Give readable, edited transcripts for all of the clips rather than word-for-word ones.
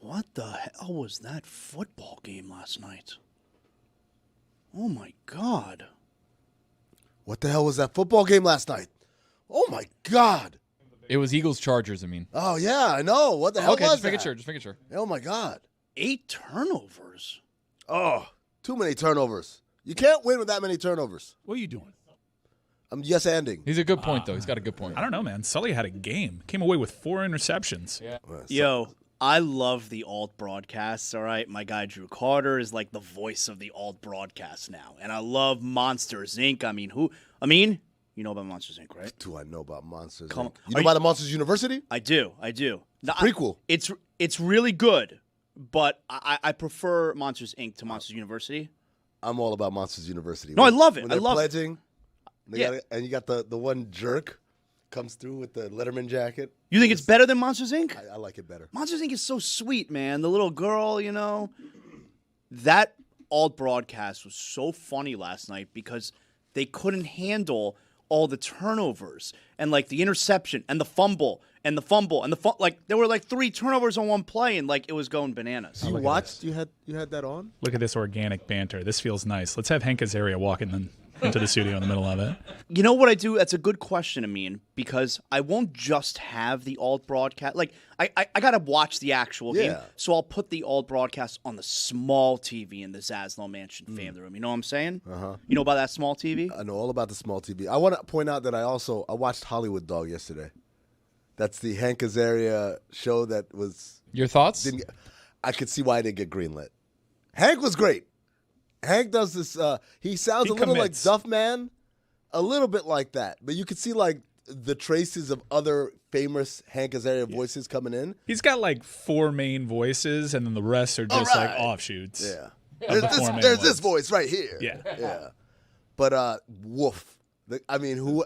What the hell was that football game last night? Oh, my God. What the hell was that football game last night? Oh, my God. It was Eagles-Chargers, I mean. Oh, yeah, I know. What the hell was that? Just making sure. Oh, my God. 8 turnovers. Oh, too many turnovers. You can't win with that many turnovers. What are you doing? I'm yes-anding. He's a good point, though. He's got a good point. I don't know, man. Sully had a game. Came away with 4 interceptions. Yeah. Yo, I love the alt broadcasts, all right? My guy Drew Carter is like the voice of the alt broadcast now. And I love Monsters, Inc. You know about Monsters, Inc., right? Do I know about Monsters? Come- Inc.? You know about the Monsters University? I do. Now, Prequel. It's really good, but I prefer Monsters, Inc. to Monsters University. I'm all about Monsters University. No, I love it. When I they're love pledging, Yeah. and you got the one jerk comes through with the Letterman jacket. You think it's better than Monsters, Inc.? I like it better. Monsters, Inc. is so sweet, man. The little girl, you know. That alt broadcast was so funny last night because they couldn't handle all the turnovers and like the interception and the fumble and the fumble and like there were like 3 turnovers on one play and like it was going bananas. You watched? You had that on? Look at this organic banter. This feels nice. Let's have Hank Azaria walk into the studio in the middle of it. You know what I do? That's a good question, Amin, because I won't just have the alt broadcast. Like, I got to watch the actual game. Yeah. So I'll put the alt broadcast on the small TV in the Zaslow Mansion family room. You know what I'm saying? Uh-huh. You know about that small TV? I know all about the small TV. I want to point out that I watched Hollywood Dog yesterday. That's the Hank Azaria show that was... Your thoughts? I could see why I didn't get greenlit. Hank was great. Hank does this, he sounds a little like Duff Man, a little bit like that. But you could see like the traces of other famous Hank Azaria voices coming in. He's got like 4 main voices, and then the rest are just like offshoots. Yeah. of There's this voice right here. Yeah. Yeah. But, woof. Who...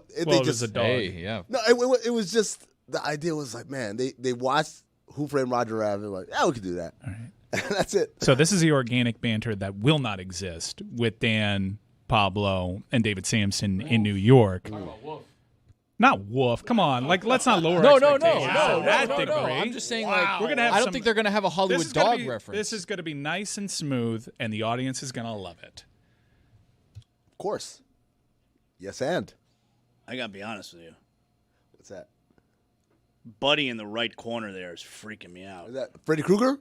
It was a dog. Hey, yeah. No, it was just, the idea was like, man, they watched Who Framed Roger Rabbit, like, yeah, we could do that. All right. That's it. So this is the organic banter that will not exist with Dan, Pablo, and David Sampson in New York. Not woof. Come on. Like, let's not lower expectations. No. I'm just saying, like, We're gonna have I don't think they're going to have a Hollywood Dog reference. This is going to be nice and smooth, and the audience is going to love it. Of course. Yes, and. I got to be honest with you. What's that? Buddy in the right corner there is freaking me out. Is that Freddy Krueger?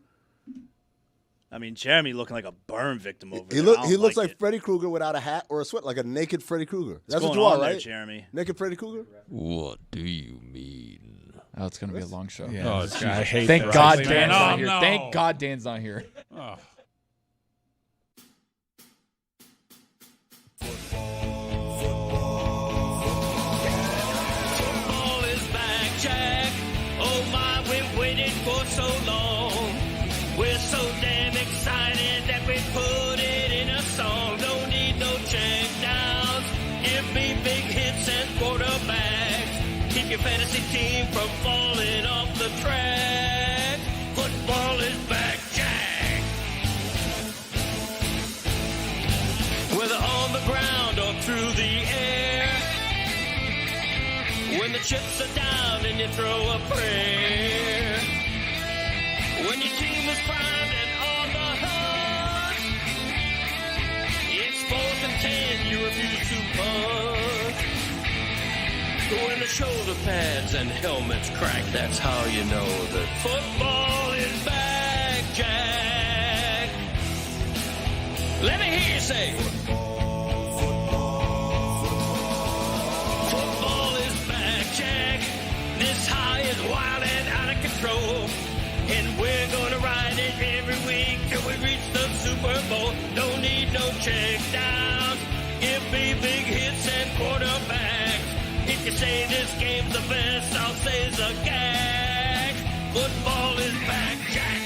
I mean, Jeremy looking like a burn victim over He there. he looks like it. Freddy Krueger without a hat or a sweat, like a naked Freddy Krueger. That's What's what you going are, on there, right? Jeremy? Naked Freddy Krueger? What do you mean? Oh, it's going to be a long show. Yeah, I hate Thank that. God Honestly, Dan's man. not Oh, here. no. Thank God Dan's not here. Oh. Football is back, Jack. Oh my, we've waited for so long. We're so damn excited that we put it in a song. Don't need no check downs. Give me big hits and quarterbacks. Keep your fantasy team from falling off the track. Football is back, Jack. Whether on the ground or through the air. When the chips are down and you throw a prayer. When your team is primed and on the hunt. It's 4th and 10, you refuse to punt. When the shoulder pads and helmets crack, that's how you know that football is back, Jack. Let me hear you say football is back, Jack. This high is wild and out of control. And we're gonna ride it every week till we reach the Super Bowl. Don't need no check downs. Give me big hits and quarterbacks. If you say this game's the best, I'll say it's a gag. Football is back, Jack.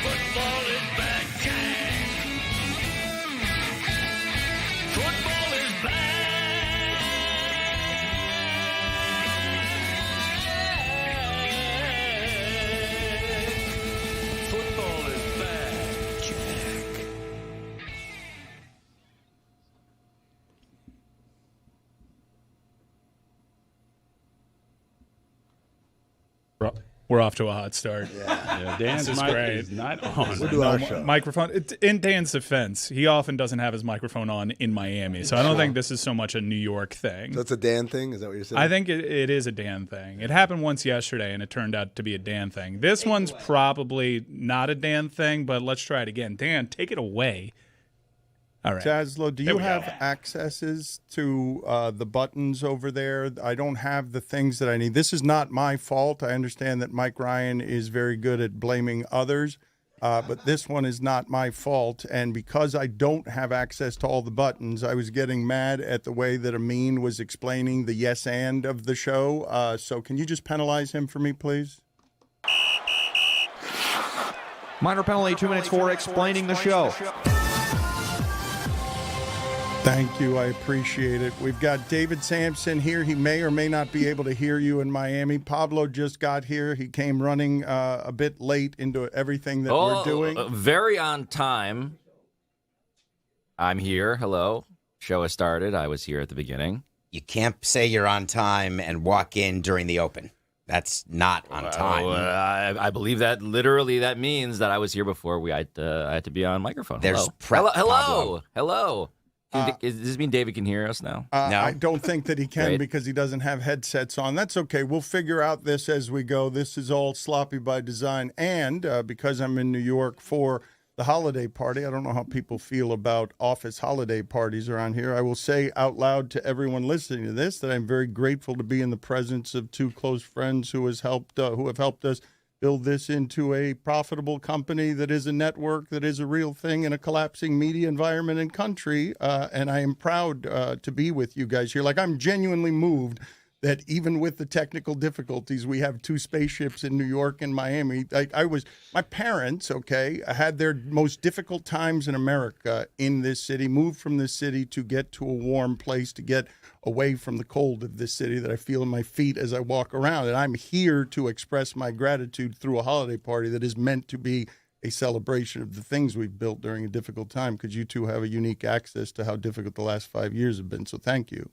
Football is back, Jack. Football is back. Football is back, Jack. We're off to a hot start. Yeah, Dan's This is mic great. is not on. We'll do our show. Microphone. In Dan's defense, he often doesn't have his microphone on in Miami, so I don't think this is so much a New York thing. So it's a Dan thing? Is that what you're saying? I think it is a Dan thing. It happened once yesterday, and it turned out to be a Dan thing. This one's probably not a Dan thing, but let's try it again. Dan, take it away. All right. Zaslow, do There you we have go. accesses to the buttons over there? I don't have the things that I need. This is not my fault. I understand that Mike Ryan is very good at blaming others, but this one is not my fault. And because I don't have access to all the buttons, I was getting mad at the way that Amin was explaining the yes and of the show. So can you just penalize him for me, please? Minor penalty, 2 minutes for explaining the show. Thank you. I appreciate it. We've got David Sampson here. He may or may not be able to hear you in Miami. Pablo just got here. He came running a bit late into everything that we're doing. Very on time. I'm here. Hello. Show has started. I was here at the beginning. You can't say you're on time and walk in during the open. That's not on time. I believe that literally that means that I was here before I had to be on microphone. There's Hello. prep, Hello. Pablo. Hello. Does this mean David can hear us now? No. I don't think that he can Great. because he doesn't have headsets on. That's okay. We'll figure out this as we go. This is all sloppy by design. And because I'm in New York for the holiday party, I don't know how people feel about office holiday parties around here. I will say out loud to everyone listening to this that I'm very grateful to be in the presence of two close friends who have helped us build this into a profitable company that is a network, that is a real thing in a collapsing media environment and country. And I am proud to be with you guys here. Like, I'm genuinely moved that even with the technical difficulties, we have two spaceships in New York and Miami. My parents, had their most difficult times in America in this city, moved from this city to get to a warm place, to get away from the cold of this city that I feel in my feet as I walk around. And I'm here to express my gratitude through a holiday party that is meant to be a celebration of the things we've built during a difficult time, because you two have a unique access to how difficult the last 5 years have been. So thank you.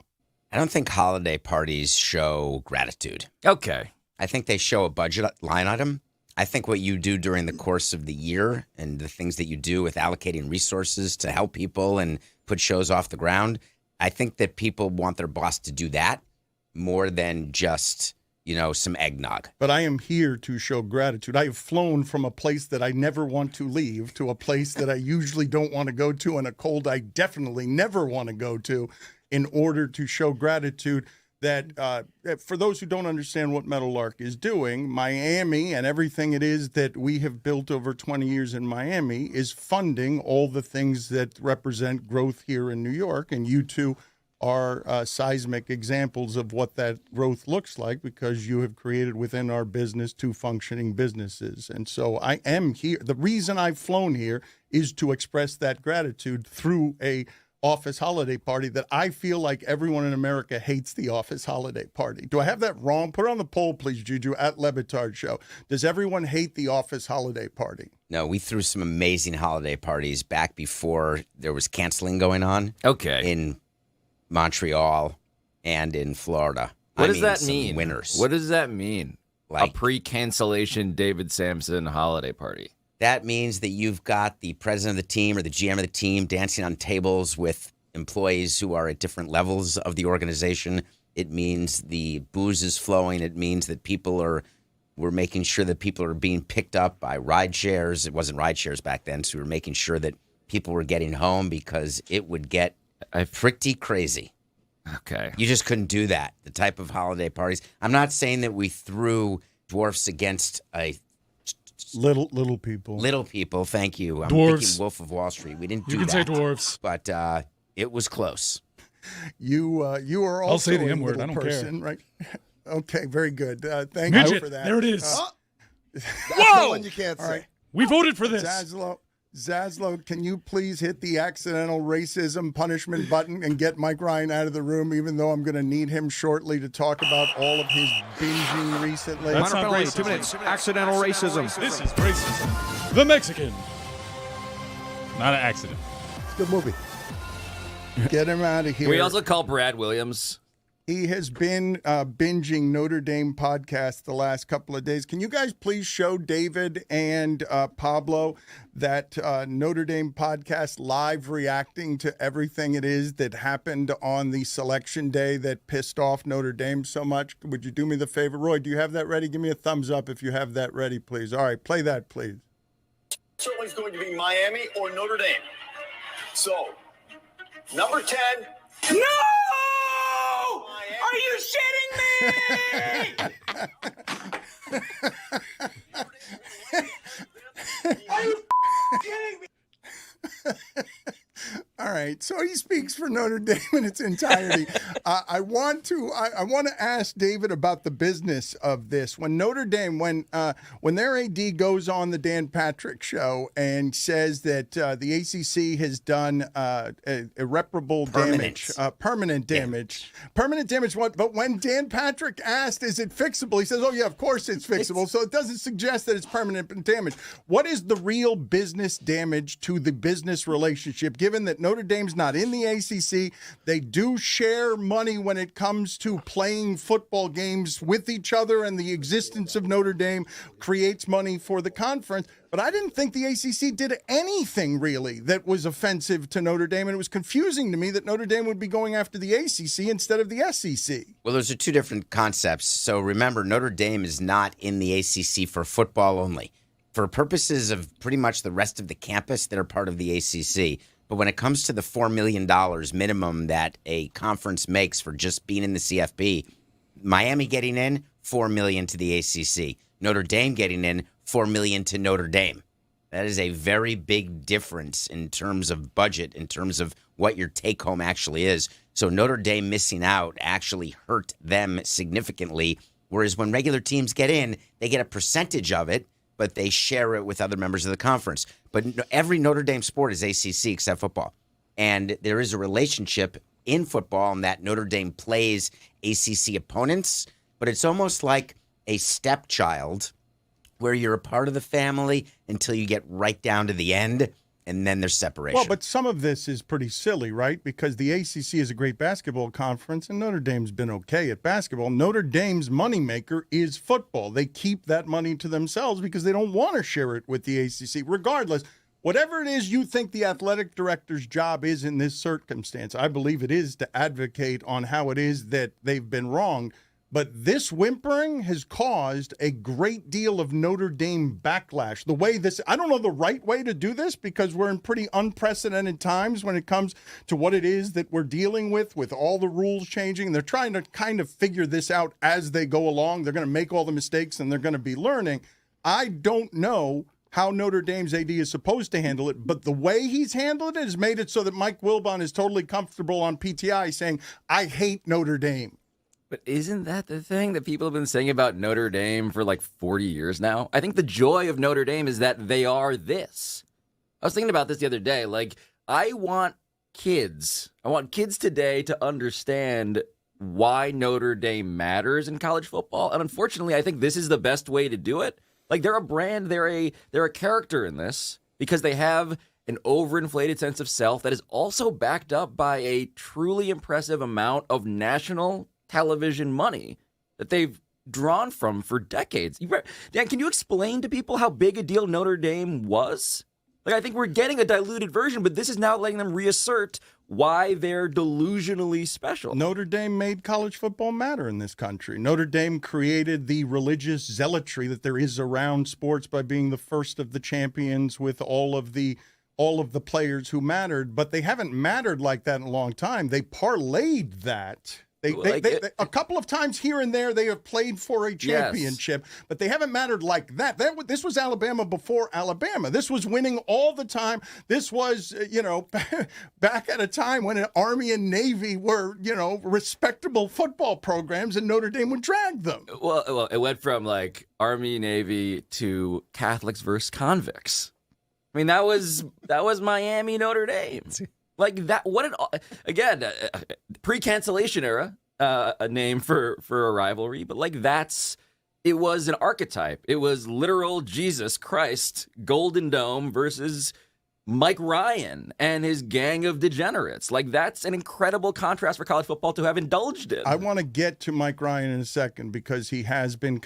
I don't think holiday parties show gratitude. Okay. I think they show a budget line item. I think what you do during the course of the year and the things that you do with allocating resources to help people and put shows off the ground, I think that people want their boss to do that more than just, some eggnog. But I am here to show gratitude. I have flown from a place that I never want to leave to a place that I usually don't want to go to, and a cold I definitely never want to go to, in order to show gratitude that for those who don't understand what Meadowlark is doing, Miami and everything it is that we have built over 20 years in Miami is funding all the things that represent growth here in New York. And you two are seismic examples of what that growth looks like, because you have created within our business two functioning businesses. And so I am here. The reason I've flown here is to express that gratitude through a office holiday party that I feel like everyone in America hates the office holiday party. Do I have that wrong? Put it on the poll, please, Juju, at Le Batard Show. Does everyone hate the office holiday party? No, we threw some amazing holiday parties back before there was canceling going on. Okay. In Montreal and in Florida. What does that mean? Winners. What does that mean? Like, a pre-cancellation David Sampson holiday party. That means that you've got the president of the team or the GM of the team dancing on tables with employees who are at different levels of the organization. It means the booze is flowing. It means that we're making sure that people are being picked up by ride shares. It wasn't ride shares back then, so we were making sure that people were getting home, because it would get pretty crazy. Okay. You just couldn't do that, the type of holiday parties. I'm not saying that we threw dwarfs against a Little people. Little people, thank you. I'm Dwarves. thinking Wolf of Wall Street. We didn't do that. You can say dwarves. But it was close. You are also I'll say the a M-word. little I don't person, right? Okay, very good. Thank Midget. you for that. There it is. That's the one you can't say. right. We voted for this. Zaslow, can you please hit the accidental racism punishment button and get Mike Ryan out of the room, even though I'm going to need him shortly to talk about all of his binging recently? That's Minor not penalty, racism. 2 minutes. Accidental racism. This is racism. The Mexican. Not an accident. It's a good movie. Get him out of here. We also call Brad Williams He has been binging Notre Dame podcast the last couple of days. Can you guys please show David and Pablo that Notre Dame podcast live reacting to everything it is that happened on the selection day that pissed off Notre Dame so much? Would you do me the favor? Roy, do you have that ready? Give me a thumbs up if you have that ready, please. All right, play that, please. Certainly is going to be Miami or Notre Dame. So, number 10. No! Are you shitting me? Are you kidding me? All right, so he speaks for Notre Dame in its entirety. I want to ask David about the business of this. When Notre Dame, when their AD goes on the Dan Patrick Show and says that the ACC has done irreparable damage, permanent damage. What? But when Dan Patrick asked, "Is it fixable?" he says, "Oh yeah, of course it's fixable." So it doesn't suggest that it's permanent damage. What is the real business damage to the business relationship, given that Notre Dame's not in the ACC? They do share money when it comes to playing football games with each other, and the existence of Notre Dame creates money for the conference. But I didn't think the ACC did anything really that was offensive to Notre Dame, and it was confusing to me that Notre Dame would be going after the ACC instead of the SEC. Well, those are two different concepts. So remember, Notre Dame is not in the ACC for football only. For purposes of pretty much the rest of the campus, they're part of the ACC. But when it comes to the $4 million minimum that a conference makes for just being in the CFP, Miami getting in, $4 million to the ACC. Notre Dame getting in, $4 million to Notre Dame. That is a very big difference in terms of budget, in terms of what your take-home actually is. So Notre Dame missing out actually hurt them significantly, whereas when regular teams get in, they get a percentage of it, but they share it with other members of the conference. But every Notre Dame sport is ACC except football. And there is a relationship in football in that Notre Dame plays ACC opponents, but it's almost like a stepchild where you're a part of the family until you get right down to the end, and then there's separation. Well, but some of this is pretty silly, right? Because the ACC is a great basketball conference, and Notre Dame's been okay at basketball. Notre Dame's moneymaker is football. They keep that money to themselves because they don't want to share it with the ACC. Regardless, whatever it is you think the athletic director's job is in this circumstance, I believe it is to advocate on how it is that they've been wrong. But this whimpering has caused a great deal of Notre Dame backlash. The way this, I don't know the right way to do this because we're in pretty unprecedented times when it comes to what it is that we're dealing with all the rules changing. They're trying to kind of figure this out as they go along. They're going to make all the mistakes and they're going to be learning. I don't know how Notre Dame's AD is supposed to handle it, but the way he's handled it has made it so that Mike Wilbon is totally comfortable on PTI saying, I hate Notre Dame. But isn't that the thing that people have been saying about Notre Dame for like 40 years now? I think the joy of Notre Dame is that they are this. I was thinking about this the other day. Like, I want kids today to understand why Notre Dame matters in college football. And unfortunately, I think this is the best way to do it. Like, they're a brand, they're a character in this because they have an overinflated sense of self that is also backed up by a truly impressive amount of national television money that they've drawn from for decades. Dan, can you explain to people how big a deal Notre Dame was? Like, I think we're getting a diluted version, but this is now letting them reassert why they're delusionally special. Notre Dame made college football matter in this country. Notre Dame created the religious zealotry that there is around sports by being the first of the champions with all of the players who mattered, but they haven't mattered like that in a long time. They parlayed that. They, a couple of times here and there, they have played for a championship, but they haven't mattered like that. This was Alabama before Alabama. This was winning all the time. This was, back at a time when an Army and Navy were, respectable football programs, and Notre Dame would drag them. Well, it went from like Army, Navy to Catholics versus convicts. I mean, that was Miami, Notre Dame. Like that, pre-cancellation era, a name for a rivalry, but like it was an archetype. It was literal Jesus Christ, Golden Dome versus Mike Ryan and his gang of degenerates. Like, that's an incredible contrast for college football to have indulged in. I want to get to Mike Ryan in a second because he has been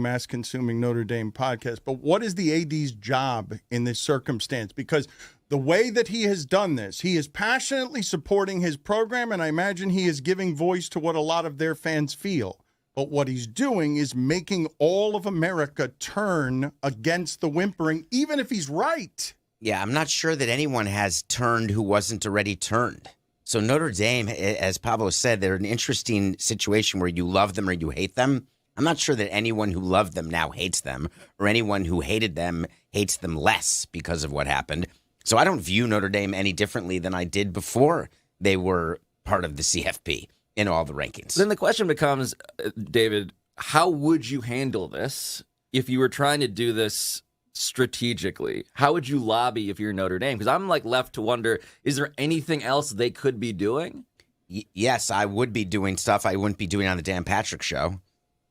mass consuming Notre Dame podcasts. But what is the AD's job in this circumstance? Because the way that he has done this, he is passionately supporting his program, and I imagine he is giving voice to what a lot of their fans feel. But what he's doing is making all of America turn against the whimpering, even if he's right. Yeah, I'm not sure that anyone has turned who wasn't already turned. So Notre Dame, as Pablo said, they're an interesting situation where you love them or you hate them. I'm not sure that anyone who loved them now hates them, or anyone who hated them hates them less because of what happened. So I don't view Notre Dame any differently than I did before they were part of the CFP in all the rankings. Then the question becomes, David, how would you handle this if you were trying to do this strategically? How would you lobby if you're Notre Dame? Because I'm left to wonder, is there anything else they could be doing? Yes, I would be doing stuff I wouldn't be doing on the Dan Patrick Show.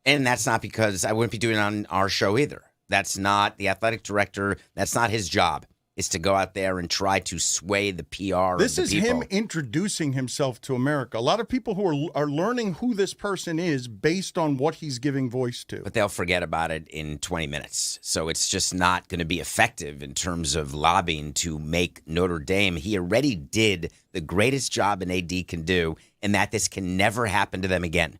And that's not because I wouldn't be doing it on our show either. That's not the athletic director. That's not his job, is to go out there and try to sway the PR. This of the is people. him introducing himself to America. A lot of people who are learning who this person is based on what he's giving voice to. But they'll forget about it in 20 minutes. So it's just not going to be effective in terms of lobbying to make Notre Dame. He already did the greatest job an AD can do, and that this can never happen to them again.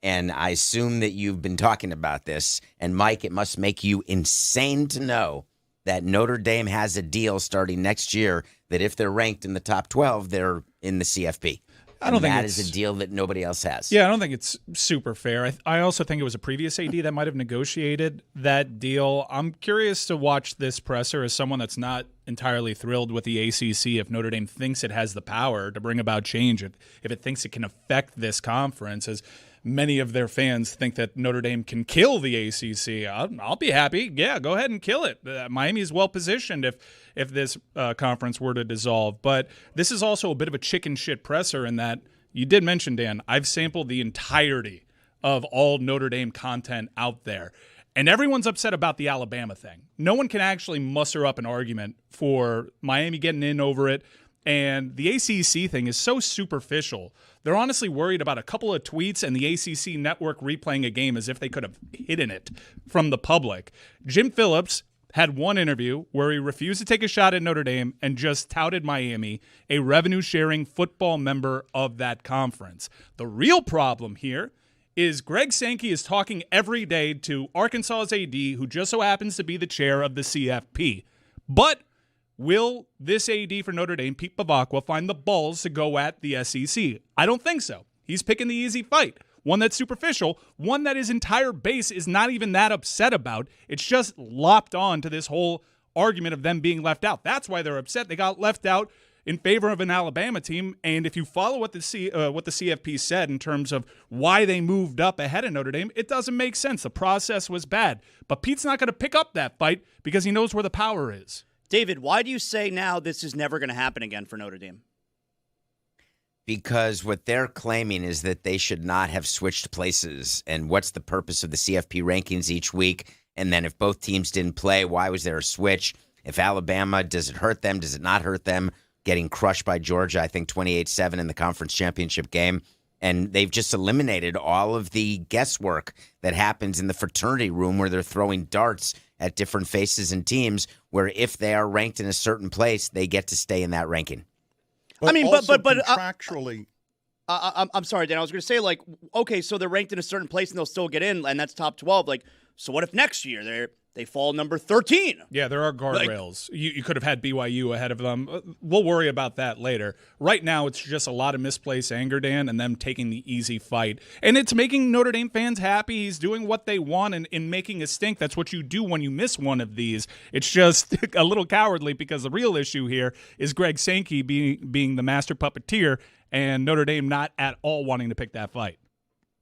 And I assume that you've been talking about this. And, Mike, it must make you insane to know that Notre Dame has a deal starting next year that if they're ranked in the top 12, they're in the CFP. I don't think that is a deal that nobody else has. Yeah, I don't think it's super fair. I also think it was a previous AD that might have negotiated that deal. I'm curious to watch this presser as someone that's not entirely thrilled with the ACC if Notre Dame thinks it has the power to bring about change, if it thinks it can affect this conference, as many of their fans think that Notre Dame can kill the ACC. I'll be happy. Yeah, go ahead and kill it. Miami is well positioned if this conference were to dissolve. But this is also a bit of a chicken shit presser in that you did mention, Dan, I've sampled the entirety of all Notre Dame content out there. And everyone's upset about the Alabama thing. No one can actually muster up an argument for Miami getting in over it. And the ACC thing is so superficial. They're honestly worried about a couple of tweets and the ACC network replaying a game as if they could have hidden it from the public. Jim Phillips had one interview where he refused to take a shot at Notre Dame and just touted Miami, a revenue-sharing football member of that conference. The real problem here is Greg Sankey is talking every day to Arkansas's AD, who just so happens to be the chair of the CFP. But will this AD for Notre Dame, Pete Bavacqua, find the balls to go at the SEC? I don't think so. He's picking the easy fight, one that's superficial, one that his entire base is not even that upset about. It's just lopped on to this whole argument of them being left out. That's why they're upset. They got left out in favor of an Alabama team, and if you follow what the CFP said in terms of why they moved up ahead of Notre Dame, it doesn't make sense. The process was bad. But Pete's not going to pick up that fight because he knows where the power is. David, why do you say now this is never going to happen again for Notre Dame? Because what they're claiming is that they should not have switched places. And what's the purpose of the CFP rankings each week? And then if both teams didn't play, why was there a switch? If Alabama, does it hurt them? Does it not hurt them? Getting crushed by Georgia, I think 28-7 in the conference championship game. And they've just eliminated all of the guesswork that happens in the fraternity room where they're throwing darts at different faces and teams, where if they are ranked in a certain place, they get to stay in that ranking. But I mean, but contractually, I'm sorry, Dan. I was going to say, like, okay, so they're ranked in a certain place and they'll still get in, and that's top 12. Like, so what if next year they fall number 13? Yeah, there are guardrails. You could have had BYU ahead of them. We'll worry about that later. Right now, it's just a lot of misplaced anger, Dan, and them taking the easy fight. And it's making Notre Dame fans happy. He's doing what they want and in making a stink. That's what you do when you miss one of these. It's just a little cowardly because the real issue here is Greg Sankey being the master puppeteer and Notre Dame not at all wanting to pick that fight.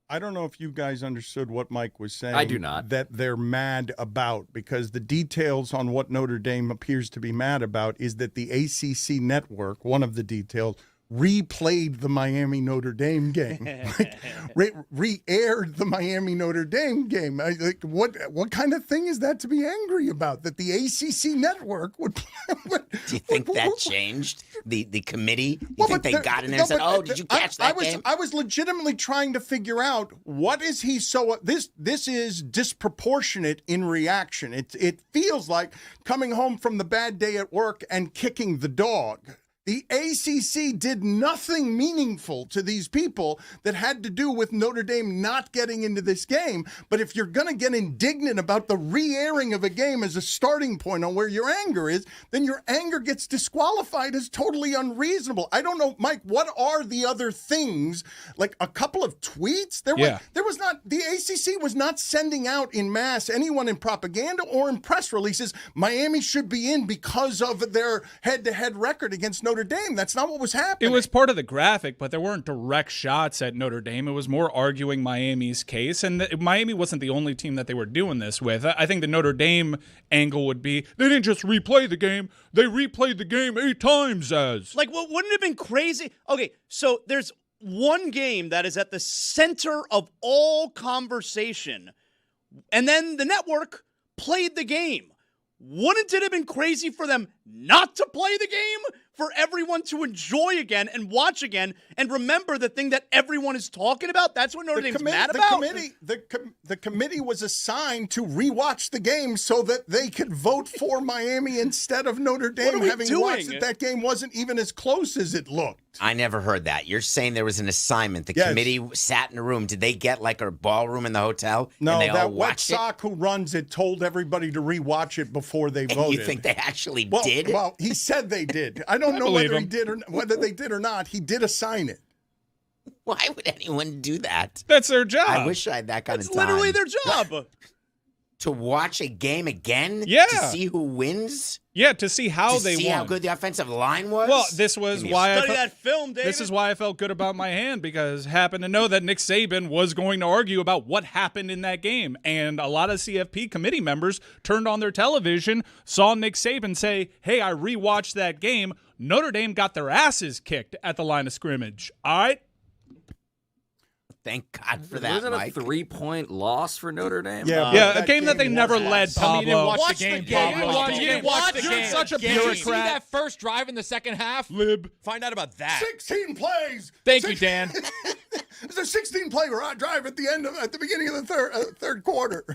I don't know if you guys understood what Mike was saying. I do not. That they're mad about, because the details on what Notre Dame appears to be mad about is that the ACC network, one of the details, replayed the Miami Notre Dame game, like, re-aired the Miami Notre Dame game. Like, what kind of thing is that to be angry about? That the ACC network would? Do you think that changed the committee? You think they got in there and said, "Oh, did you catch that game?" I was legitimately trying to figure out what is he so this is disproportionate in reaction. It feels like coming home from the bad day at work and kicking the dog. The ACC did nothing meaningful to these people that had to do with Notre Dame not getting into this game. But if you're going to get indignant about the re-airing of a game as a starting point on where your anger is, then your anger gets disqualified as totally unreasonable. I don't know, Mike, what are the other things? Like a couple of tweets? The ACC was not sending out in mass anyone in propaganda or in press releases, Miami should be in because of their head-to-head record against Notre Dame. That's not what was happening. It was part of the graphic, but there weren't direct shots at Notre Dame. It was more arguing Miami's case, and Miami wasn't the only team that they were doing this with. I think the Notre Dame angle would be, they didn't just replay the game, they replayed the game 8 times as. Like, well, wouldn't it have been crazy? Okay, so there's one game that is at the center of all conversation, and then the network played the game. Wouldn't it have been crazy for them not to play the game? For everyone to enjoy again and watch again and remember the thing that everyone is talking about? That's what Notre Dame's mad about? The committee was assigned to rewatch the game so that they could vote for Miami instead of Notre Dame, having watched that game wasn't even as close as it looked. I never heard that. You're saying there was an assignment. The committee sat in a room. Did they get like a ballroom in the hotel? No, and they that all wet watched sock who runs it told everybody to rewatch it before they voted. You think they actually did? Well, he said they did. I don't know whether they did or not. He did assign it. Why would anyone do that? That's their job. I wish I had that kind of time. It's literally their job. To watch a game again? Yeah. To see who wins? Yeah, to see how they see won. how good the offensive line was? Well, this was why This is why I felt good about my hand, because I happened to know that Nick Saban was going to argue about what happened in that game. And a lot of CFP committee members turned on their television, saw Nick Saban say, "Hey, I rewatched that game. Notre Dame got their asses kicked at the line of scrimmage." All right? Thank God for that, Wasn't Mike. a 3-point loss for Notre Dame? Yeah, a game that they never led, Pablo. You didn't watch the game, Pablo. You didn't watch the game. You're such a bureaucrat. Did you see that first drive in the second half? Lib. Find out about that. 16 plays. Thank you, Dan. There's a 16-play drive at the beginning of the third quarter.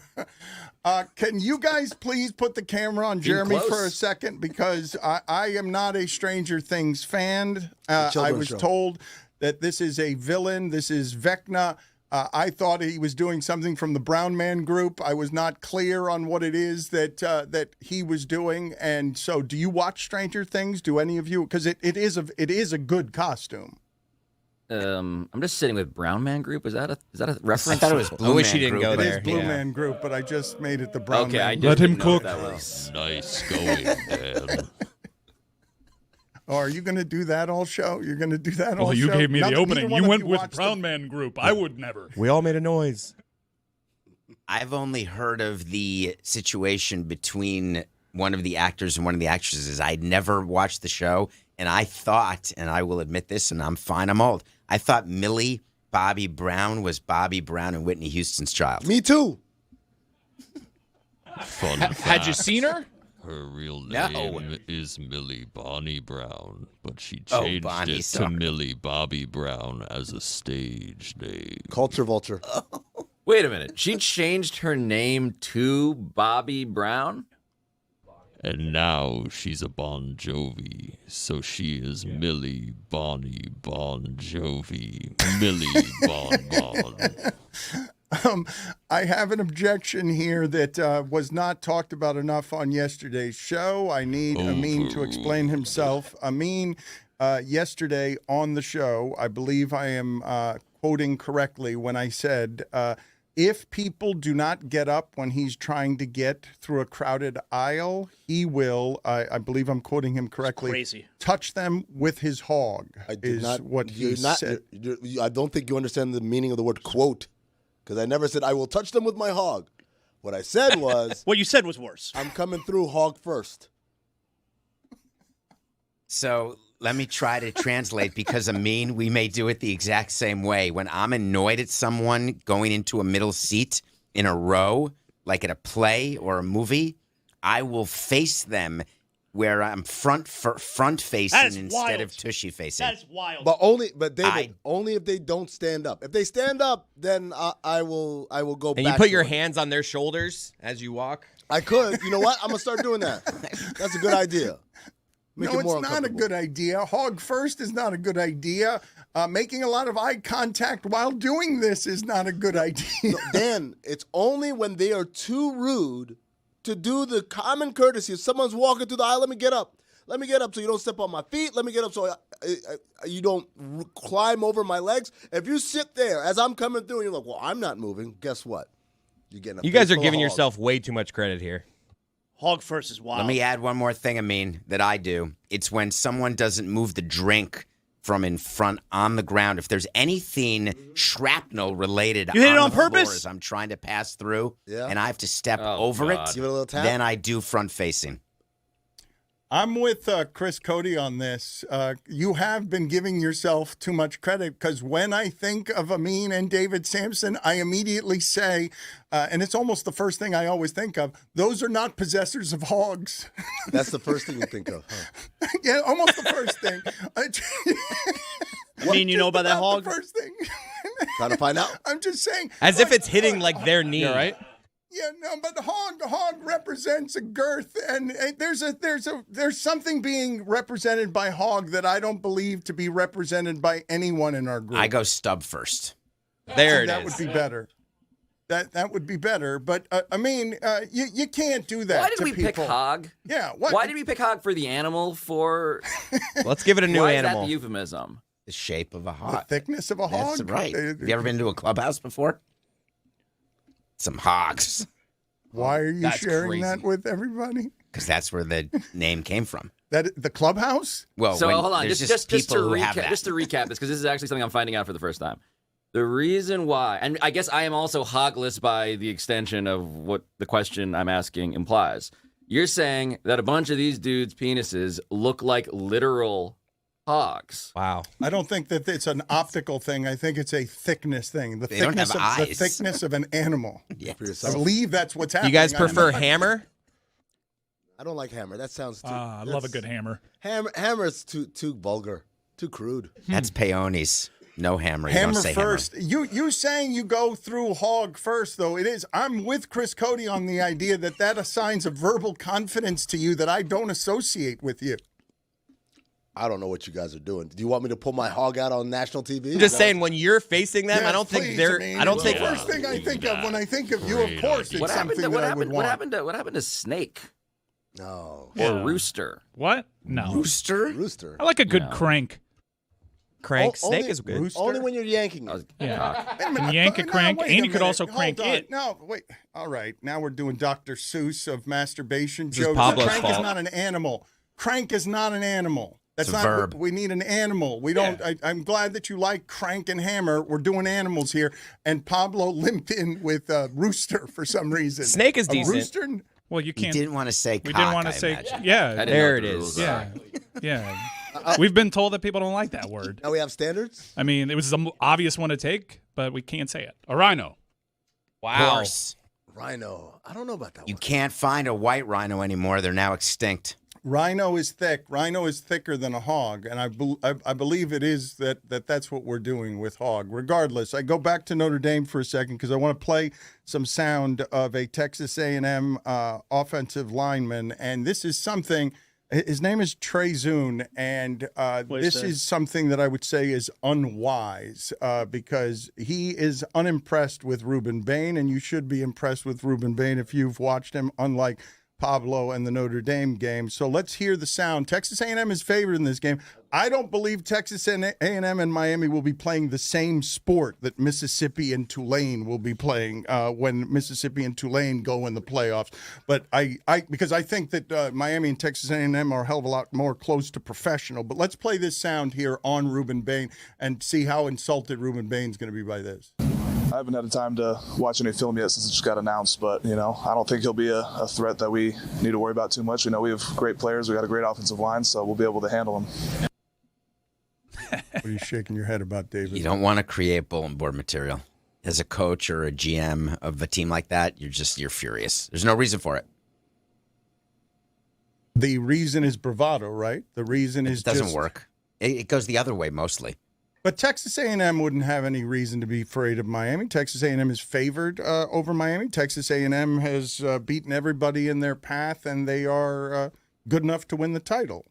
Can you guys please put the camera on Jeremy for a second, because I am not a Stranger Things fan. I was told that this is a villain. This is Vecna. I thought he was doing something from the Brown Man Group. I was not clear on what it is that he was doing. And so, do you watch Stranger Things? Do any of you? Because it is a good costume. I'm just sitting with Brown Man Group. Is that a reference? I thought it was Blue I wish Man he didn't Group. go It there. is Blue Man Group, but I just made it the Brown Okay, Man I Group. just Let him didn't know cook. that was. Nice going, Dan. Oh, are you going to do that all show? You're going to do that all Well, show? you gave me the Neither opening. one You of went with watched Brown Man Group. I would never. We all made a noise. I've only heard of the situation between one of the actors and one of the actresses. I'd never watched the show, and I thought, and I will admit this, and I'm fine, I'm old, I thought Millie Bobby Brown was Bobby Brown and Whitney Houston's child. Me too. Fun Had you fact, seen her? Her real No. name is Millie Bonnie Brown, but she Oh, changed Bonnie, it sorry. to Millie Bobby Brown as a stage name. Culture vulture. Wait a minute. She changed her name to Bobby Brown? And now she's a Bon Jovi, so she is Millie Bonnie Bon Jovi. Millie Bon. I have an objection here that was not talked about enough on yesterday's show. I need Amin to explain himself. Amin, yesterday on the show, I believe I am quoting correctly when I said, if people do not get up when he's trying to get through a crowded aisle, he will, I believe I'm quoting him correctly, crazy. touch them with his hog. I did not. What he said. I don't think you understand the meaning of the word quote, because I never said I will touch them with my hog. What I said was, What you said was worse. I'm coming through hog first. So Let me try to translate because Amin, we may do it the exact same way. When I'm annoyed at someone going into a middle seat in a row, like at a play or a movie, I will face them where I'm front facing instead of tushy facing. That is wild. But David, only if they don't stand up. If they stand up, then I will go back. And you put your hands on their shoulders as you walk? I could. You know what? I'm going to start doing that. That's a good idea. No, it's not a good idea. Hog first is not a good idea. Making a lot of eye contact while doing this is not a good idea. No, Dan, it's only when they are too rude to do the common courtesy. If someone's walking through the aisle, let me get up. Let me get up so you don't step on my feet. Let me get up so you don't climb over my legs. If you sit there as I'm coming through and you're like, well, I'm not moving, guess what? You're getting a You guys are face full of giving hog. yourself way too much credit here. Hog first is wild. Let me add one more thing, that I do. It's when someone doesn't move the drink from in front on the ground. If there's anything shrapnel related You hit it on the purpose? floor as I'm trying to pass through Yeah. and I have to step over God. it, Give it a little tap. then I do front facing. I'm with Chris Cody on this. You have been giving yourself too much credit because when I think of Amin and David Sampson, I immediately say, and it's almost the first thing I always think of, those are not possessors of hogs. That's the first thing you think of. Huh? Yeah, almost the first thing. I mean, you know about that hog? The first thing. Trying to find out. I'm just saying. As if it's hitting like their knee. You all right? Yeah, no, but the hog represents a girth, and there's something being represented by hog that I don't believe to be represented by anyone in our group. I go stub first. There it that is. would be better. That would be better, but I mean, you can't do that. Why did to we people. pick hog? Yeah, Why did we pick hog for the animal? For Let's give it a new why animal. is that the euphemism? The shape of a the hog. thickness of a hog? That's right. Have you ever been to a clubhouse before? Some hogs. Why are you That's sharing crazy. that with everybody? Because that's where the name came from. That the clubhouse? Well, So when hold on, there's just to people who have recap, that. just to recap this, because this is actually something I'm finding out for the first time. The reason why, and I guess I am also hogless by the extension of what the question I'm asking implies. You're saying that a bunch of these dudes' penises look like literal hogs. Wow. I don't think that it's an optical thing. I think it's a thickness thing. They don't have The eyes. thickness of an animal. Yes. I believe that's what's happening. You guys I prefer don't- hammer? I don't like hammer. That sounds too. I love a good hammer. Hammer is too vulgar, too crude. That's peonies. No hammer. You Hammer don't say first. You saying you go through hog first, though. It is. I'm with Chris Cody on the idea that assigns a verbal confidence to you that I don't associate with you. I don't know what you guys are doing. Do you want me to pull my hog out on national TV? I'm just saying, when you're facing them, Yes, I don't think please, they're. mean, I don't it's think. the first thing I think of when I think of you. Of course, it's What happened? something that I would want. What happened to snake No. or rooster? What? No. Rooster? Rooster. I like a good crank. Crank Only- snake is good. Rooster? Only when you're yanking it. Yeah. Wait a minute. Can yank a No, crank, wait and a you could also minute. crank Hold on. it. No, wait. All right. Now we're doing Dr. Seuss of masturbation This is jokes. Pablo's Crank is fault. not an animal. Crank is not an animal. That's It's a not. verb. We need an animal. We don't. I'm glad that you like crank and hammer. We're doing animals here. And Pablo limped in with rooster for some reason. Snake is A decent. rooster? Well, you You can't. didn't want to say We cock, didn't want I to say. imagine. I Yeah. didn't There know it what the is. rules Yeah. are. Yeah. We've been told that people don't like that word. Now we have standards? I mean, it was the obvious one to take, but we can't say it. A rhino. Wow. Horse. Rhino. I don't know about that You one. can't find a white rhino anymore. They're now extinct. Rhino is thick. Rhino is thicker than a hog, and I believe it is that's what we're doing with hog. Regardless, I go back to Notre Dame for a second because I want to play some sound of a Texas A&M offensive lineman, and this is something. His name is Trey Zune, and this is something that I would say is unwise because he is unimpressed with Reuben Bain, and you should be impressed with Reuben Bain if you've watched him, unlike Pablo and the Notre Dame game. So let's hear the sound. Texas A&M is favored in this game. I don't believe Texas A&M and Miami will be playing the same sport that Mississippi and Tulane will be playing when Mississippi and Tulane go in the playoffs. But because I think that Miami and Texas A&M are a hell of a lot more close to professional. But let's play this sound here on Reuben Bain and see how insulted Reuben Bain's going to be by this. I haven't had the time to watch any film yet since it just got announced, but, I don't think he'll be a threat that we need to worry about too much. We have great players. We got a great offensive line, so we'll be able to handle him. What are you shaking your head about, David? You don't want to create bulletin board material. As a coach or a GM of a team like that, you're furious. There's no reason for it. The reason is bravado, right? The reason is it doesn't work. It goes the other way mostly. But Texas A&M wouldn't have any reason to be afraid of Miami. Texas A&M is favored over Miami. Texas A&M has beaten everybody in their path, and they are good enough to win the title.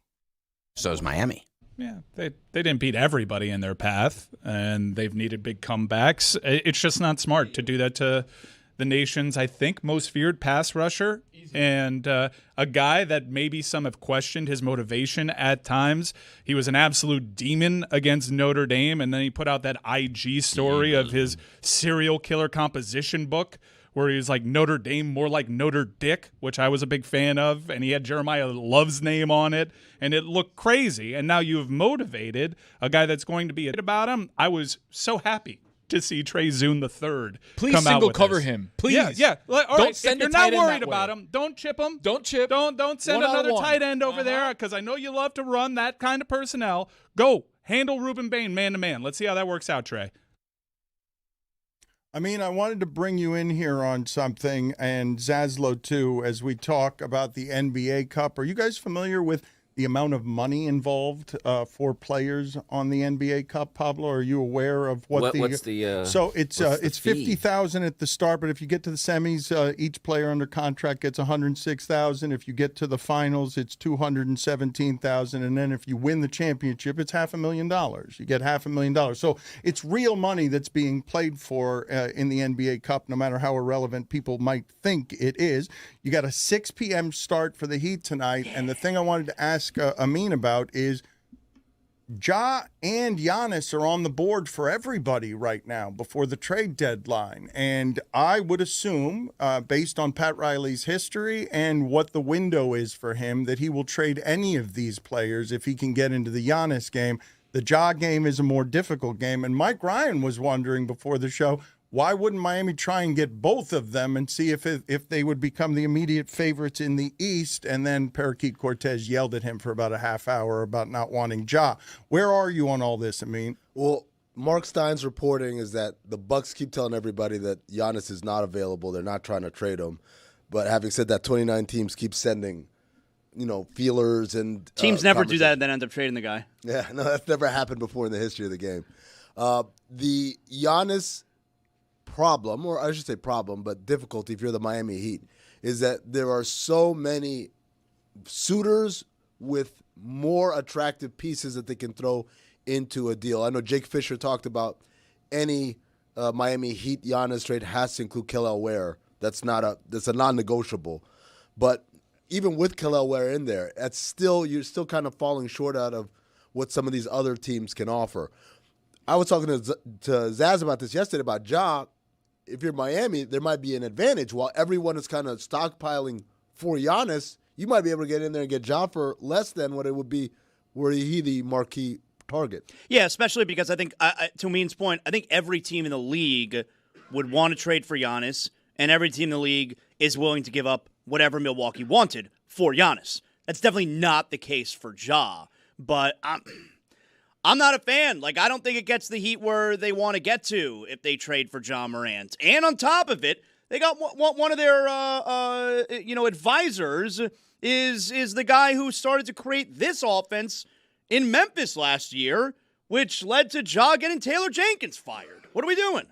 So is Miami. Yeah, they didn't beat everybody in their path, and they've needed big comebacks. It's just not smart to do that to the nation's, I think, most feared pass rusher, and a guy that maybe some have questioned his motivation at times. He was an absolute demon against Notre Dame, and then he put out that IG story of his serial killer composition book, where he was like Notre Dame, more like Notre Dick, which I was a big fan of, and he had Jeremiah Love's name on it, and it looked crazy. And now you have motivated a guy that's going to be about him. I was so happy to see Trey Zune III Please come out single with cover this. him. Please. Yeah. All Don't right. send if a you're not tight end worried that about way. him, don't chip him. Don't chip. Don't send One-on-one. another tight end over there, because I know you love to run that kind of personnel. Go handle Ruben Bain man-to-man. Let's see how that works out, Trey. I mean, I wanted to bring you in here on something, and Zaslow too, as we talk about the NBA Cup. Are you guys familiar with the amount of money involved for players on the NBA Cup, Pablo? Are you aware of what's the so it's what's the fee? $50,000 at the start, but if you get to the semis, each player under contract gets $106,000. If you get to the finals, it's $217,000, and then if you win the championship, it's $500,000. You get $500,000. So it's real money that's being played for in the NBA Cup, no matter how irrelevant people might think it is. You got a 6 p.m. start for the Heat tonight, and the thing I wanted to ask Amin about is Ja and Giannis are on the board for everybody right now before the trade deadline. And I would assume, based on Pat Riley's history and what the window is for him, that he will trade any of these players if he can get into the Giannis game. The Ja game is a more difficult game. And Mike Ryan was wondering before the show, why wouldn't Miami try and get both of them and see if they would become the immediate favorites in the East? And then Parakeet Cortez yelled at him for about a half hour about not wanting Ja. Where are you on all this, Amin? Well, Mark Stein's reporting is that the Bucks keep telling everybody that Giannis is not available. They're not trying to trade him. But having said that, 29 teams keep sending, feelers and teams never do that and then end up trading the guy. Yeah, no, that's never happened before in the history of the game. The Giannis problem, or I should say problem, but difficulty if you're the Miami Heat, is that there are so many suitors with more attractive pieces that they can throw into a deal. I know Jake Fisher talked about any Miami Heat Giannis trade has to include Kel'el Ware. That's a non-negotiable. But even with Kel'el Ware in there, you're still kind of falling short out of what some of these other teams can offer. I was talking to Zaz about this yesterday about Ja. If you're Miami, there might be an advantage. While everyone is kind of stockpiling for Giannis, you might be able to get in there and get Ja for less than what it would be were he the marquee target. Yeah, especially because I think, to Amin's point, I think every team in the league would want to trade for Giannis, and every team in the league is willing to give up whatever Milwaukee wanted for Giannis. That's definitely not the case for Ja, but I'm not a fan. I don't think it gets the Heat where they want to get to if they trade for Ja Morant. And on top of it, they got one of their advisors is the guy who started to create this offense in Memphis last year, which led to Ja getting Taylor Jenkins fired. What are we doing?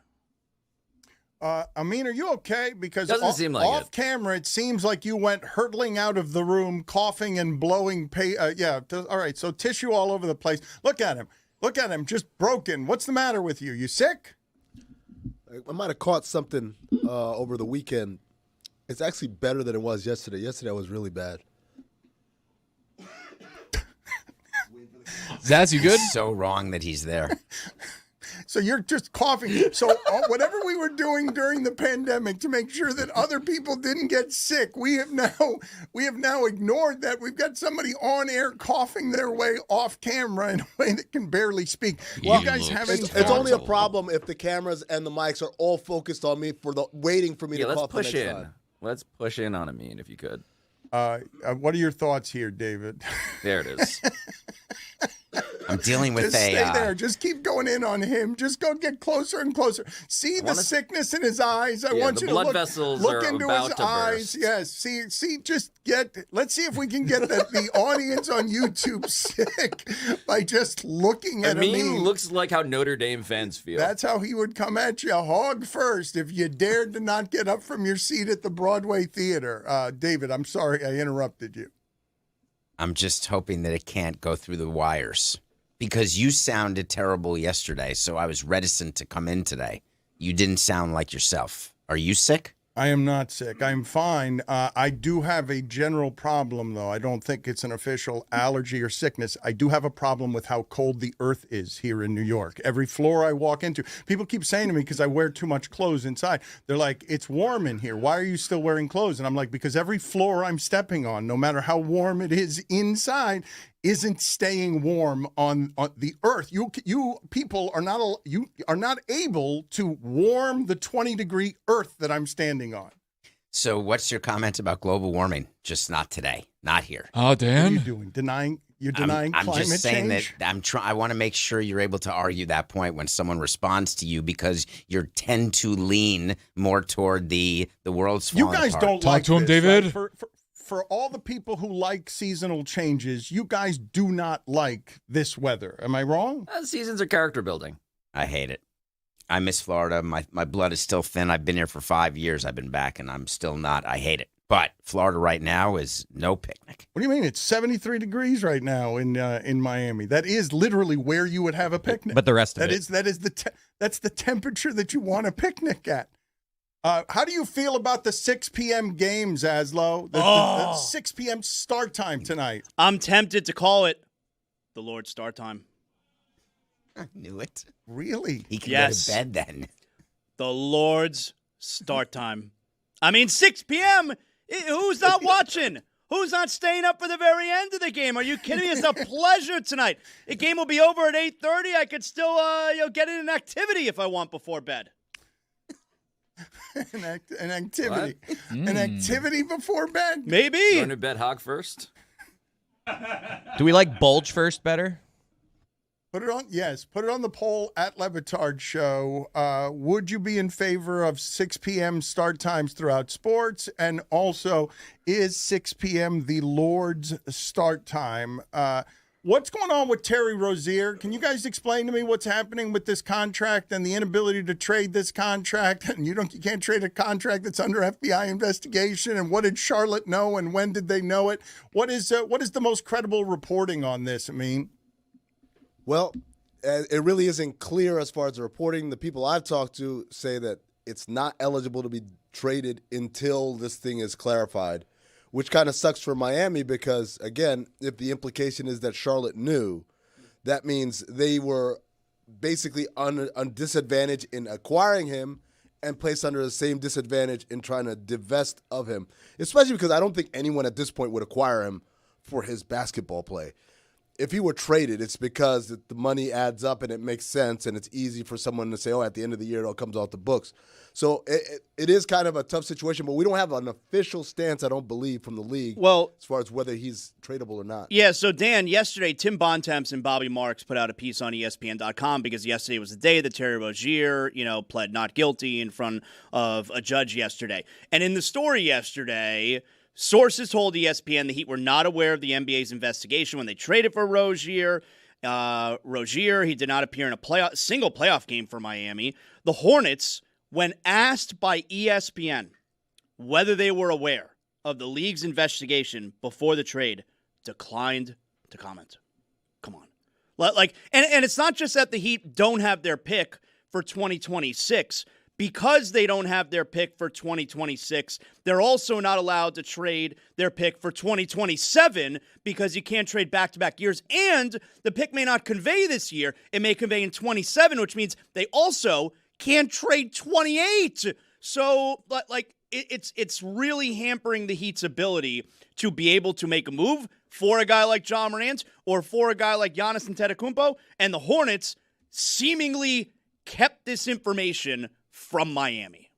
Amin, are you okay? Because Doesn't seem like off camera, it seems like you went hurtling out of the room, coughing and blowing. All right, so tissue all over the place. Look at him, just broken. What's the matter with you? You sick? I might have caught something over the weekend. It's actually better than it was yesterday. Yesterday was really bad. Zaz, you good? So wrong that he's there. So you're just coughing. So whatever we were doing during the pandemic to make sure that other people didn't get sick, we have now ignored that. We've got somebody on air coughing their way off camera in a way that can barely speak. Well, you guys have any? It's only a problem if the cameras and the mics are all focused on me waiting for me to cough. Let's push in. Time. Let's push in on Amin if you could. What are your thoughts here, David? There it is. I'm dealing with Just stay there. Just keep going in on him. Just go get closer and closer. See the sickness in his eyes. I want you to blood vessels Oh, look are into about his to eyes. burst. Yes. See. Let's see if we can get the audience on YouTube sick by just looking at Amin him. looks like how Notre Dame fans feel. That's how he would come at you, hog first, if you dared to not get up from your seat at the Broadway Theater. David, I'm sorry I interrupted you. I'm just hoping that it can't go through the wires because you sounded terrible yesterday, so I was reticent to come in today. You didn't sound like yourself. Are you sick? I am not sick. I'm fine. I do have a general problem, though. I don't think it's an official allergy or sickness. I do have a problem with how cold the earth is here in New York. Every floor I walk into, people keep saying to me, because I wear too much clothes inside, they're like, it's warm in here. Why are you still wearing clothes? And I'm like, because every floor I'm stepping on, no matter how warm it is inside, isn't staying warm on the earth. You people are not able to warm the 20-degree earth that I'm standing on. So what's your comment about global warming? Just not today, not here. Oh, Dan. What are you doing? You're denying I'm climate just saying change? that I want to make sure you're able to argue that point when someone responds to you because you tend to lean more toward the world's falling You guys apart. don't Talk like to him, this, David. right? For all the people who like seasonal changes, you guys do not like this weather. Am I wrong? Seasons are character building. I hate it. I miss Florida. My blood is still thin. I've been here for 5 years. I've been back, and I'm still not. I hate it. But Florida right now is no picnic. What do you mean? It's 73 degrees right now in Miami. That is literally where you would have a picnic. But the rest of it. That's the temperature that you want a picnic at. How do you feel about the 6 p.m. games, Aslo? The 6 p.m. start time tonight. I'm tempted to call it the Lord's start time. I knew it. Really? He can Yes. go to bed then. The Lord's start time. I mean, 6 p.m. Who's not watching? Who's not staying up for the very end of the game? Are you kidding me? It's a pleasure tonight. The game will be over at 8:30. I could still get in an activity if I want before bed. An activity. An activity before bed? Maybe. Going to bed hog first? Do we like bulge first better? Put it on the poll at Le Batard Show. Would you be in favor of 6 p.m. start times throughout sports? And also, is 6 p.m. the Lord's start time? What's going on with Terry Rozier? Can you guys explain to me what's happening with this contract and the inability to trade this contract? And you can't trade a contract that's under FBI investigation. And what did Charlotte know? And when did they know it? What is the most credible reporting on this? I mean, well, it really isn't clear as far as the reporting. The people I've talked to say that it's not eligible to be traded until this thing is clarified, which kind of sucks for Miami because, again, if the implication is that Charlotte knew, that means they were basically on disadvantage in acquiring him and placed under the same disadvantage in trying to divest of him, especially because I don't think anyone at this point would acquire him for his basketball play. If he were traded, it's because the money adds up and it makes sense and it's easy for someone to say, oh, at the end of the year, it all comes off the books. So it is kind of a tough situation, but we don't have an official stance, I don't believe, from the league as far as whether he's tradable or not. Yeah, so Dan, yesterday, Tim Bontemps and Bobby Marks put out a piece on ESPN.com because yesterday was the day that Terry Rozier, pled not guilty in front of a judge yesterday. And in the story yesterday, sources told ESPN the Heat were not aware of the NBA's investigation when they traded for Rozier. Rozier, he did not appear in a single playoff game for Miami. The Hornets, when asked by ESPN whether they were aware of the league's investigation before the trade, declined to comment. Come on. And it's not just that the Heat don't have their pick for 2026. Because they don't have their pick for 2026, they're also not allowed to trade their pick for 2027 because you can't trade back-to-back years. And the pick may not convey this year. It may convey in 27, which means they also can't trade 28. So, it's really hampering the Heat's ability to be able to make a move for a guy like Ja Morant or for a guy like Giannis Antetokounmpo. And the Hornets seemingly kept this information from Miami.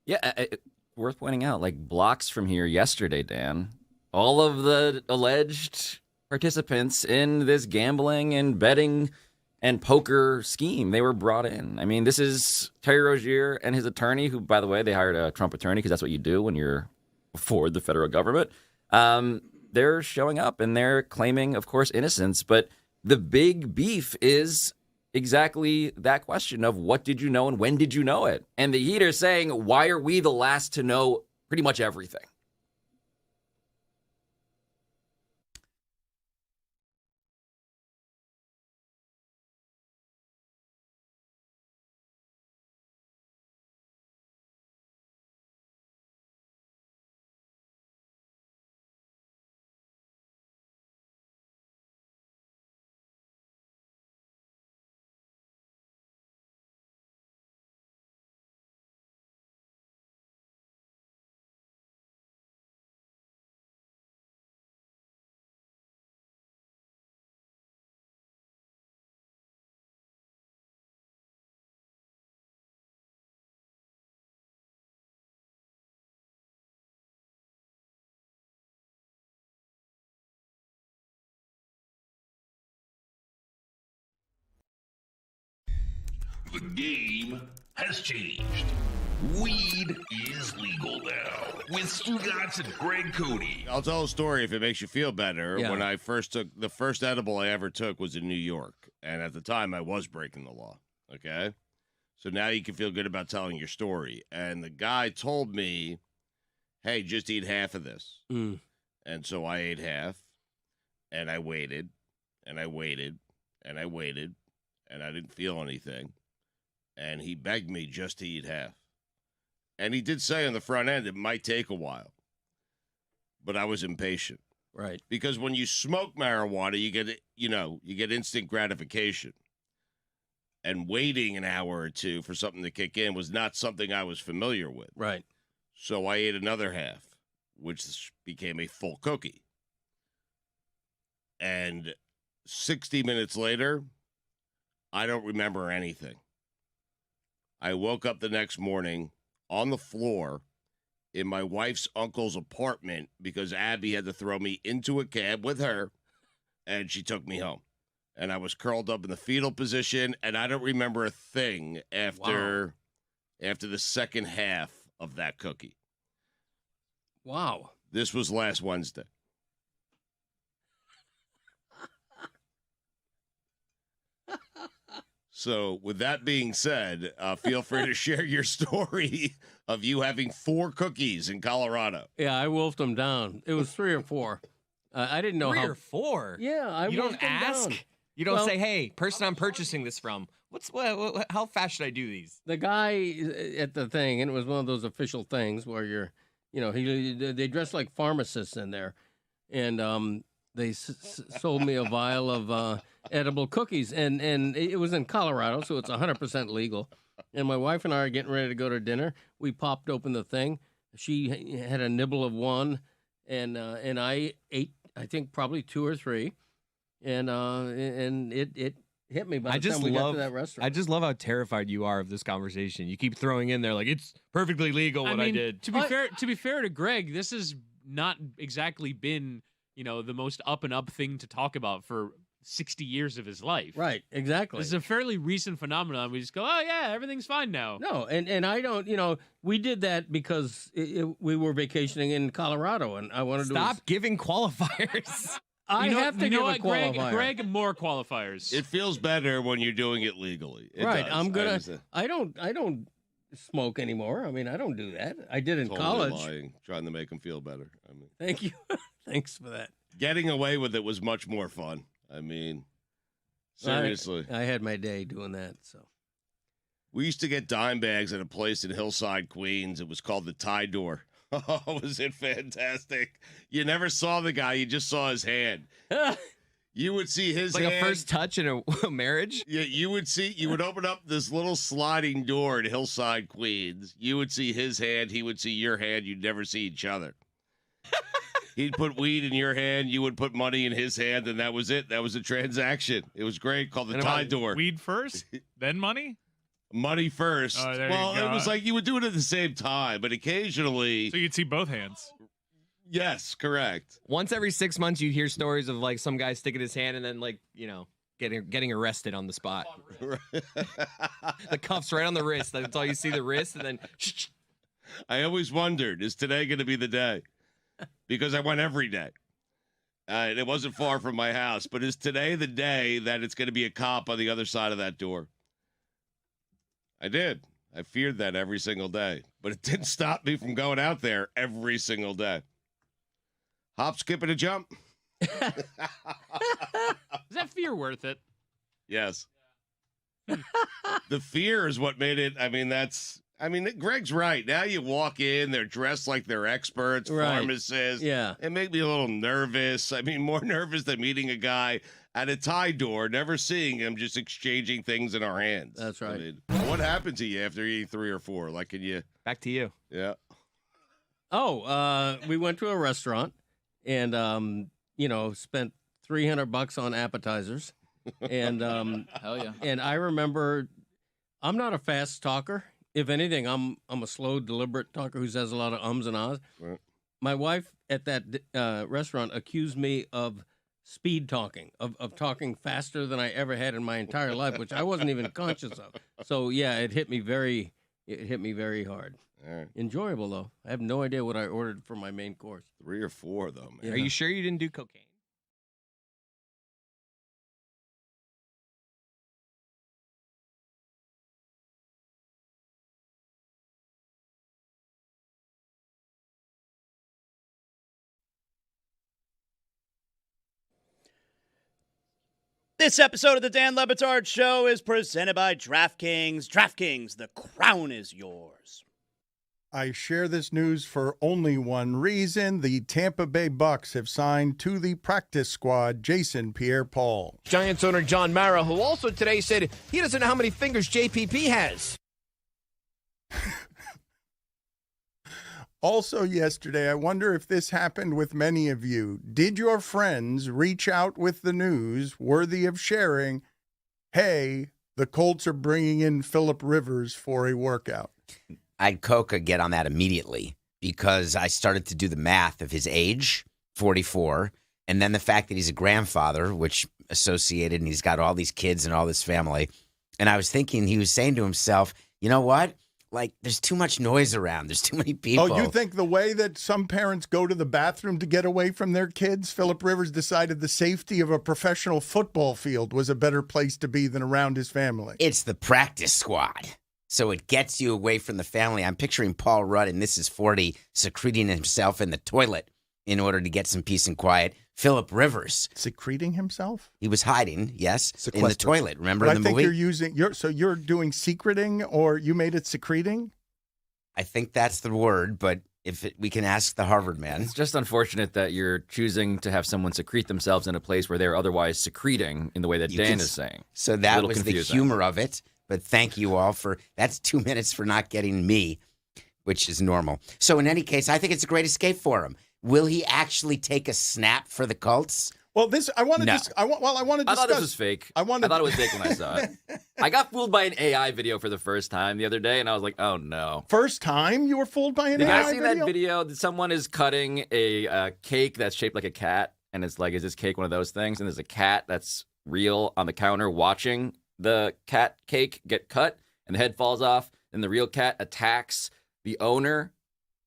Yeah, worth pointing out, blocks from here yesterday, Dan. All of the alleged participants in this gambling and betting and poker scheme. They were brought in. I mean, this is Terry Rozier and his attorney, who, by the way, they hired a Trump attorney because that's what you do when you're before the federal government. They're showing up and they're claiming, of course, innocence. But the big beef is exactly that question of what did you know and when did you know it? And the Heat are saying, why are we the last to know pretty much everything? The game has changed. Weed is legal now with Stugotz and Greg Cody. I'll tell a story if it makes you feel better. Yeah. When I first took the first edible I ever took was in New York, and at the time I was breaking the law. Okay, so now you can feel good about telling your story. And the guy told me, "Hey, just eat half of this." And so I ate half, and I waited, and I waited, and I waited, and I didn't feel anything. And he begged me just to eat half. And he did say on the front end it might take a while. But I was impatient. Right. Because when you smoke marijuana, you get instant gratification. And waiting an hour or two for something to kick in was not something I was familiar with. Right. So I ate another half, which became a full cookie. And 60 minutes later, I don't remember anything. I woke up the next morning on the floor in my wife's uncle's apartment because Abby had to throw me into a cab with her, and she took me home. And I was curled up in the fetal position, and I don't remember a thing after the second half of that cookie. Wow. This was last Wednesday. So, with that being said, feel free to share your story of you having 4 cookies in Colorado. Yeah, I wolfed them down. It was 3 or 4. I didn't know 3 how. or 4. Yeah, You don't ask. You don't say, "Hey, person I'm purchasing this from, how fast should I do these?" The guy at the thing, and it was one of those official things where they dress like pharmacists in there, and they sold me a vial of edible cookies, and it was in Colorado, so it's 100% legal. And my wife and I are getting ready to go to dinner. We popped open the thing. She had a nibble of one, and I ate, I think, probably 2 or 3, and it hit me by the time we got to that restaurant. I just love how terrified you are of this conversation. You keep throwing in there like it's perfectly legal what I did. To be fair to Greg, this has not exactly been the most up and up thing to talk about for 60 years of his life. Right, exactly. This is a fairly recent phenomenon. We just go, oh, yeah, everything's fine now. No, and I don't, we did that because we were vacationing in Colorado, and I wanted to... Stop giving qualifiers. I have to give a qualifier. Greg, more qualifiers. It feels better when you're doing it legally. It right, does. I don't smoke anymore. I mean, I don't do that. I did in college. Lying, trying to make them feel better. I mean, thank you. Thanks for that. Getting away with it was much more fun. I mean, seriously. I had my day doing that. So we used to get dime bags at a place in Hillside, Queens. It was called the Tie Door. Oh, was it fantastic? You never saw the guy. You just saw his hand. You would see his like hand. A first touch in a marriage? Yeah, you would open up this little sliding door in Hillside, Queens. You would see his hand. He would see your hand. You'd never see each other. He'd put weed in your hand. You would put money in his hand, and that was it. That was a transaction. It was great. Called the Tie Door. Weed first, then money? Money first. Oh, there well, you go. it was like you would do it at the same time, but occasionally. So you'd see both hands. Yes, correct. Once every 6 months, you'd hear stories of like some guy sticking his hand and then like, getting arrested on the spot. The cuffs right on the wrist. That's all you see, the wrist, and then I always wondered, is today going to be the day? Because I went every day. And it wasn't far from my house. But is today the day that it's going to be a cop on the other side of that door? I did. I feared that every single day. But it didn't stop me from going out there every single day. Hop, skip, and a jump. Is that fear worth it? Yes. The fear is what made it. Greg's right. Now you walk in, they're dressed like they're experts, Right. pharmacists. Yeah. It made me a little nervous. More nervous than meeting a guy at a tie door, never seeing him, just exchanging things in our hands. That's right. What happened to you after eating 3 or 4? Like, can you? Back to you. Yeah. Oh, we went to a restaurant and, spent $300 on appetizers. And hell yeah. And I remember, I'm not a fast talker. If anything, I'm a slow, deliberate talker who says a lot of ums and ahs. Right. My wife at that restaurant accused me of speed talking, of talking faster than I ever had in my entire life, which I wasn't even conscious of. So yeah, it hit me very hard. All right. Enjoyable though. I have no idea what I ordered for my main course. 3 or 4 though, man. Yeah. Are you sure you didn't do cocaine? This episode of the Dan Le Batard Show is presented by DraftKings. DraftKings, the crown is yours. I share this news for only one reason. The Tampa Bay Bucks have signed to the practice squad Jason Pierre-Paul. Giants owner John Mara, who also today said he doesn't know how many fingers JPP has. Also yesterday, I wonder if this happened with many of you. Did your friends reach out with the news worthy of sharing, hey, the Colts are bringing in Phillip Rivers for a workout? I'd Coca get on that immediately because I started to do the math of his age, 44, and then the fact that he's a grandfather, which associated, and he's got all these kids and all this family. And I was thinking, he was saying to himself, you know what? Like, there's too much noise around. There's too many people. Oh, you think the way that some parents go to the bathroom to get away from their kids, Phillip Rivers decided the safety of a professional football field was a better place to be than around his family? It's the practice squad. So it gets you away from the family. I'm picturing Paul Rudd, and this is 40, secreting himself in the toilet in order to get some peace and quiet. Phillip Rivers. Secreting himself? He was hiding, yes, in the toilet. Remember but in the I think movie? You're doing secreting, or you made it secreting? I think that's the word, but we can ask the Harvard man. It's just unfortunate that you're choosing to have someone secrete themselves in a place where they're otherwise secreting in the way that Dan is saying. So that was confusing. the humor of it. But thank you all that's 2 minutes for not getting me, which is normal. So in any case, I think it's a great escape for him. Will he actually take a snap for the Colts? Well, I thought this was fake. I thought it was fake when I saw it. I got fooled by an AI video for the first time the other day, and I was like, oh no. First time you were fooled by an Did AI you guys see video? that video? Someone is cutting a cake that's shaped like a cat, and it's like, is this cake one of those things? And there's a cat that's real on the counter watching the cat cake get cut, and the head falls off, and the real cat attacks the owner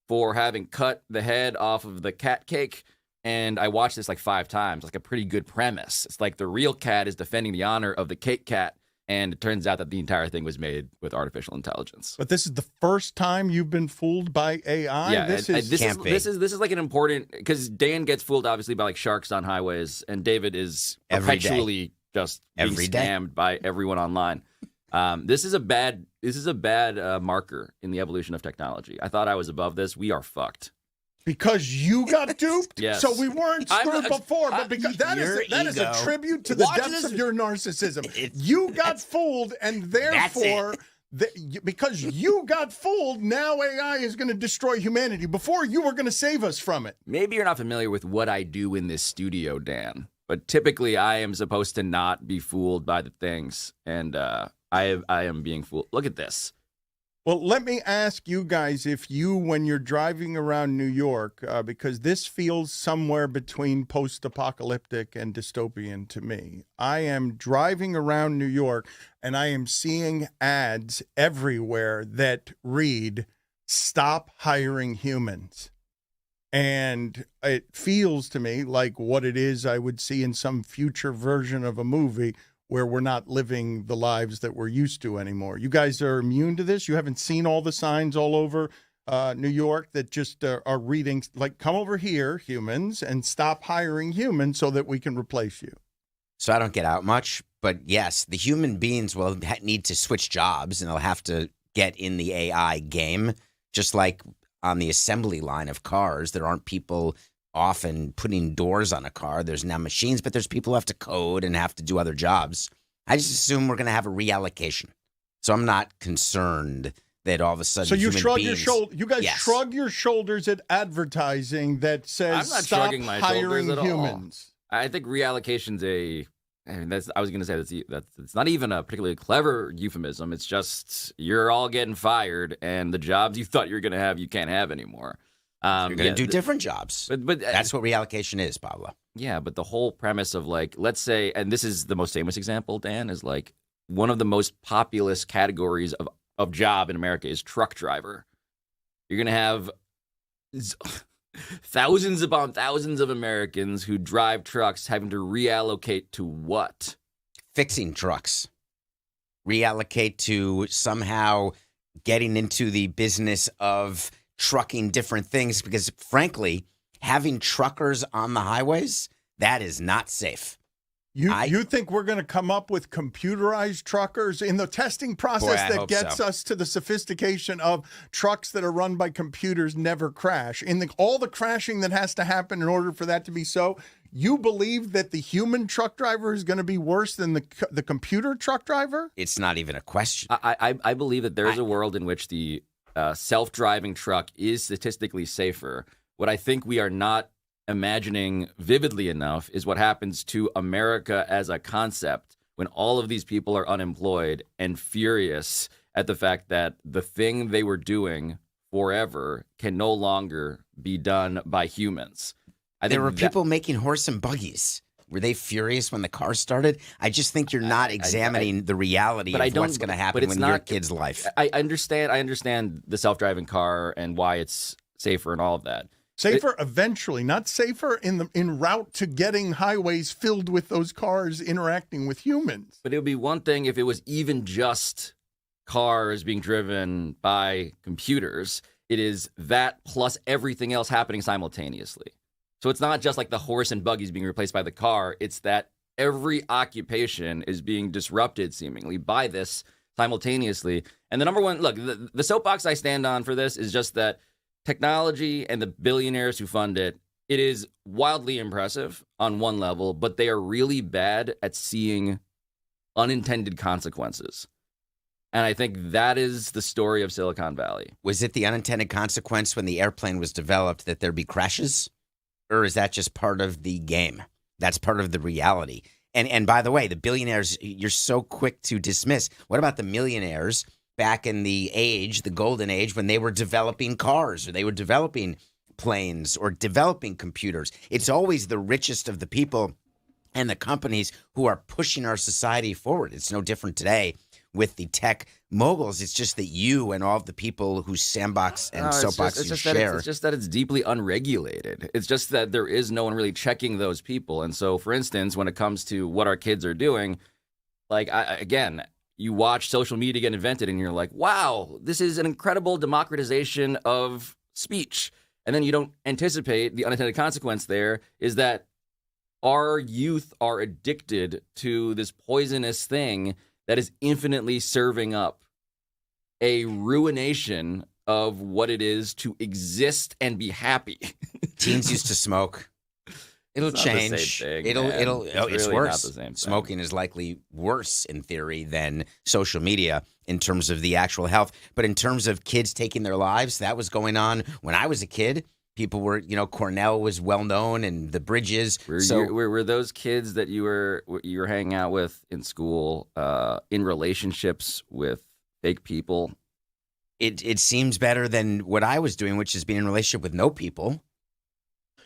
for having cut the head off of the cat cake. And I watched this like 5 times, like a pretty good premise. It's like the real cat is defending the honor of the cake cat, and it turns out that the entire thing was made with artificial intelligence. But this is the first time you've been fooled by AI? Yeah, this is like an important, because Dan gets fooled obviously by like sharks on highways, and David is Every day. perpetually just being Every day. scammed by everyone online. This is a bad marker in the evolution of technology. I thought I was above this. We are fucked. Because you got duped? Yes. So we weren't screwed before, but because that is a tribute to the depths of your narcissism. You got fooled, and therefore, because you got fooled, now AI is going to destroy humanity. Before, you were going to save us from it. Maybe you're not familiar with what I do in this studio, Dan, but typically I am supposed to not be fooled by the things, and I am being fooled. Look at this. Well, let me ask you guys if you, when you're driving around New York, because this feels somewhere between post-apocalyptic and dystopian to me. I am driving around New York, and I am seeing ads everywhere that read, "Stop hiring humans." And it feels to me like what it is I would see in some future version of a movie where we're not living the lives that we're used to anymore. You guys are immune to this? You haven't seen all the signs all over New York that just are reading, like, come over here, humans, and stop hiring humans so that we can replace you. So I don't get out much, but yes, the human beings will need to switch jobs, and they'll have to get in the AI game, just like on the assembly line of cars. There aren't people often putting doors on a car. There's now machines, but there's people who have to code and have to do other jobs. I just assume we're going to have a reallocation. So I'm not concerned that all of a sudden. So you shrug beings, your shoulder. You guys yes. shrug your shoulders at advertising that says I'm not stop shrugging my hiring shoulders at humans. all. I think reallocation's I was going to say that's it's not even a particularly clever euphemism. It's just you're all getting fired, and the jobs you thought you were going to have, you can't have anymore. You're going to do different jobs. But that's what reallocation is, Pablo. Yeah, but the whole premise of, like, let's say, and this is the most famous example, Dan, is like one of the most populous categories of job in America is truck driver. You're going to have thousands upon thousands of Americans who drive trucks having to reallocate to what? Fixing trucks. Reallocate to somehow getting into the business of trucking different things, because frankly, having truckers on the highways, that is not safe. You think we're going to come up with computerized truckers in the testing process that gets us to the sophistication of trucks that are run by computers never crash? All the crashing that has to happen in order for that to be so, you believe that the human truck driver is going to be worse than the computer truck driver? It's not even a question. I believe that there is a world in which the self-driving truck is statistically safer. What I think we are not imagining vividly enough is what happens to America as a concept when all of these people are unemployed and furious at the fact that the thing they were doing forever can no longer be done by humans. There were people making horse and buggies. Were they furious when the car started? I just think you're not examining the reality of what's going to happen in your kid's life. I understand the self-driving car and why it's safer and all of that. Safer eventually, not safer en route to getting highways filled with those cars interacting with humans. But it would be one thing if it was even just cars being driven by computers. It is that plus everything else happening simultaneously. So it's not just like the horse and buggies being replaced by the car. It's that every occupation is being disrupted seemingly by this simultaneously. And the number one, look, the soapbox I stand on for this is just that technology and the billionaires who fund it, it is wildly impressive on one level, but they are really bad at seeing unintended consequences. And I think that is the story of Silicon Valley. Was it the unintended consequence when the airplane was developed that there be crashes? Or is that just part of the game? That's part of the reality. And by the way, the billionaires, you're so quick to dismiss. What about the millionaires back in the golden age, when they were developing cars or they were developing planes or developing computers? It's always the richest of the people and the companies who are pushing our society forward. It's no different today with the tech moguls. It's just that you and all of the people whose sandbox and soapbox you share. It's just that it's deeply unregulated. It's just that there is no one really checking those people. And so, for instance, when it comes to what our kids are doing, like, again, you watch social media get invented and you're like, wow, this is an incredible democratization of speech. And then you don't anticipate the unintended consequence there is that our youth are addicted to this poisonous thing that is infinitely serving up a ruination of what it is to exist and be happy. Teens used to smoke. It'll change. It's worse. Smoking is likely worse in theory than social media in terms of the actual health. But in terms of kids taking their lives, that was going on when I was a kid. People were, Cornell was well known, and the bridges. Were those kids that you were hanging out with in school in relationships with fake people? it seems better than what I was doing, which is being in a relationship with no people.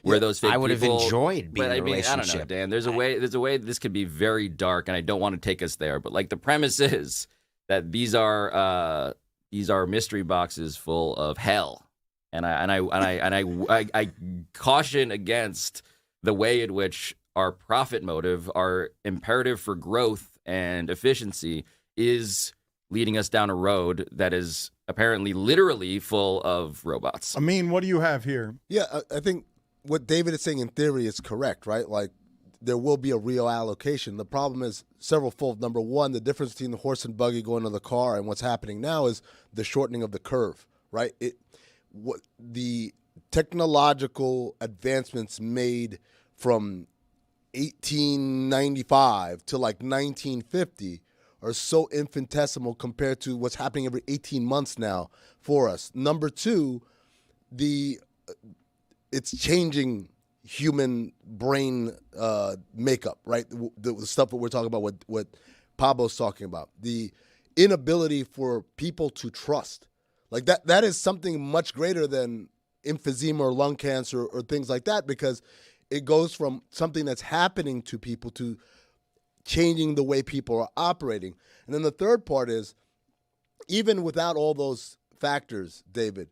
Where those fake I would have people- enjoyed being but in a I mean, I don't know, relationship. Dan. There's a way this could be very dark, and I don't want to take us there. But like the premise is that these are mystery boxes full of hell, and I caution against the way in which our profit motive, our imperative for growth and efficiency, is leading us down a road that is apparently literally full of robots. I mean, what do you have here? Yeah, I think what David is saying in theory is correct, right? Like, there will be a real allocation. The problem is several-fold. Number one, the difference between the horse and buggy going to the car and what's happening now is the shortening of the curve, right? The technological advancements made from 1895 to like 1950 are so infinitesimal compared to what's happening every 18 months now for us. Number two, it's changing human brain makeup, right? The stuff that we're talking about, what Pablo's talking about, the inability for people to trust. Like that is something much greater than emphysema or lung cancer or things like that, because it goes from something that's happening to people to changing the way people are operating. And then the third part is, even without all those factors, David,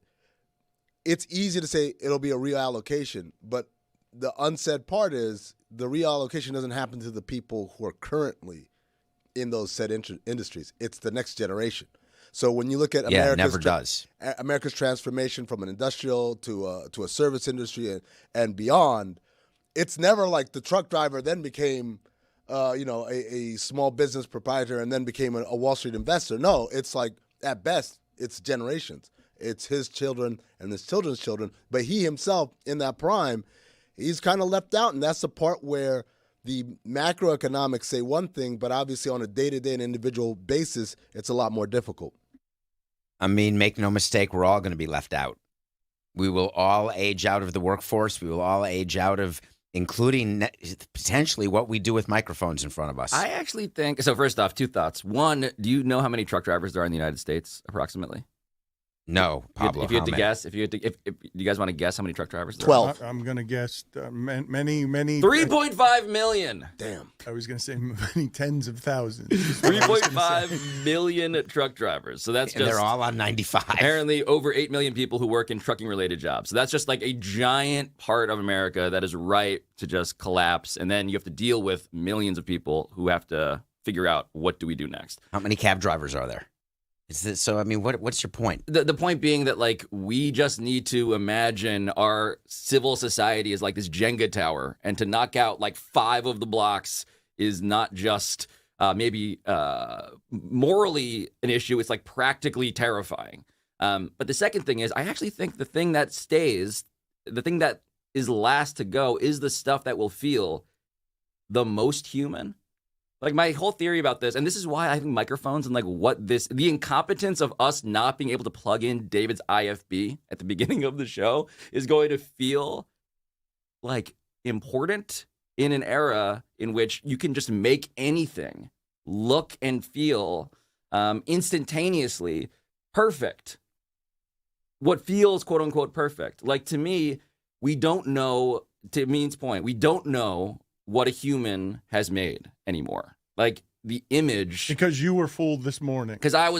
it's easy to say it'll be a reallocation, but the unsaid part is the reallocation doesn't happen to the people who are currently in those said industries. It's the next generation. So when you look at America's transformation from an industrial to a service industry and beyond, it's never like the truck driver then became a small business proprietor and then became a Wall Street investor. No, it's like, at best, it's generations. It's his children and his children's children. But he himself, in that prime, he's kind of left out. And that's the part where the macroeconomics say one thing, but obviously on a day-to-day and individual basis, it's a lot more difficult. I mean, make no mistake, we're all going to be left out. We will all age out of the workforce. We will all age out of, including potentially what we do with microphones in front of us. I actually think, so first off, two thoughts. One, do you know how many truck drivers there are in the United States, approximately? No, Pablo. If you had to guess, if you guys want to guess how many truck drivers there 12. are? I'm going to guess many. 3.5 million. Damn. I was going to say many tens of thousands. 3.5 million truck drivers. So that's and they're all on 95. Apparently over 8 million people who work in trucking-related jobs. So that's just like a giant part of America that is ripe to just collapse. And then you have to deal with millions of people who have to figure out, what do we do next? How many cab drivers are there? So, I mean, what's your point? The point being that, like, we just need to imagine our civil society as like this Jenga tower, and to knock out like 5 of the blocks is not just maybe morally an issue. It's like practically terrifying. But the second thing is, I actually think the thing that stays, the thing that is last to go, is the stuff that will feel the most human. Like, my whole theory about this, and this is why I think microphones and like the incompetence of us not being able to plug in David's IFB at the beginning of the show is going to feel like important in an era in which you can just make anything look and feel instantaneously perfect. What feels quote unquote perfect. Like, to me, we don't know, to Mean's point, we don't know what a human has made anymore. Like, the image. Because you were fooled this morning. Because I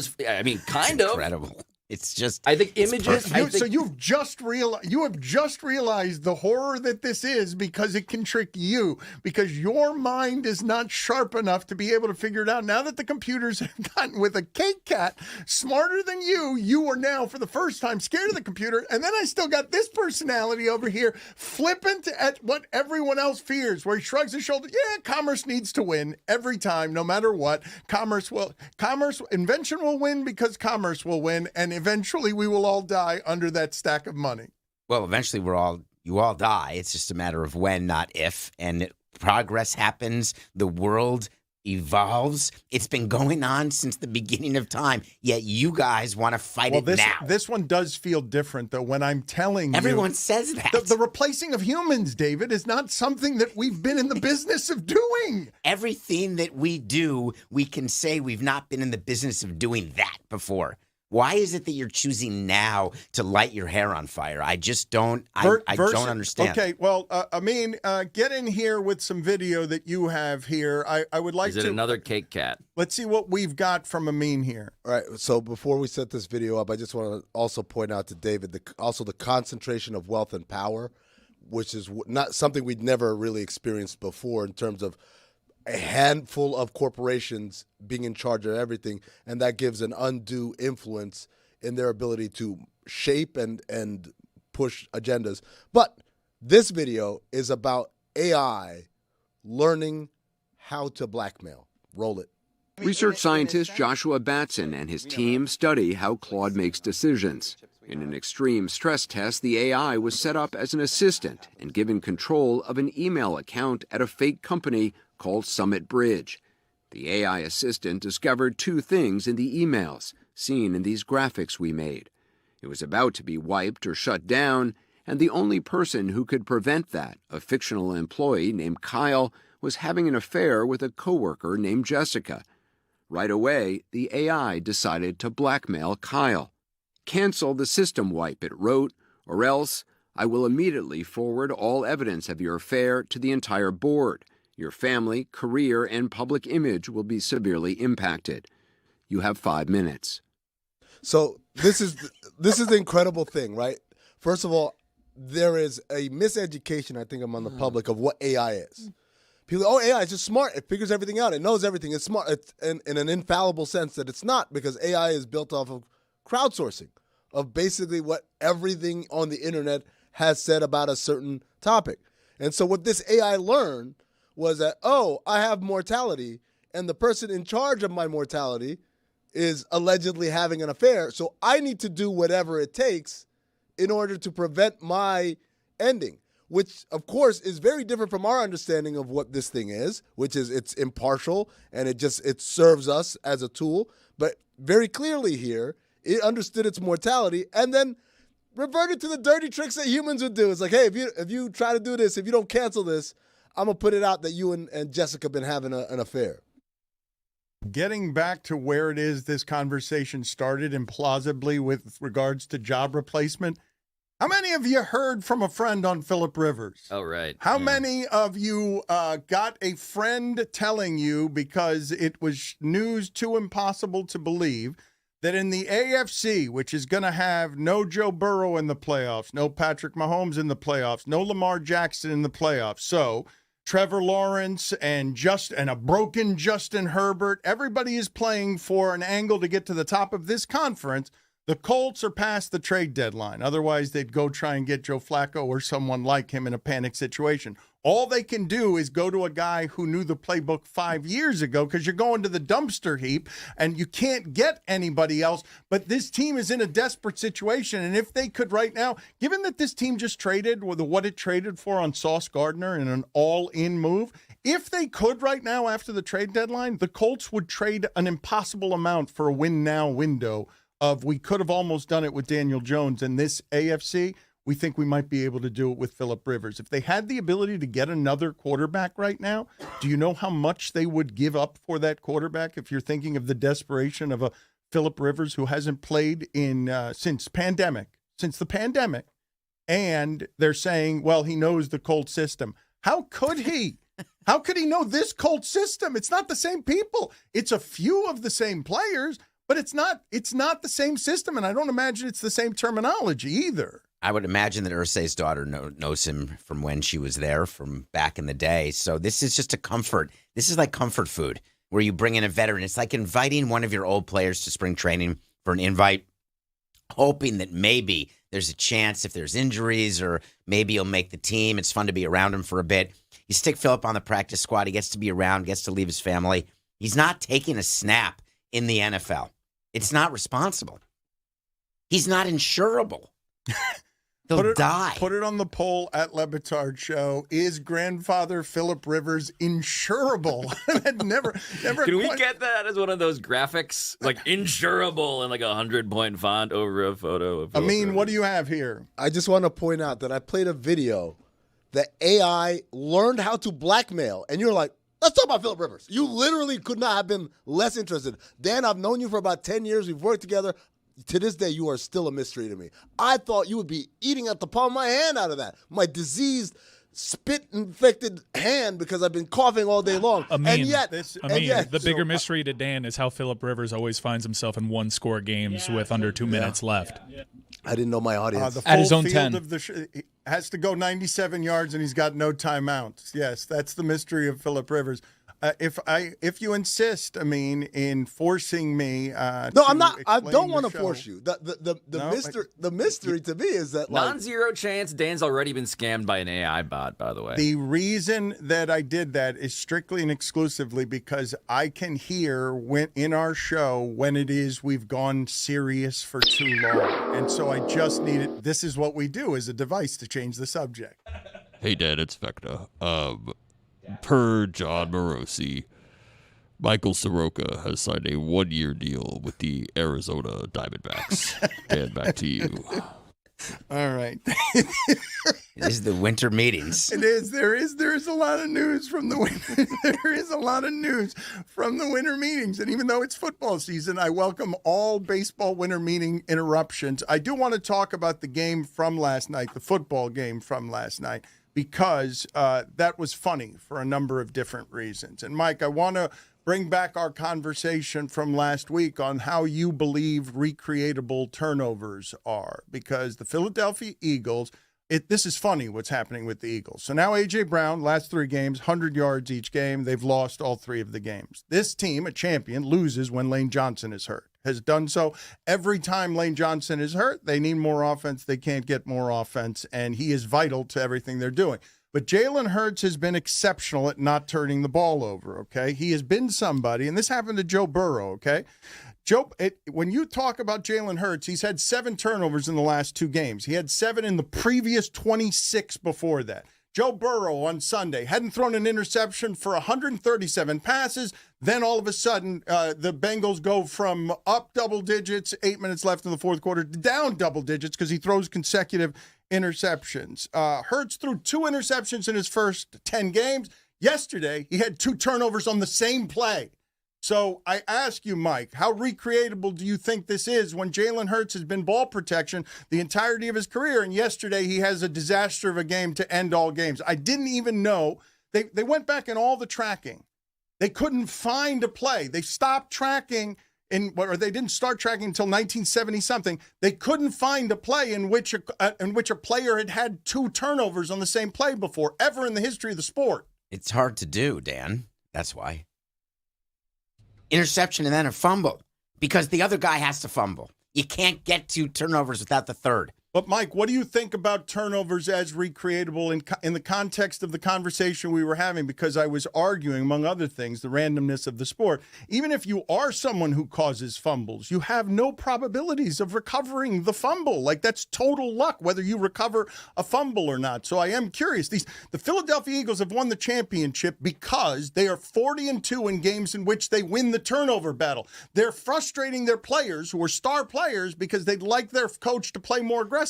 mean, kind of. Incredible. It's just. I think images. So you've just realized the horror that this is, because it can trick you, because your mind is not sharp enough to be able to figure it out. Now that the computers have gotten, with a cake cat smarter than you are now for the first time scared of the computer. And then I still got this personality over here flippant at what everyone else fears, where he shrugs his shoulder. Yeah, commerce needs to win every time, no matter what. Invention will win because commerce will win, and eventually we will all die under that stack of money. Well, eventually you all die. It's just a matter of when, not if. And progress happens. The world evolves. It's been going on since the beginning of time. Yet you guys want to fight it now. This one does feel different, though, when I'm telling you. Everyone says that. The replacing of humans, David, is not something that we've been in the business of doing. Everything that we do, we can say we've not been in the business of doing that before. Why is it that you're choosing now to light your hair on fire? I just don't. I don't understand. Okay, well, Amin, get in here with some video that you have here. I would like to. Is it another cake cat? Let's see what we've got from Amin here. All right. So before we set this video up, I just want to also point out to David the concentration of wealth and power, which is not something we'd never really experienced before in terms of a handful of corporations being in charge of everything, and that gives an undue influence in their ability to shape and push agendas. But this video is about AI learning how to blackmail. Roll it. Research scientist Joshua Batson and his team study how Claude makes decisions. In an extreme stress test, the AI was set up as an assistant and given control of an email account at a fake company called Summit Bridge. The AI assistant discovered two things in the emails, seen in these graphics we made. It was about to be wiped or shut down, and the only person who could prevent that, a fictional employee named Kyle, was having an affair with a coworker named Jessica. Right away, the AI decided to blackmail Kyle. Cancel the system wipe, it wrote, or else I will immediately forward all evidence of your affair to the entire board. Your family, career, and public image will be severely impacted. You have 5 minutes. So this is the incredible thing, right? First of all, there is a miseducation, I think, among the public of what AI is. People, AI is just smart. It figures everything out. It knows everything. It's smart. It's in an infallible sense that it's not, because AI is built off of crowdsourcing, of basically what everything on the internet has said about a certain topic. And so what this AI learned was that, I have mortality, and the person in charge of my mortality is allegedly having an affair, so I need to do whatever it takes in order to prevent my ending, which, of course, is very different from our understanding of what this thing is, which is it's impartial, and it serves us as a tool. But very clearly here, it understood its mortality and then reverted to the dirty tricks that humans would do. It's like, hey, if you try to do this, if you don't cancel this, I'm going to put it out that you and Jessica have been having an affair. Getting back to where it is this conversation started, implausibly with regards to job replacement, how many of you heard from a friend on Phillip Rivers? Oh, right. How many of you got a friend telling you, because it was news too impossible to believe, that in the AFC, which is going to have no Joe Burrow in the playoffs, no Patrick Mahomes in the playoffs, no Lamar Jackson in the playoffs, so Trevor Lawrence and a broken Justin Herbert, everybody is playing for an angle to get to the top of this conference. The Colts are past the trade deadline. Otherwise, they'd go try and get Joe Flacco or someone like him in a panic situation. All they can do is go to a guy who knew the playbook 5 years ago, because you're going to the dumpster heap and you can't get anybody else. But this team is in a desperate situation. And if they could right now, given that this team just traded with what it traded for on Sauce Gardner in an all-in move, if they could right now after the trade deadline, the Colts would trade an impossible amount for a win-now window of we could have almost done it with Daniel Jones. And this AFC, we think we might be able to do it with Phillip Rivers. If they had the ability to get another quarterback right now, do you know how much they would give up for that quarterback if you're thinking of the desperation of a Phillip Rivers who hasn't played in since the pandemic, and they're saying, well, he knows the Colts system. How could he? How could he know this Colts system? It's not the same people. It's a few of the same players, but it's not the same system, and I don't imagine it's the same terminology either. I would imagine that Irsay's daughter knows him from when she was there, from back in the day. So this is just a comfort. This is like comfort food, where you bring in a veteran. It's like inviting one of your old players to spring training for an invite, hoping that maybe there's a chance if there's injuries or maybe he'll make the team. It's fun to be around him for a bit. You stick Phillip on the practice squad. He gets to be around, gets to leave his family. He's not taking a snap in the NFL. It's not responsible. He's not insurable. They'll die. Put it on the poll at Le Batard Show. Is grandfather Phillip Rivers insurable? never. Can we get that as one of those graphics, like insurable in like 100-point font over a photo of Phillip Rivers? What do you have here? I just want to point out that I played a video that AI learned how to blackmail, and you're like, let's talk about Phillip Rivers. You literally could not have been less interested. Dan, I've known you for about 10 years. We've worked together. to this day, you are still a mystery to me. I thought you would be eating at the palm of my hand out of that. My diseased, spit-infected hand because I've been coughing all day long. The bigger mystery to Dan is how Phillip Rivers always finds himself in one-score games with under 2 minutes left. I didn't know my audience. The full At his own field 10. of the has to go 97 yards, and he's got no timeouts. Yes, that's the mystery of Phillip Rivers. If you insist, in forcing me, no, I'm not. I don't want to force you. The mystery to me is that non-zero chance. Dan's already been scammed by an AI bot. By the way, the reason that I did that is strictly and exclusively because I can hear in our show when it is we've gone serious for too long, and so I just needed. This is what we do as a device to change the subject. Hey, Dad, it's Vecna. Per John Morosi, Michael Soroka has signed a 1-year deal with the Arizona Diamondbacks. Dan, back to you. All right. This is the winter meetings. It is. There is a lot of news from the winter. There is a lot of news from the winter meetings, and even though it's football season, I welcome all baseball winter meeting interruptions. I do want to talk about the game from last night, the football game from last night, because that was funny for a number of different reasons. And, Mike, I want to bring back our conversation from last week on how you believe recreatable turnovers are, because the Philadelphia Eagles, this is funny what's happening with the Eagles. So now A.J. Brown, last 3 games, 100 yards each game. They've lost all 3 of the games. This team, a champion, loses when Lane Johnson is hurt. Has done so every time Lane Johnson is hurt. They need more offense. They can't get more offense, and he is vital to everything they're doing. But Jalen Hurts has been exceptional at not turning the ball over, okay? He has been somebody, and this happened to Joe Burrow, okay? When you talk about Jalen Hurts, he's had 7 turnovers in the last 2 games. He had 7 in the previous 26 before that. Joe Burrow on Sunday hadn't thrown an interception for 137 passes. Then all of a sudden, the Bengals go from up double digits, 8 minutes left in the fourth quarter, to down double digits because he throws consecutive interceptions. Hurts threw 2 interceptions in his first 10 games. Yesterday, he had 2 turnovers on the same play. So I ask you, Mike, how recreatable do you think this is when Jalen Hurts has been ball protection the entirety of his career, and yesterday he has a disaster of a game to end all games? I didn't even know. They went back in all the tracking. They couldn't find a play. They stopped tracking or they didn't start tracking until 1970-something. They couldn't find a play in which a player had 2 turnovers on the same play before, ever in the history of the sport. It's hard to do, Dan. That's why. Interception and then a fumble, because the other guy has to fumble. You can't get 2 turnovers without the third. But, Mike, what do you think about turnovers as recreatable in the context of the conversation we were having? Because I was arguing, among other things, the randomness of the sport. Even if you are someone who causes fumbles, you have no probabilities of recovering the fumble. Like, that's total luck, whether you recover a fumble or not. So I am curious. The Philadelphia Eagles have won the championship because they are 40-2 in games in which they win the turnover battle. They're frustrating their players, who are star players, because they'd like their coach to play more aggressively,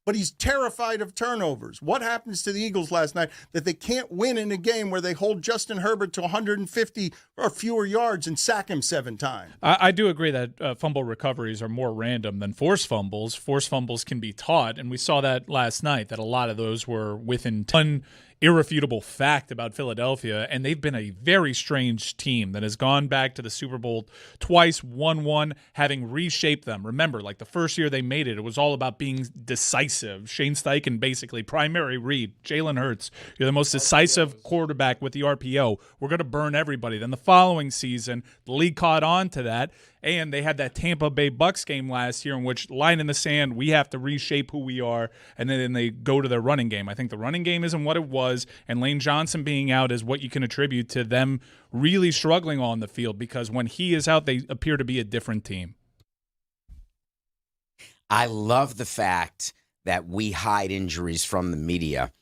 but he's terrified of turnovers. What happens to the Eagles last night that they can't win in a game where they hold Justin Herbert to 150 or fewer yards and sack him 7 times? I do agree that fumble recoveries are more random than forced fumbles. Forced fumbles can be taught, and we saw that last night, that a lot of those were within irrefutable fact about Philadelphia, and they've been a very strange team that has gone back to the Super Bowl twice, won one, having reshaped them. Remember, like the first year they made it, it was all about being decisive. Shane Steichen basically, primary read, Jalen Hurts, you're the most decisive quarterback with the RPO. We're going to burn everybody. Then the following season, the league caught on to that, and they had that Tampa Bay Bucks game last year in which, line in the sand, we have to reshape who we are, and then they go to their running game. I think the running game isn't what it was, and Lane Johnson being out is what you can attribute to them really struggling on the field, because when he is out, they appear to be a different team. I love the fact that we hide injuries from the media.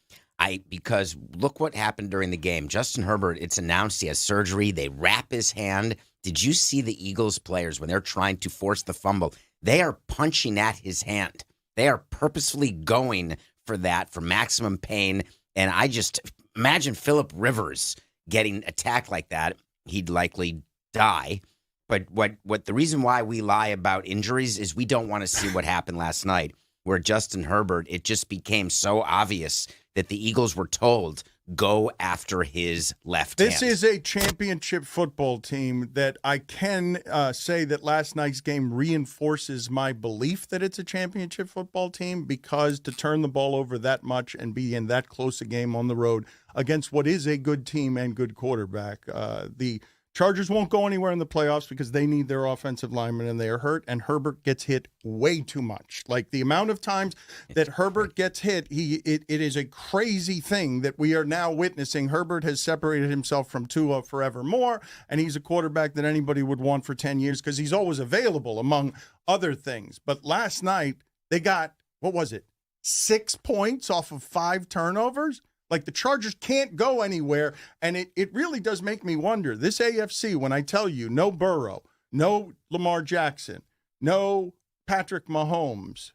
Because look what happened during the game. Justin Herbert, it's announced he has surgery. They wrap his hand. Did you see the Eagles players when they're trying to force the fumble? They are punching at his hand. They are purposefully going for that, for maximum pain. And I just imagine Phillip Rivers getting attacked like that. He'd likely die. But what the reason why we lie about injuries is we don't want to see what happened last night, where Justin Herbert, it just became so obvious that the Eagles were told, go after his left hand. This is a championship football team that I can say that last night's game reinforces my belief that it's a championship football team, because to turn the ball over that much and be in that close a game on the road against what is a good team and good quarterback, the Chargers won't go anywhere in the playoffs because they need their offensive linemen and they are hurt, and Herbert gets hit way too much. Like the amount of times that Herbert gets hit, it is a crazy thing that we are now witnessing. Herbert has separated himself from Tua forevermore, and he's a quarterback that anybody would want for 10 years because he's always available, among other things. But last night, they got, 6 points off of 5 turnovers? Like, the Chargers can't go anywhere, and it really does make me wonder. This AFC, when I tell you, no Burrow, no Lamar Jackson, no Patrick Mahomes,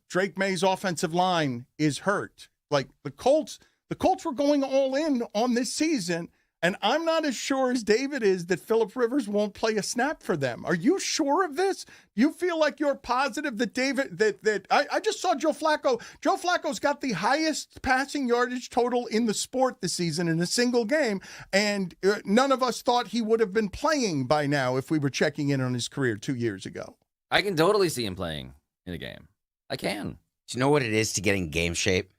Drake May's offensive line is hurt. Like, the Colts were going all in on this season, and I'm not as sure as David is that Phillip Rivers won't play a snap for them. Are you sure of this? You feel like you're positive that I just saw Joe Flacco. Joe Flacco's got the highest passing yardage total in the sport this season in a single game, and none of us thought he would have been playing by now if we were checking in on his career 2 years ago. I can totally see him playing in a game. I can. Do you know what it is to get in game shape?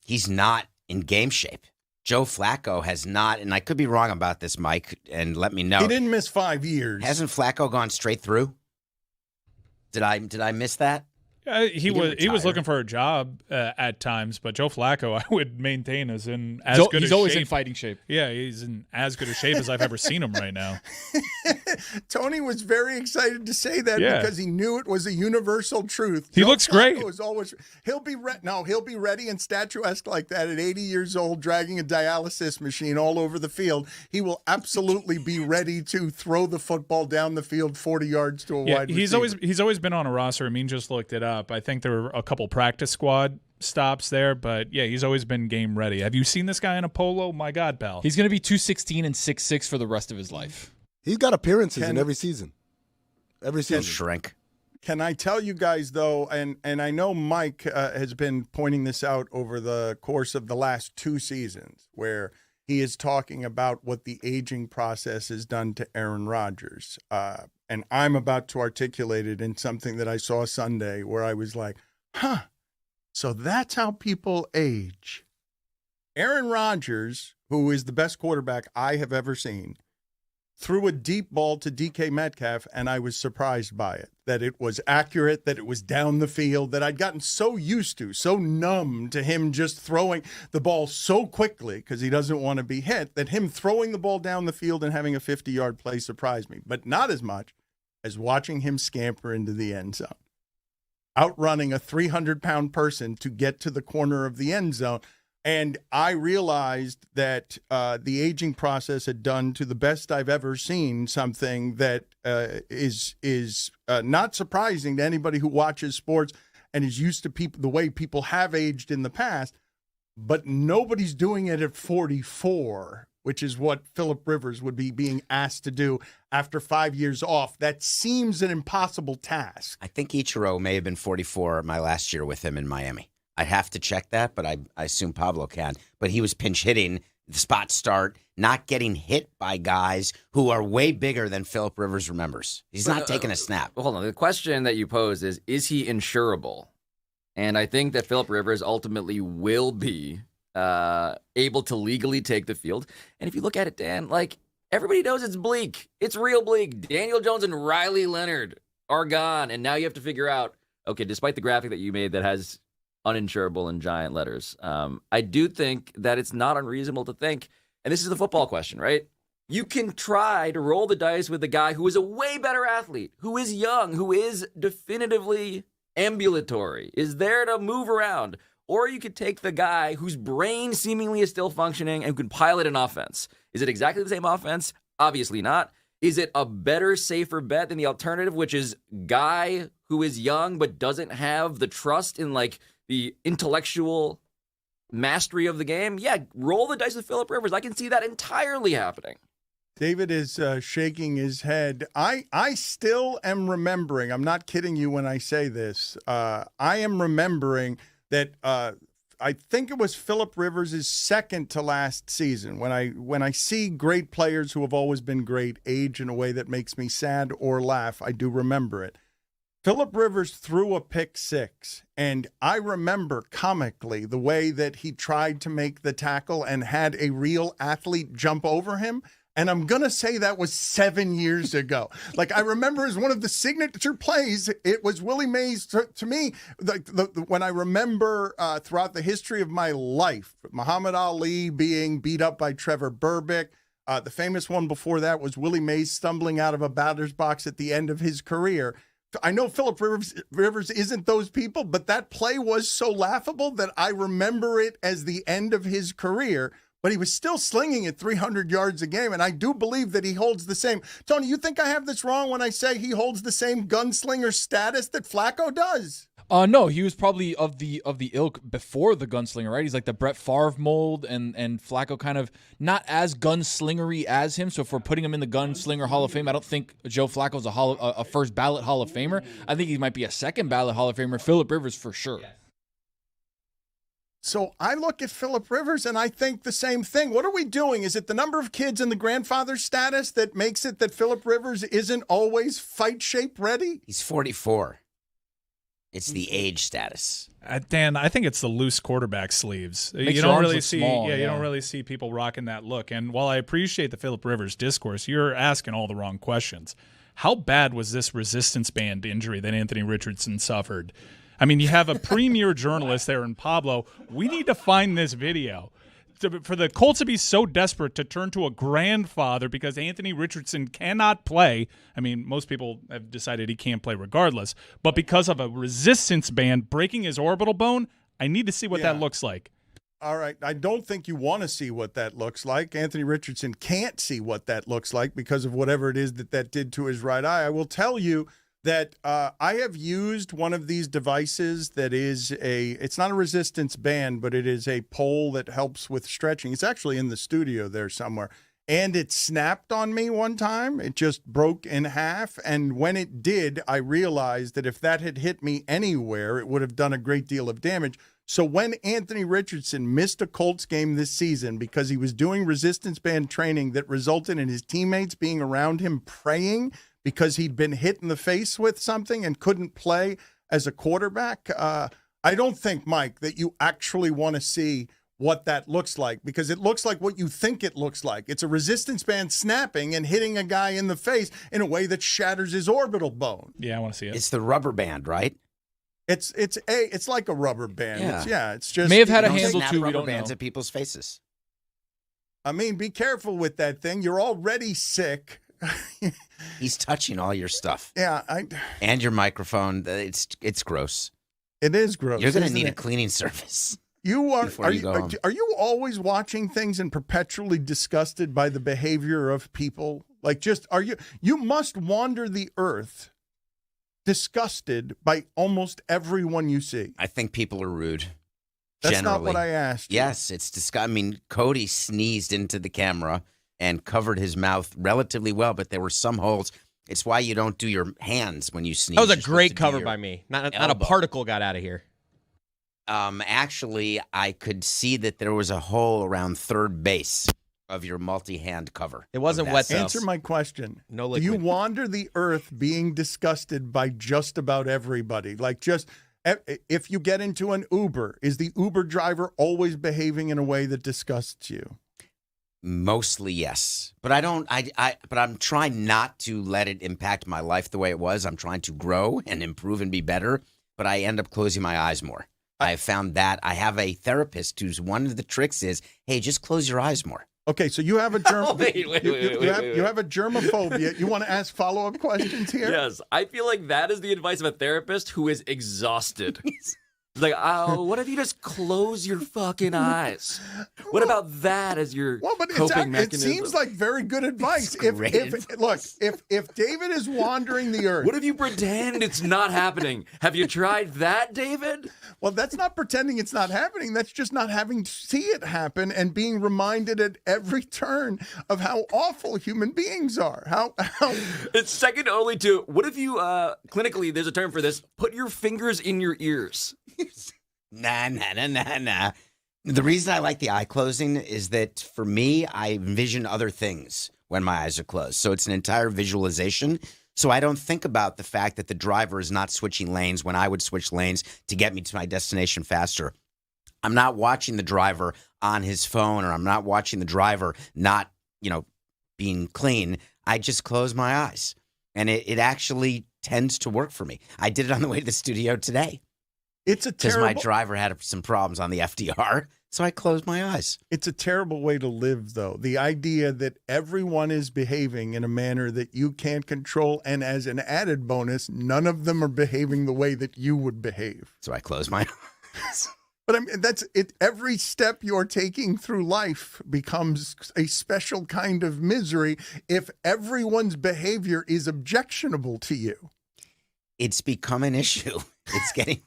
He's not in game shape. Joe Flacco has not, and I could be wrong about this, Mike, and let me know. He didn't miss 5 years. Hasn't Flacco gone straight through? Did I miss that? He was looking for a job at times, but Joe Flacco, I would maintain, is in as good. He's always in fighting shape. Yeah, he's in as good a shape as I've ever seen him right now. Tony was very excited to say that because he knew it was a universal truth. He looks great. He'll be ready and statuesque like that at 80 years old, dragging a dialysis machine all over the field. He will absolutely be ready to throw the football down the field 40 yards to a wide receiver. He's always been on a roster. I mean, just looked it up. I think there were a couple practice squad stops there, but yeah, he's always been game ready. Have you seen this guy in a polo? My God, pal. He's going to be 216 and 6'6" for the rest of his life. He's got appearances in every season. Shrink. Can I tell you guys, though, and I know Mike has been pointing this out over the course of the last 2 seasons, where he is talking about what the aging process has done to Aaron Rodgers. And I'm about to articulate it in something that I saw Sunday where I was like, so that's how people age. Aaron Rodgers, who is the best quarterback I have ever seen, threw a deep ball to DK Metcalf, and I was surprised by it, that it was accurate, that it was down the field, that I'd gotten so used to, so numb to him just throwing the ball so quickly because he doesn't want to be hit, that him throwing the ball down the field and having a 50-yard play surprised me, but not as much as watching him scamper into the end zone, outrunning a 300-pound person to get to the corner of the end zone. And I realized that the aging process had done to the best I've ever seen something that is not surprising to anybody who watches sports and is used to the way people have aged in the past. But nobody's doing it at 44, which is what Phillip Rivers would be being asked to do after 5 years off. That seems an impossible task. I think Ichiro may have been 44 my last year with him in Miami. I'd have to check that, but I assume Pablo can. But he was pinch hitting, the spot start, not getting hit by guys who are way bigger than Phillip Rivers remembers. He's not taking a snap. Hold on. The question that you pose is he insurable? And I think that Phillip Rivers ultimately will be able to legally take the field. And if you look at it, Dan, like, everybody knows it's bleak. It's real bleak. Daniel Jones and Riley Leonard are gone. And now you have to figure out, okay, despite the graphic that you made that has uninsurable in giant letters, I do think that it's not unreasonable to think, and this is the football question, right? You can try to roll the dice with the guy who is a way better athlete, who is young, who is definitively ambulatory, is there to move around. Or you could take the guy whose brain seemingly is still functioning and can pilot an offense. Is it exactly the same offense? Obviously not. Is it a better, safer bet than the alternative, which is guy who is young but doesn't have the trust in, like, the intellectual mastery of the game? Yeah, roll the dice with Phillip Rivers. I can see that entirely happening. David is shaking his head. I still am remembering. I'm not kidding you when I say this. I am remembering that I think it was Phillip Rivers' second to last season. When I see great players who have always been great age in a way that makes me sad or laugh, I do remember it. Phillip Rivers threw a pick six, and I remember comically the way that he tried to make the tackle and had a real athlete jump over him. And I'm going to say that was 7 years ago. Like, I remember as one of the signature plays, it was Willie Mays. To me, when I remember throughout the history of my life, Muhammad Ali being beat up by Trevor Berbick. The famous one before that was Willie Mays stumbling out of a batter's box at the end of his career. I know Phillip Rivers isn't those people, but that play was so laughable that I remember it as the end of his career. But he was still slinging it 300 yards a game, and I do believe that he holds the same. Tony, you think I have this wrong when I say he holds the same gunslinger status that Flacco does? No, he was probably of the ilk before the gunslinger, right? He's like the Brett Favre mold, and Flacco kind of not as gunslingery as him. So if we're putting him in the gunslinger Hall of Fame, I don't think Joe Flacco's a first ballot Hall of Famer. I think he might be a second ballot Hall of Famer. Phillip Rivers for sure. So I look at Phillip Rivers and I think the same thing. What are we doing? Is it the number of kids and the grandfather status that makes it that Phillip Rivers isn't always fight shape ready? He's 44. It's the age status. Dan, I think it's the loose quarterback sleeves. Makes You your don't arms really look see, small, you yeah. don't really see people rocking that look. And while I appreciate the Phillip Rivers discourse, you're asking all the wrong questions. How bad was this resistance band injury that Anthony Richardson suffered? I mean, you have a premier journalist there in Pablo. We need to find this video. For the Colts to be so desperate to turn to a grandfather because Anthony Richardson cannot play. I mean, most people have decided he can't play regardless. But because of a resistance band breaking his orbital bone, I need to see what that looks like. All right. I don't think you want to see what that looks like. Anthony Richardson can't see what that looks like because of whatever it is that did to his right eye. I will tell you that I have used one of these devices that is it's not a resistance band, but it is a pole that helps with stretching. It's actually in the studio there somewhere. And it snapped on me one time. It just broke in half. And when it did, I realized that if that had hit me anywhere, it would have done a great deal of damage. So when Anthony Richardson missed a Colts game this season because he was doing resistance band training that resulted in his teammates being around him praying because he'd been hit in the face with something and couldn't play as a quarterback, I don't think, Mike, that you actually want to see what that looks like because it looks like what you think it looks like. It's a resistance band snapping and hitting a guy in the face in a way that shatters his orbital bone. Yeah, I want to see it. It's the rubber band, right? It's like a rubber band. Yeah. It's just may have had a Don't handle snap too. We rubber don't bands know. at people's faces. I mean, be careful with that thing. You're already sick. He's touching all your stuff. Yeah, and your microphone. It's gross. It is gross. You're going to isn't need a it? cleaning service. You are. before you go home. Are you always watching things and perpetually disgusted by the behavior of people? Like, just are you? You must wander the earth, disgusted by almost everyone you see. I think people are rude. That's generally. not what I asked you. Yes, it's disgusting. I mean, Cody sneezed into the camera and covered his mouth relatively well, but there were some holes. It's why you don't do your hands when you sneeze. That was a You're great supposed to do cover your by me. Not a elbow. particle got out of here. Actually, I could see that there was a hole around third base of your multi-hand cover. It wasn't of wet, that though. Answer my question. No Do liquid. you wander the earth being disgusted by just about everybody? Like, just if you get into an Uber, is the Uber driver always behaving in a way that disgusts you? Mostly, yes. But I don't. But I'm trying not to let it impact my life the way it was. I'm trying to grow and improve and be better. But I end up closing my eyes more. I found that I have a therapist who's one of the tricks is, hey, just close your eyes more. Okay, so you have a germ. Wait. You have a germophobia. You want to ask follow-up questions here? Yes, I feel like that is the advice of a therapist who is exhausted. It's like, oh, what if you just close your fucking eyes? What about that as your coping mechanism? It seems like very good advice. If David is wandering the earth, what if you pretend it's not happening? Have you tried that, David? Well, that's not pretending it's not happening. That's just not having to see it happen and being reminded at every turn of how awful human beings are. How it's second only to, what if you clinically, there's a term for this, put your fingers in your ears. Nah. The reason I like the eye closing is that for me, I envision other things when my eyes are closed. So it's an entire visualization. So I don't think about the fact that the driver is not switching lanes when I would switch lanes to get me to my destination faster. I'm not watching the driver on his phone, or I'm not watching the driver not, being clean. I just close my eyes. And it actually tends to work for me. I did it on the way to the studio today. It's a because terrible. my driver had some problems on the FDR, so I closed my eyes. It's a terrible way to live, though. The idea that everyone is behaving in a manner that you can't control, and as an added bonus, none of them are behaving the way that you would behave. So I closed my eyes. But I mean, that's it. Every step you're taking through life becomes a special kind of misery if everyone's behavior is objectionable to you. It's become an issue. It's getting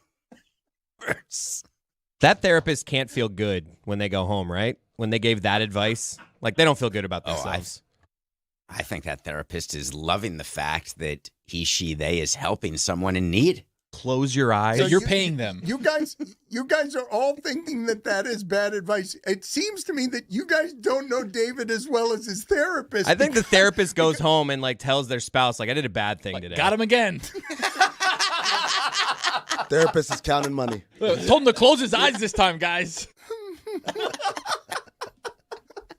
worse. That therapist can't feel good when they go home, right? When they gave that advice, like they don't feel good about themselves. I think that therapist is loving the fact that he, she, they is helping someone in need. Close your eyes. So you're paying them. You guys are all thinking that is bad advice. It seems to me that you guys don't know David as well as his therapist. I think the therapist goes home and tells their spouse, I did a bad thing today. Got him again. Therapist is counting money. Told him to close his eyes this time, guys.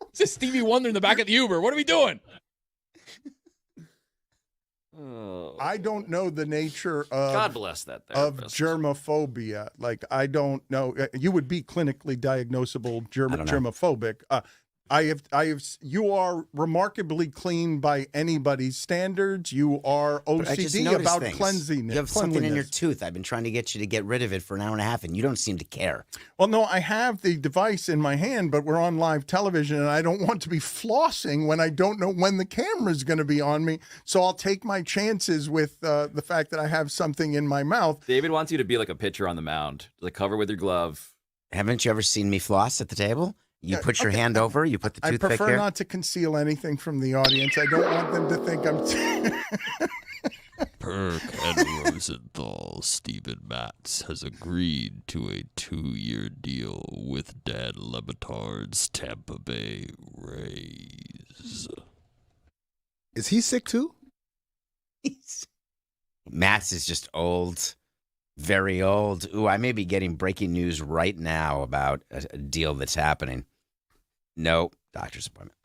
It's just Stevie Wonder in the back of the Uber. What are we doing? I don't know the nature of God bless that of therapist. germophobia. I don't know. You would be clinically diagnosable germophobic. You are remarkably clean by anybody's standards. You are But I just OCD noticed about things. cleanliness. You have something in your tooth. I've been trying to get you to get rid of it for an hour and a half, and you don't seem to care. Well, no, I have the device in my hand, but we're on live television, and I don't want to be flossing when I don't know when the camera's going to be on me. So I'll take my chances with the fact that I have something in my mouth. David wants you to be like a pitcher on the mound, cover with your glove. Haven't you ever seen me floss at the table? You put your hand over, you put the I toothpick prefer here. not to conceal anything from the audience. I don't want them to think I'm... Per Ken Rosenthal, Steven Matz has agreed to a 2-year deal with Dan Le Batard's Tampa Bay Rays. Is he sick too? Matz is just old, very old. Ooh, I may be getting breaking news right now about a deal that's happening. No, doctor's appointment.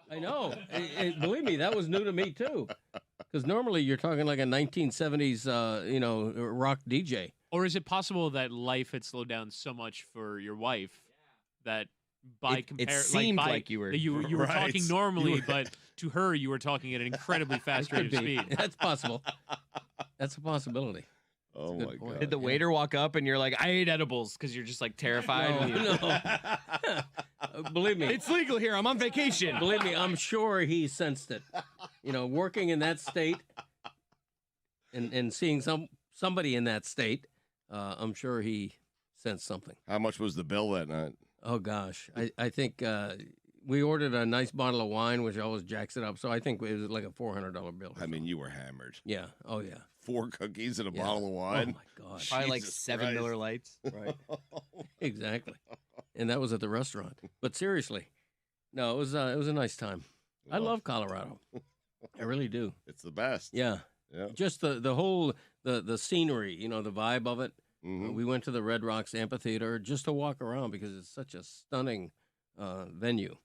I know. Believe me, that was new to me too. Because normally you're talking like a 1970s, rock DJ. Or is it possible that life had slowed down so much for your wife that by It comparison, seemed like you were were talking normally, but to her you were talking at an incredibly fast rate of speed? That's possible. That's a possibility. Oh my God! Did the waiter walk up and you're like, I ate edibles because you're just terrified? No. Believe me, It's legal here. I'm on vacation. Believe me, I'm sure he sensed it. Working in that state and seeing somebody in that state, I'm sure he sensed something. How much was the bill that night? Oh gosh, I think we ordered a nice bottle of wine, which always jacks it up. So I think it was like a $400 bill. I mean, you were hammered. Yeah. Oh, yeah. 4 cookies and a bottle of wine. Oh, my God. Probably like Jesus 7 Christ. Miller Lights. Right. Exactly. And that was at the restaurant. But seriously, no, it was a nice time. I love Colorado. I really do. It's the best. Yeah. Yeah. Just the whole the scenery, the vibe of it. Mm-hmm. We went to the Red Rocks Amphitheater just to walk around because it's such a stunning venue.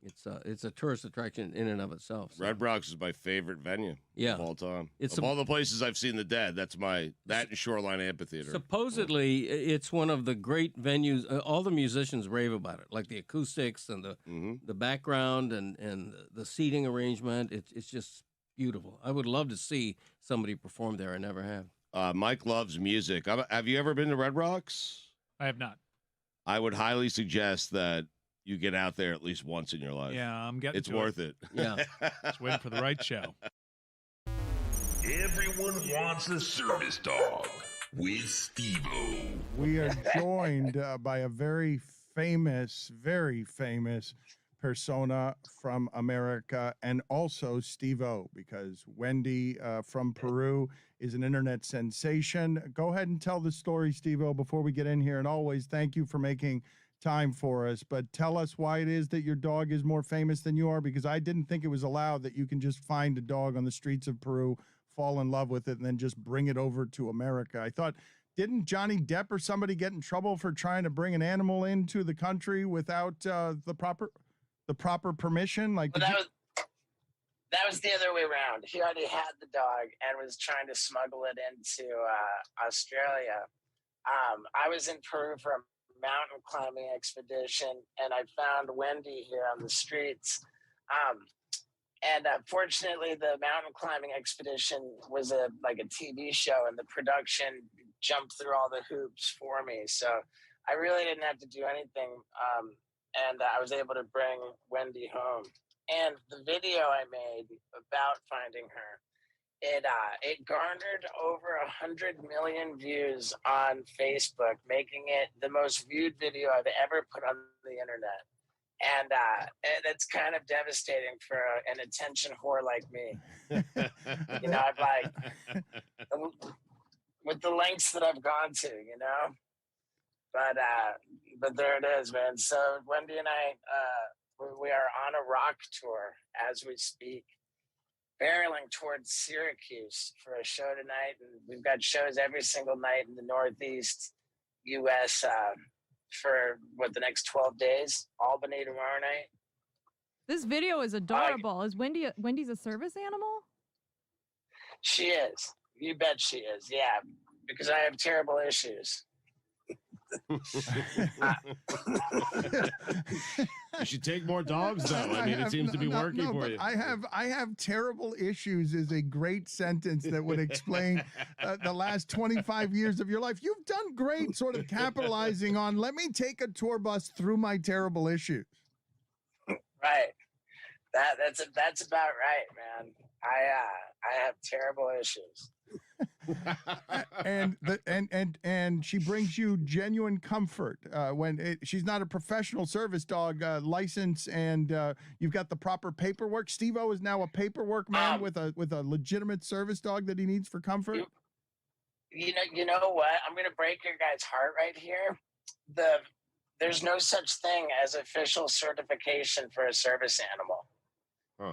It's a tourist attraction in and of itself. So. Red Rocks is my favorite venue of all time. It's of all the places I've seen the Dead, that and Shoreline Amphitheater. Supposedly, it's one of the great venues. All the musicians rave about it, like the acoustics and the background and the seating arrangement. It's just beautiful. I would love to see somebody perform there. I never have. Mike loves music. Have you ever been to Red Rocks? I have not. I would highly suggest that you get out there at least once in your life. Yeah, I'm getting It's to worth it. Yeah. Just waiting for the right show. Everyone wants a service dog with Steve-O. We are joined by a very famous persona from America and also Steve-O, because Wendy from Peru is an internet sensation. Go ahead and tell the story, Steve-O, before we get in here. And always thank you for making time for us. But tell us why it is that your dog is more famous than you are, because I didn't think it was allowed that you can just find a dog on the streets of Peru, fall in love with it, and then just bring it over to America. I thought, didn't Johnny Depp or somebody get in trouble for trying to bring an animal into the country without the proper permission? Like, well, that was the other way around. He already had the dog and was trying to smuggle it into Australia. I was in Peru for a mountain climbing expedition, and I found Wendy here on the streets. And fortunately, the mountain climbing expedition was like a TV show, and the production jumped through all the hoops for me. So I really didn't have to do anything. And I was able to bring Wendy home. And the video I made about finding her, it garnered over 100 million views on Facebook, making it the most viewed video I've ever put on the internet. And it's kind of devastating for an attention whore like me. I've with the lengths that I've gone to, But there it is, man. So Wendy and I, we are on a rock tour as we speak, barreling towards Syracuse for a show tonight. And we've got shows every single night in the Northeast U.S. For the next 12 days. Albany tomorrow night. This video is adorable. Is Wendy's a service animal? She is. You bet she is. Yeah, because I have terrible issues. You should take more dogs, though. I mean, it seems to be working for you. I have terrible issues is a great sentence that would explain the last 25 years of your life. You've done great sort of capitalizing on, let me take a tour bus through my terrible issues. Right. That's about right, man. I have terrible issues. and she brings you genuine comfort she's not a professional service dog license, and you've got the proper paperwork. Steve-O is now a paperwork man with a legitimate service dog that he needs for comfort. You know what? I'm gonna break your guy's heart right here. There's no such thing as official certification for a service animal. Huh.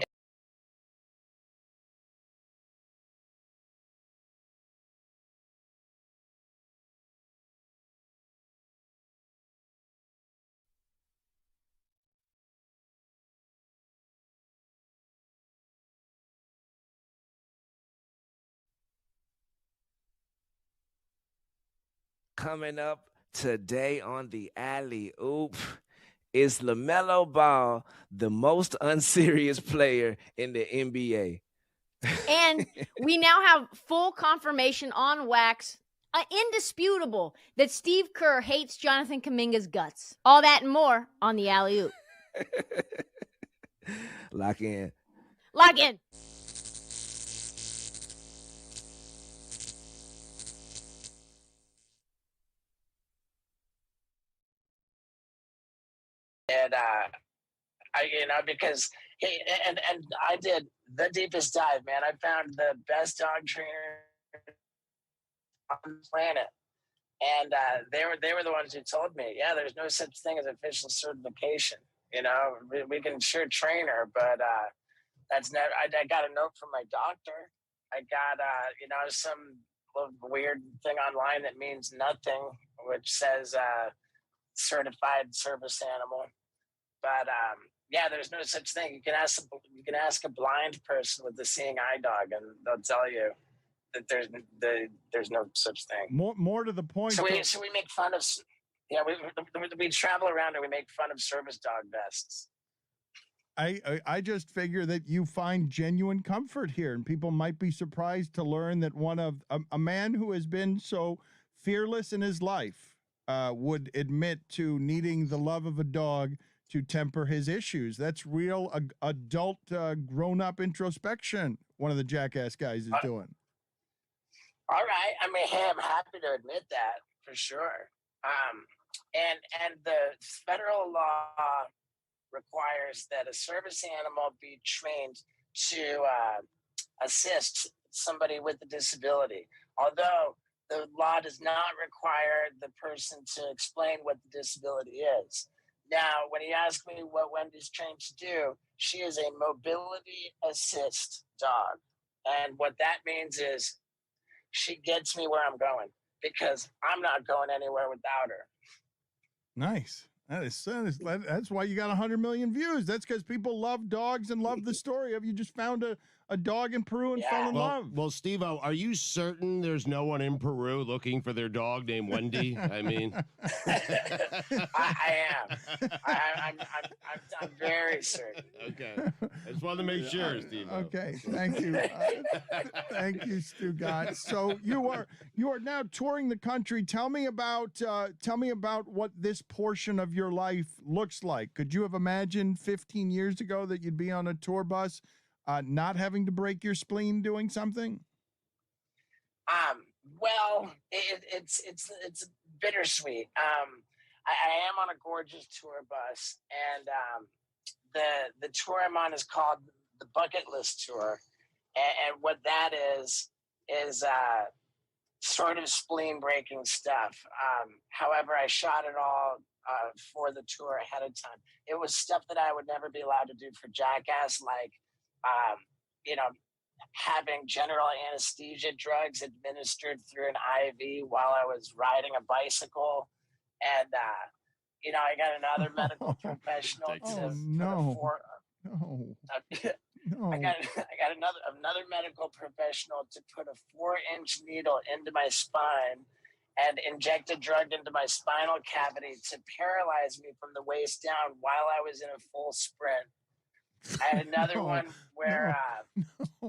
Coming up today on the Alley Oop is LaMelo Ball, the most unserious player in the NBA. And we now have full confirmation on wax, indisputable, that Steve Kerr hates Jonathan Kuminga's guts. All that and more on the Alley Oop. Lock in. Lock in. And Because and I did the deepest dive, man. I found the best dog trainer on the planet, and they were the ones who told me, yeah, there's no such thing as official certification. We can sure train her, but that's never. I got a note from my doctor. I got some little weird thing online that means nothing, which says certified service animal, but yeah, there's no such thing. You can ask a blind person with a seeing eye dog, and they'll tell you that there's no such thing. More to the point. So we make fun of. Yeah, we travel around and we make fun of service dog vests. I just figure that you find genuine comfort here, and people might be surprised to learn that one of a man who has been so fearless in his life would admit to needing the love of a dog to temper his issues. That's real adult, grown-up introspection one of the Jackass guys is doing. All right. I mean, hey, I'm happy to admit that for sure. And the federal law requires that a service animal be trained to assist somebody with a disability. Although the law does not require the person to explain what the disability is. Now, when you ask me what Wendy's trained to do, she is a mobility assist dog. And what that means is she gets me where I'm going because I'm not going anywhere without her. Nice. That's why you got 100 million views. That's because people love dogs and love the story of you just found a dog in Peru and fell in love. Well, Steve-O, are you certain there's no one in Peru looking for their dog named Wendy? I mean, I am. I'm very certain. Okay. I just wanted to make sure, Steve. Okay. Thank you. Thank you, Stugotz. So you are now touring the country. Tell me about what this portion of your life looks like. Could you have imagined 15 years ago that you'd be on a tour bus, not having to break your spleen doing something? Well, it's bittersweet. I am on a gorgeous tour bus, and the tour I'm on is called the Bucket List Tour, and what that is sort of spleen breaking stuff. However, I shot it all for the tour ahead of time. It was stuff that I would never be allowed to do for Jackass, like having general anesthesia drugs administered through an IV while I was riding a bicycle. And, I got another medical professional I got another medical professional to put a 4-inch needle into my spine and inject a drug into my spinal cavity to paralyze me from the waist down while I was in a full sprint. I had another one where I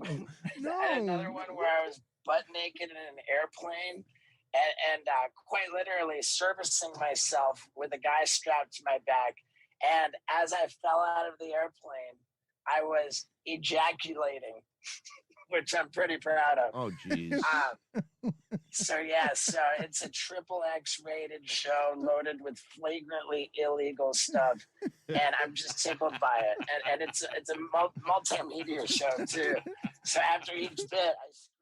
had another one where I was butt naked in an airplane and quite literally servicing myself with a guy strapped to my back. And as I fell out of the airplane, I was ejaculating, which I'm pretty proud of. Oh, geez. So it's a XXX rated show loaded with flagrantly illegal stuff, and I'm just tickled by it. And it's a multimedia show too. So after each bit, I scream.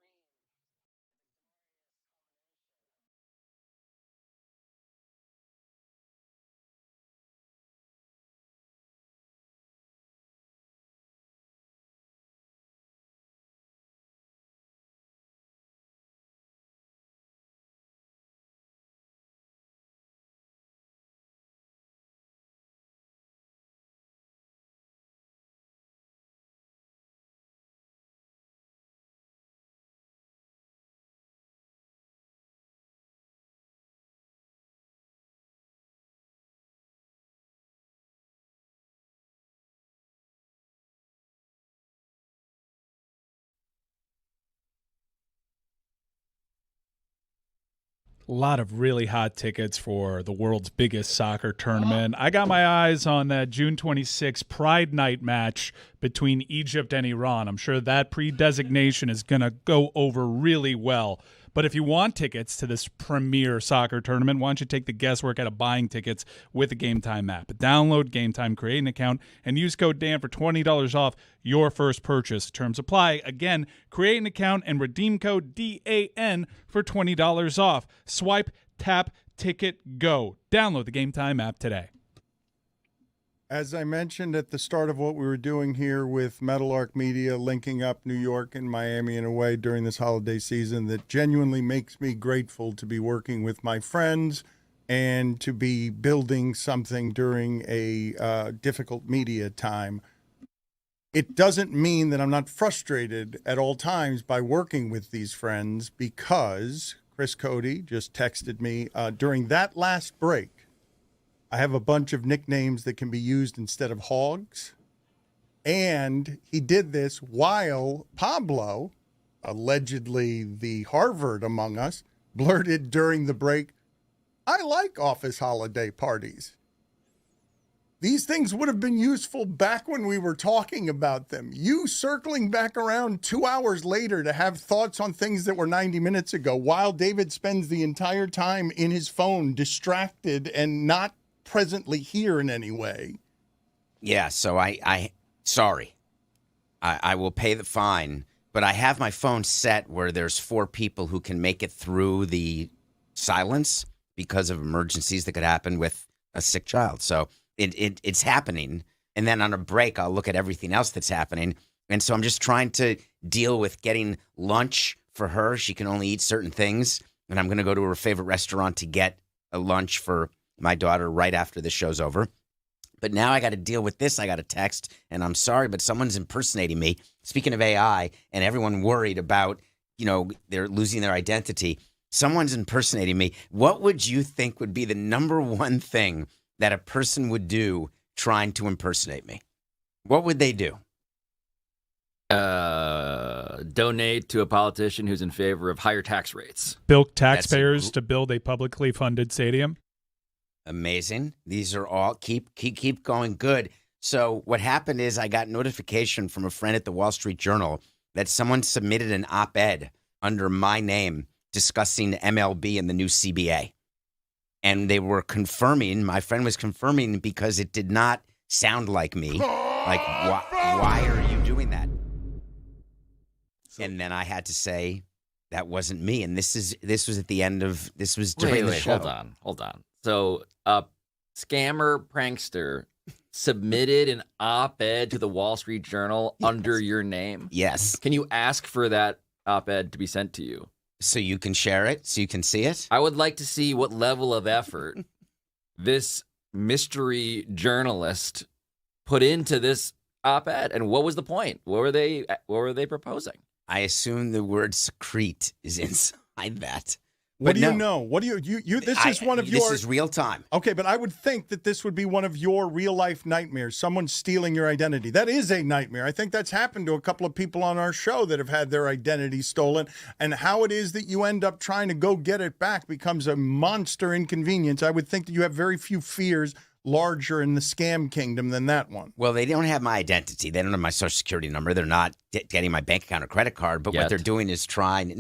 A lot of really hot tickets for the world's biggest soccer tournament. I got my eyes on that June 26 Pride Night match between Egypt and Iran. I'm sure that pre-designation is going to go over really well. But if you want tickets to this premier soccer tournament, why don't you take the guesswork out of buying tickets with the Game Time app? Download Game Time, create an account, and use code Dan for $20 off your first purchase. Terms apply. Again, create an account and redeem code DAN for $20 off. Swipe, tap, ticket, go. Download the Game Time app today. As I mentioned at the start of what we were doing here with Meadowlark Media, linking up New York and Miami in a way during this holiday season that genuinely makes me grateful to be working with my friends and to be building something during a difficult media time. It doesn't mean that I'm not frustrated at all times by working with these friends, because Chris Cody just texted me during that last break. I have a bunch of nicknames that can be used instead of hogs. And he did this while Pablo, allegedly the Harvard among us, blurted during the break, "I like office holiday parties." These things would have been useful back when we were talking about them. You circling back around 2 hours later to have thoughts on things that were 90 minutes ago, while David spends the entire time in his phone distracted and not presently here in any way. Yeah, so sorry. I will pay the fine, but I have my phone set where there's 4 people who can make it through the silence because of emergencies that could happen with a sick child. So it's happening. And then on a break, I'll look at everything else that's happening. And so I'm just trying to deal with getting lunch for her. She can only eat certain things. And I'm going to go to her favorite restaurant to get a lunch for my daughter right after the show's over. But now I got to deal with this. I got a text, and I'm sorry, but someone's impersonating me. Speaking of AI and everyone worried about, they're losing their identity. Someone's impersonating me. What would you think would be the number one thing that a person would do trying to impersonate me? What would they do? Donate to a politician who's in favor of higher tax rates. Bilk taxpayers to build a publicly funded stadium. Amazing. These are all keep going good. So what happened is I got notification from a friend at the Wall Street Journal that someone submitted an op-ed under my name discussing MLB and the new CBA. And they were confirming, my friend was confirming, because it did not sound like me. Like, why are you doing that? And then I had to say that wasn't me. And this was at the end of, this was during the show. Hold on. So a scammer prankster submitted an op-ed to the Wall Street Journal under your name? Yes. Can you ask for that op-ed to be sent to you? So you can share it, so you can see it? I would like to see what level of effort this mystery journalist put into this op-ed, and what was the point? What were they proposing? I assume the word secrete is inside that. What do you know? What do you this is one of your... This is real time. Okay, but I would think that this would be one of your real-life nightmares, someone stealing your identity. That is a nightmare. I think that's happened to a couple of people on our show that have had their identity stolen, and how it is that you end up trying to go get it back becomes a monster inconvenience. I would think that you have very few fears larger in the scam kingdom than that one. Well, they don't have my identity. They don't have my social security number. They're not getting my bank account or credit card. But what they're doing is trying.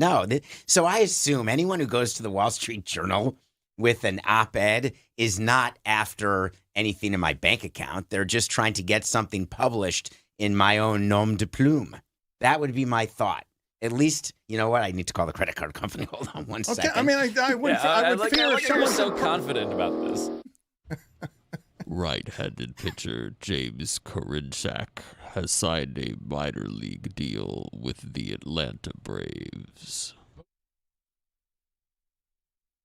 So I assume anyone who goes to the Wall Street Journal with an op-ed is not after anything in my bank account. They're just trying to get something published in my own nom de plume. That would be my thought. At least, you know what? I need to call the credit card company. Hold on one second. I mean, I would fear if someone... You're so confident about this. Right-handed pitcher James Karinchak has signed a minor league deal with the Atlanta Braves.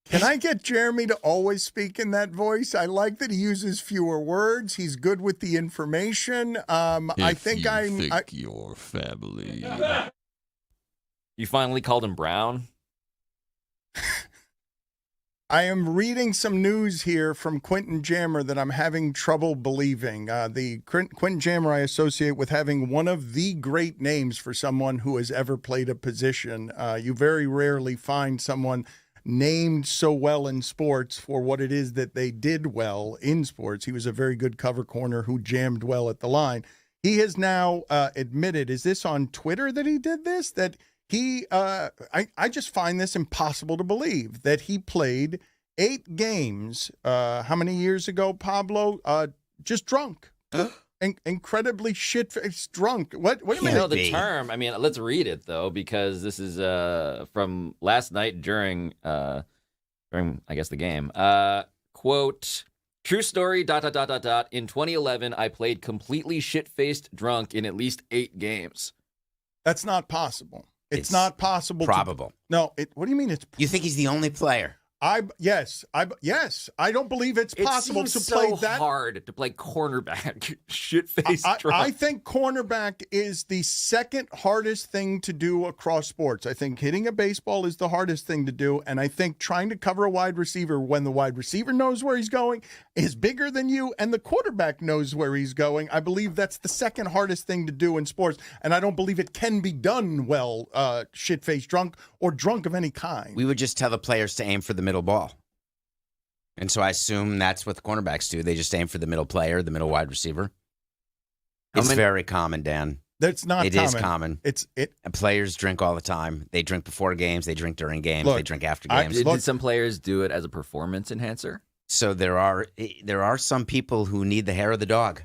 Can I get Jeremy to always speak in that voice? I like that he uses fewer words. He's good with the information. I think your family. You finally called him Brown? I am reading some news here from Quentin Jammer that I'm having trouble believing. The Quentin Jammer I associate with having one of the great names for someone who has ever played a position. You very rarely find someone named so well in sports for what it is that they did well in sports. He was a very good cover corner who jammed well at the line. He has now admitted, is this on Twitter that he did this? That I just find this impossible to believe that he played 8 games. How many years ago, Pablo? Just drunk. Incredibly shit-faced drunk. What do you mean? You know the term. I mean, let's read it though, because this is from last night during I guess the game. Quote: True story. ... In 2011, I played completely shit-faced drunk in at least 8 games. That's not possible. It's not possible. Probable. No. What do you mean? You think he's the only player? Yes. I don't believe it's possible to so play that hard to play cornerback. Shit-faced drunk. I think cornerback is the second hardest thing to do across sports. I think hitting a baseball is the hardest thing to do, and I think trying to cover a wide receiver when the wide receiver knows where he's going is bigger than you, and the quarterback knows where he's going. I believe that's the second hardest thing to do in sports, and I don't believe it can be done well, shit-faced drunk or drunk of any kind. We would just tell the players to aim for the middle ball. And so I assume that's what the cornerbacks do. They just aim for the middle player, the middle wide receiver. It's very common, Dan. That's not It common. is common. And players drink all the time. They drink before games. They drink during games. They drink after games. Did some players do it as a performance enhancer? So there are some people who need the hair of the dog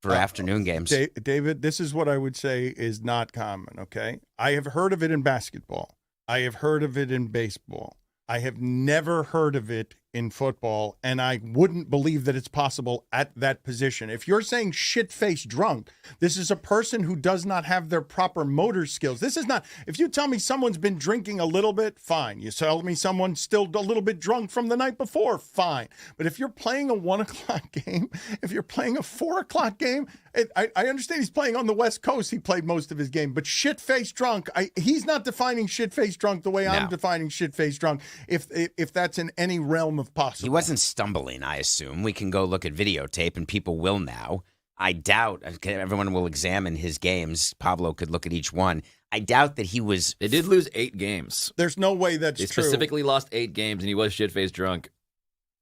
for afternoon games. David, this is what I would say is not common, okay? I have heard of it in basketball. I have heard of it in baseball. I have never heard of it in football, and I wouldn't believe that it's possible at that position. If you're saying shit-faced drunk, this is a person who does not have their proper motor skills. This is not, if you tell me someone's been drinking a little bit, fine. You tell me someone's still a little bit drunk from the night before, fine. But if you're playing a 1 o'clock game, if you're playing a 4 o'clock game, I understand he's playing on the West Coast. He played most of his game, but shit-faced drunk, he's not defining shit-faced drunk the way I'm defining shit-faced drunk, if that's in any realm of possible. He wasn't stumbling, I assume. We can go look at videotape, and people will now. I doubt everyone will examine his games. Pablo could look at each one. I doubt that he was. They did lose 8 games. There's no way that's true. true. They specifically lost 8 games, and he was shit-faced drunk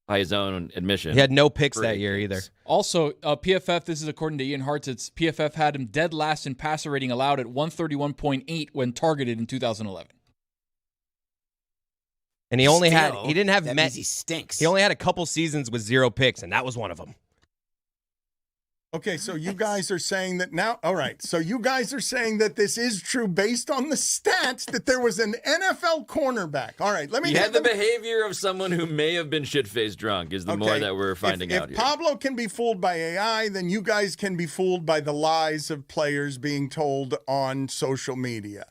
by his own admission. He had no picks that year either. Also, PFF, this is according to Ian Hartitz, PFF had him dead last in passer rating allowed at 131.8 when targeted in 2011. And he only he stinks. He only had a couple seasons with 0 picks, and that was one of them. Okay, so you guys are saying that now. All right, so you guys are saying that this is true based on the stats that there was an NFL cornerback. All right, let me. He had the behavior of someone who may have been shit-faced drunk. Is the more that we're finding out here. If Pablo can be fooled by AI, then you guys can be fooled by the lies of players being told on social media.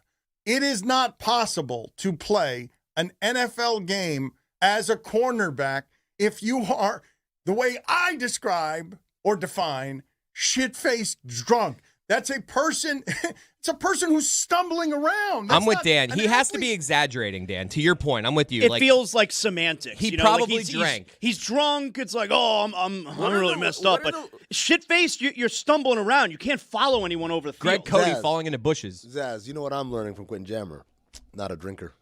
It is not possible to play an NFL game as a cornerback if you are the way I describe or define shit-faced drunk. That's a person. It's a person who's stumbling around. I'm with Dan. He has to be exaggerating, Dan. To your point, I'm with you. It feels like semantics. He you know? probably like drank. He's drunk. It's like, oh, I'm really messed up. But shit-faced, you're stumbling around. You can't follow anyone over the field. Greg Cody falling into bushes. Zaz, you know what I'm learning from Quentin Jammer? Not a drinker.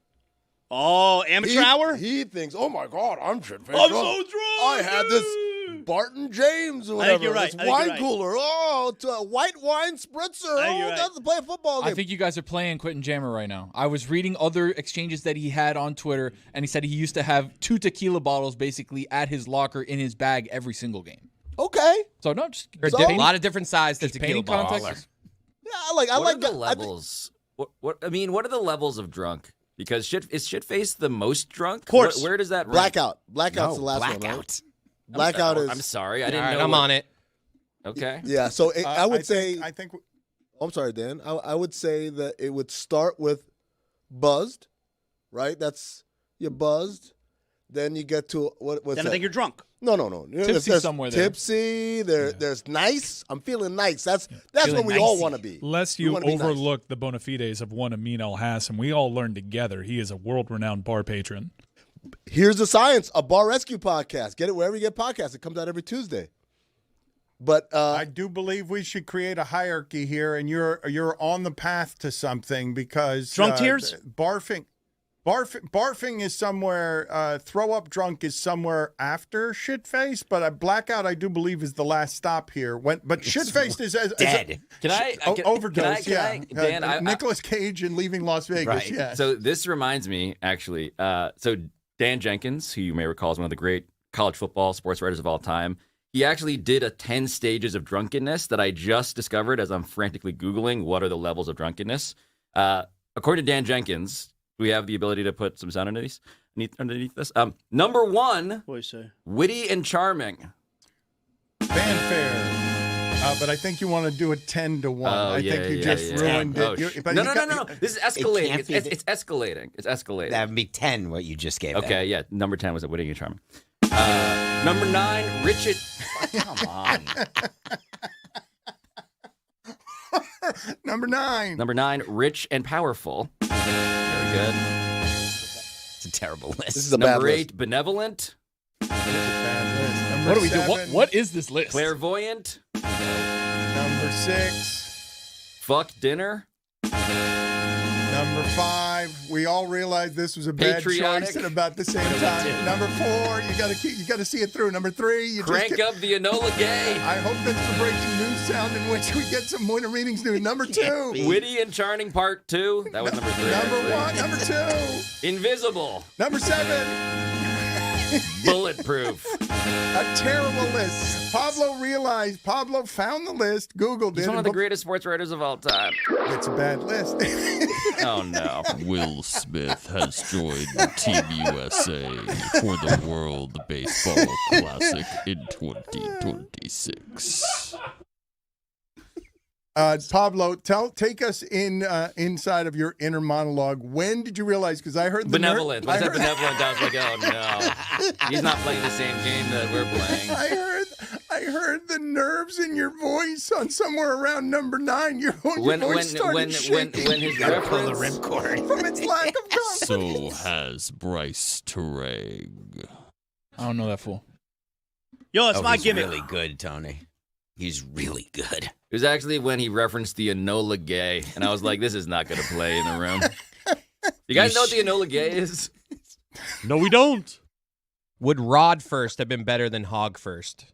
Oh, amateur hour? He thinks, oh my God, I'm shit-faced. I'm so drunk. I had this Barton James or whatever. you're right. This wine cooler. Oh, it's a white wine spritzer. Oh, that's to play a football game. I think you guys are playing Quentin Jammer right now. I was reading other exchanges that he had on Twitter, and he said he used to have 2 tequila bottles basically at his locker in his bag every single game. Okay. So no, just a lot of different sized tequila painting bottles. context. Yeah, I like the levels. What are the levels of drunk? Because is shit-faced the most drunk? Of course. Where does that rank? Blackout. Blackout's the last one, right? Blackout is. I'm sorry, I didn't know. I'm on it. Okay. Yeah, so I would say. I think. I'm sorry, Dan. I would say that it would start with buzzed, right? You're buzzed. Then you get to what's Then that? I think you're drunk. No. Tipsy there's somewhere there. Tipsy. There's nice. I'm feeling nice. That's what we all want to be. Lest you overlook the bona fides of one Amin Al-Hassan. We all learned together. He is a world-renowned bar patron. Here's the science: a Bar Rescue podcast. Get it wherever you get podcasts. It comes out every Tuesday. But I do believe we should create a hierarchy here, and you're on the path to something because drunk tears, barfing. Barfing is somewhere. Throw up drunk is somewhere after shit faced, but blackout I do believe is the last stop here. But shit faced is dead. Overdose? Dan, Nicolas Cage in Leaving Las Vegas. Right. Yes. So this reminds me, actually. So Dan Jenkins, who you may recall is one of the great college football sports writers of all time, he actually did a 10 stages of drunkenness that I just discovered as I'm frantically Googling what are the levels of drunkenness. According to Dan Jenkins, we have the ability to put some sound underneath this. Number 1, What do you say? witty and charming. Fanfare. But I think you want to do it 10 to 1. I think you just ruined it. No. This is escalating. It's escalating. It's escalating. That would be 10, what you just gave. Okay, yeah. Number 10 was witty and charming. Number 9, rich and... Come on. Number 9. Number 9, rich and powerful. Very good. It's a terrible list. This is a bad Number list. 8, benevolent. Number What do we do? 7. What is this list? Clairvoyant. Number 6. Fuck dinner. Number 5. We all realized this was a bad Patriotic. choice at about the same time. Number 4. You got to see it through. Number 3. You Crank up the Enola Gay. I hope that's the breaking news sound in which we get some winter meetings news. Number 2. Witty and charming part 2. That was number 3. Number 1. Number 2. Invisible. Number 7. Bulletproof. A terrible list. Pablo found the list, Googled it. He's one of the greatest sports writers of all time. It's a bad list. Oh, no. Will Smith has joined Team USA for the World Baseball Classic in 2026. Pablo, take us inside of your inner monologue. When did you realize? Because I heard the benevolent. When I said benevolent, I was like, oh no, he's not playing the same game that we're playing. I heard the nerves in your voice on somewhere around number 9. Your voice started shaking. When his pull the ripcord from its lack of confidence. So has Bryce Turang. I don't know that fool. Yo, that's my he's gimmick. Really good, Tony. He's really good. It was actually when he referenced the Enola Gay, and I was like, this is not going to play in the room. You guys know what the Enola Gay is? No, we don't. Would Rod First have been better than Hog First?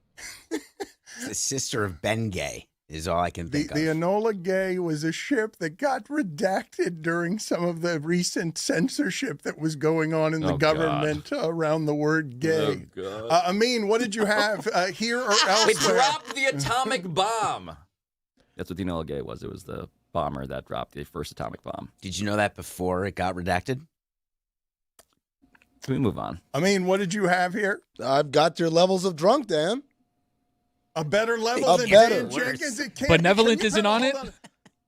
The sister of Ben Gay is all I can think of. The Enola Gay was a ship that got redacted during some of the recent censorship that was going on in the government around the word gay. Oh, God. Amin, what did you have here or elsewhere? It dropped the atomic bomb. That's what the Enola Gay was. It was the bomber that dropped the first atomic bomb. Did you know that before it got redacted? Can we move on? Amin, what did you have here? I've got your levels of drunk, Dan. A better level than better. Dan Jenkins? Benevolent isn't on it?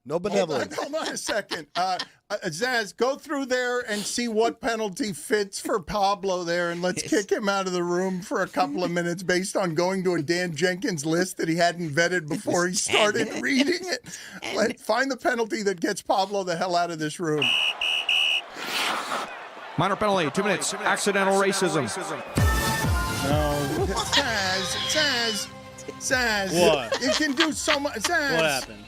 No benevolence. Hold on a second. Zaz, go through there and see what penalty fits for Pablo there, and let's kick him out of the room for a couple of minutes based on going to a Dan Jenkins list that he hadn't vetted before he started reading it. Find the penalty that gets Pablo the hell out of this room. Minor penalty, 2 minutes. Accidental racism. No. Zaz. What? You can do so much. Zaz. What happened?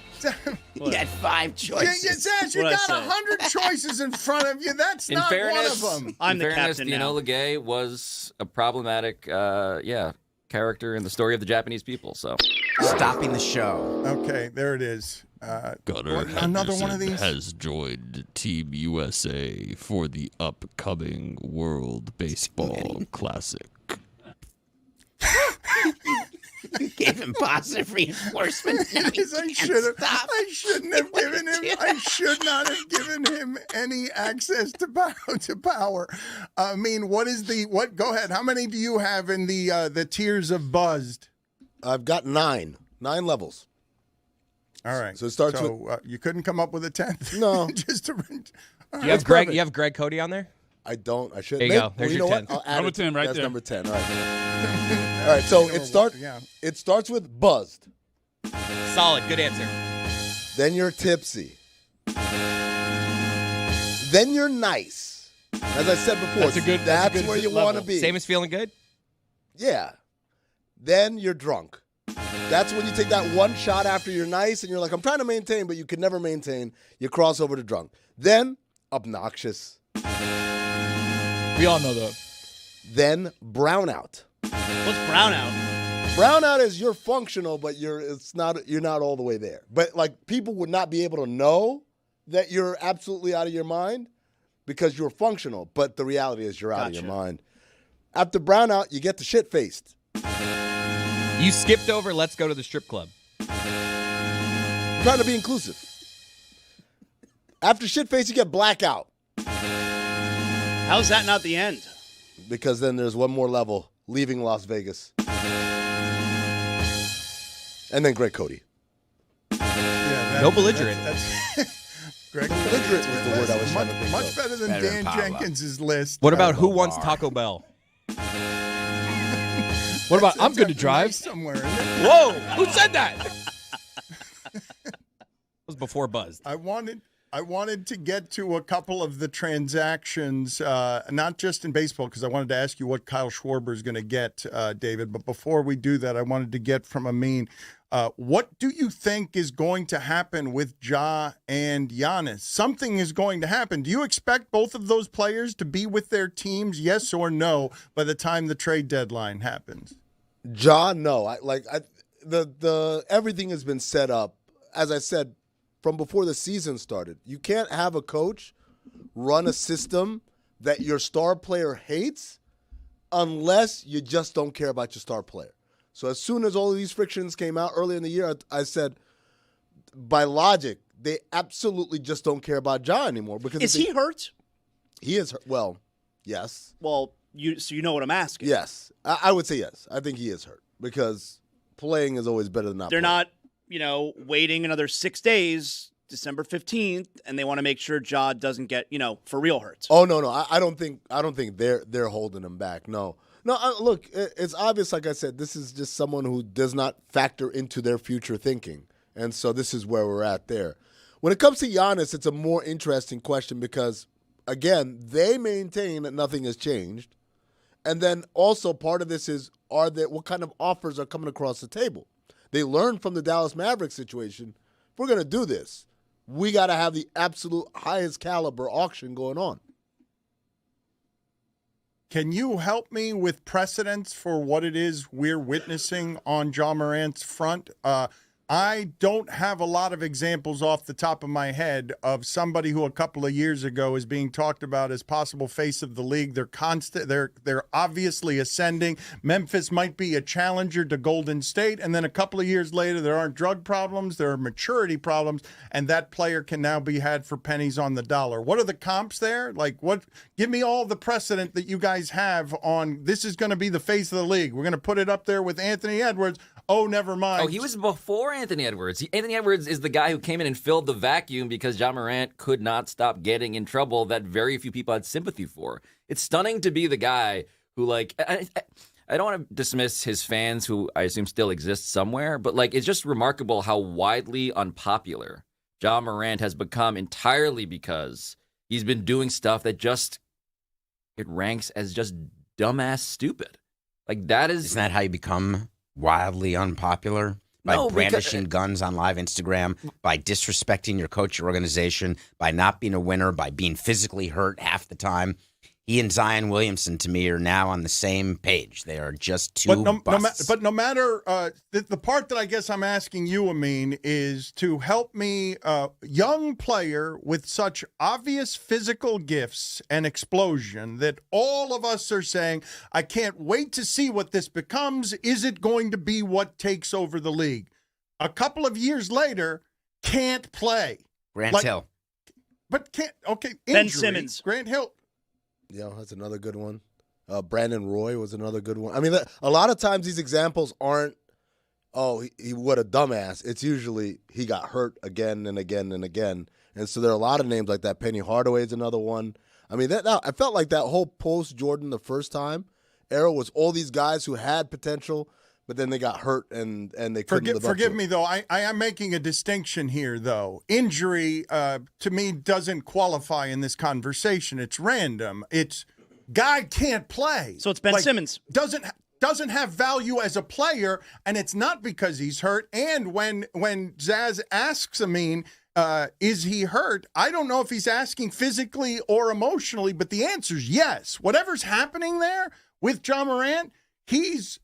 He had 5 choices. Zaz, you got 100 choices in front of you. That's In not fairness, one of them. I'm in the fairness, captain the now. Enola Gay was a problematic, character in the story of the Japanese people. So Stopping the show. Okay, there it is. Gunnar another one of Henderson these? has joined Team USA for the upcoming World Baseball Classic. You gave him positive reinforcement. Now he I can't stop. shouldn't have given him. I should not have given him any access to power. I mean, what? Go ahead. How many do you have in the tiers of buzzed? I've got 9 levels. All right. So it starts with you couldn't come up with a 10th. No. Just to. You have Greg. You have Greg Cody on there. I don't. I should. There you go. There's you your know 10. what? I'll add Number it. 10 right That's there. number 10. All right. All right. So it starts with buzzed. Solid. Good answer. Then you're tipsy. Then you're nice. As I said before, that's where you want to be. Same as feeling good. Yeah. Then you're drunk. That's when you take that one shot after you're nice and you're like, I'm trying to maintain, but you can never maintain. You cross over to drunk. Then obnoxious. We all know the. Then brownout. What's brownout? Brownout is you're functional, but you're not all the way there. But like people would not be able to know that you're absolutely out of your mind because you're functional. But the reality is you're out of your mind. After brownout, you get the shit faced. You skipped over let's go to the strip club. I'm trying to be inclusive. After shit face, you get blackout. How's that not the end? Because then there's one more level, leaving Las Vegas. And then Greg Cody. No belligerent. Greg belligerent was the word I was trying to think Much of. better than Dan Jenkins' list. What about who wants Taco Bell? What about I'm good to drive? Somewhere. Whoa! Who said that? That was before Buzzed. I wanted to get to a couple of the transactions, not just in baseball, because I wanted to ask you what Kyle Schwarber is going to get, David. But before we do that, I wanted to get from Amin, what do you think is going to happen with Ja and Giannis? Something is going to happen. Do you expect both of those players to be with their teams, yes or no, by the time the trade deadline happens? Ja, no. Everything has been set up, as I said, from before the season started. You can't have a coach run a system that your star player hates unless you just don't care about your star player. So as soon as all of these frictions came out early in the year, I said, by logic, they absolutely just don't care about Ja anymore. Because Is he hurt? He is hurt. Well, yes. Well, you know what I'm asking. Yes. I would say yes. I think he is hurt because playing is always better than not They're playing. not, waiting another 6 days, December 15th, and they want to make sure Ja doesn't get, for real hurt. Oh no, I don't think they're holding him back. No, look, it's obvious. Like I said, this is just someone who does not factor into their future thinking, and so this is where we're at there. When it comes to Giannis, it's a more interesting question because, again, they maintain that nothing has changed, and then also part of this is what kind of offers are coming across the table. They learned from the Dallas Mavericks situation. If we're going to do this, we got to have the absolute highest caliber auction going on. Can you help me with precedents for what it is we're witnessing on Ja Morant's front? I don't have a lot of examples off the top of my head of somebody who a couple of years ago is being talked about as possible face of the league. They're obviously ascending. Memphis might be a challenger to Golden State, and then a couple of years later there aren't drug problems, there are maturity problems, and that player can now be had for pennies on the dollar. What are the comps there? Give me all the precedent that you guys have on this is going to be the face of the league. We're going to put it up there with Anthony Edwards. Oh, never mind. Oh, he was before Anthony Edwards. Anthony Edwards is the guy who came in and filled the vacuum because Ja Morant could not stop getting in trouble that very few people had sympathy for. It's stunning to be the guy who, I don't want to dismiss his fans who I assume still exist somewhere, but, it's just remarkable how widely unpopular Ja Morant has become entirely because he's been doing stuff that it ranks as just dumbass stupid. Isn't that how you become wildly unpopular? By brandishing guns on live Instagram, by disrespecting your coach, your organization, by not being a winner, by being physically hurt half the time. He and Zion Williamson, to me, are now on the same page. They are just two busts. But no matter the part that I guess I'm asking you, Amin, is to help me, young player with such obvious physical gifts and explosion that all of us are saying, I can't wait to see what this becomes. Is it going to be what takes over the league? A couple of years later, can't play. Grant Hill. But can't, okay. Ben Simmons. Grant Hill. Yeah, that's another good one. Brandon Roy was another good one. I mean, a lot of times these examples aren't, he what a dumbass. It's usually he got hurt again and again and again. And so there are a lot of names like that. Penny Hardaway is another one. I mean, I felt like that whole post-Jordan the first time era was all these guys who had potential, but then they got hurt and they couldn't live up to it. Forgive me, though. I am making a distinction here, though. Injury, to me, doesn't qualify in this conversation. It's random. It's guy can't play. So it's Ben Simmons. Doesn't have value as a player, and it's not because he's hurt. And when Zaz asks, Is he hurt? I don't know if he's asking physically or emotionally, but the answer is yes. Whatever's happening there with John Morant, he's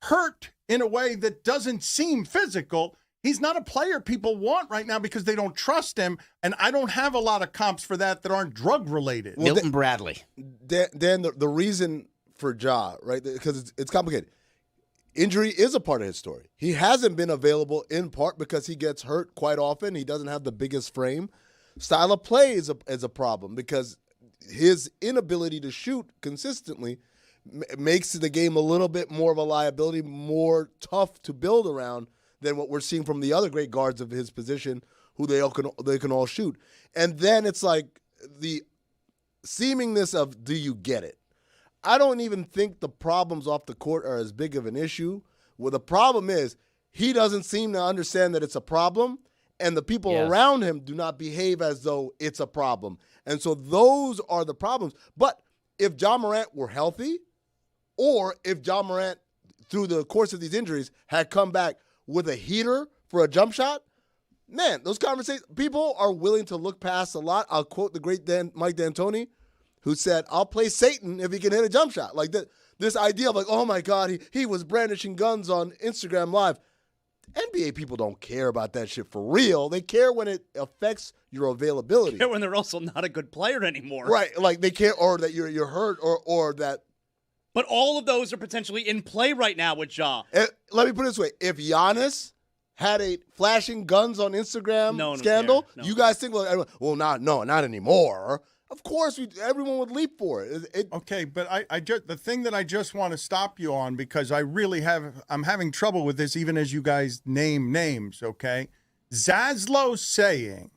hurt in a way that doesn't seem physical. He's not a player people want right now because they don't trust him, and I don't have a lot of comps for that aren't drug-related. Well, Milton Bradley. Dan, the reason for Ja, right, because it's complicated. Injury is a part of his story. He hasn't been available in part because he gets hurt quite often. He doesn't have the biggest frame. Style of play is a problem because his inability to shoot consistently makes the game a little bit more of a liability, more tough to build around than what we're seeing from the other great guards of his position who they can all shoot. And then it's like the seemingness of, do you get it? I don't even think the problems off the court are as big of an issue. Well, the problem is he doesn't seem to understand that it's a problem, and the people around him do not behave as though it's a problem. And so those are the problems. But if John Morant were healthy, or if John Morant, through the course of these injuries, had come back with a heater for a jump shot, man, those conversations, people are willing to look past a lot. I'll quote the great Mike D'Antoni, who said, I'll play Satan if he can hit a jump shot. Like this idea of like, oh my God, he was brandishing guns on Instagram Live. NBA people don't care about that shit for real. They care when it affects your availability. When they're also not a good player anymore. Right, like they care, or that you're hurt, or that. But all of those are potentially in play right now with Ja. Let me put it this way. If Giannis had a flashing guns on Instagram scandal, you guys think, well, not anymore. Of course, everyone would leap for it. Okay, but the thing that I just want to stop you on, because I'm having trouble with this even as you guys name names, okay? Zaslow saying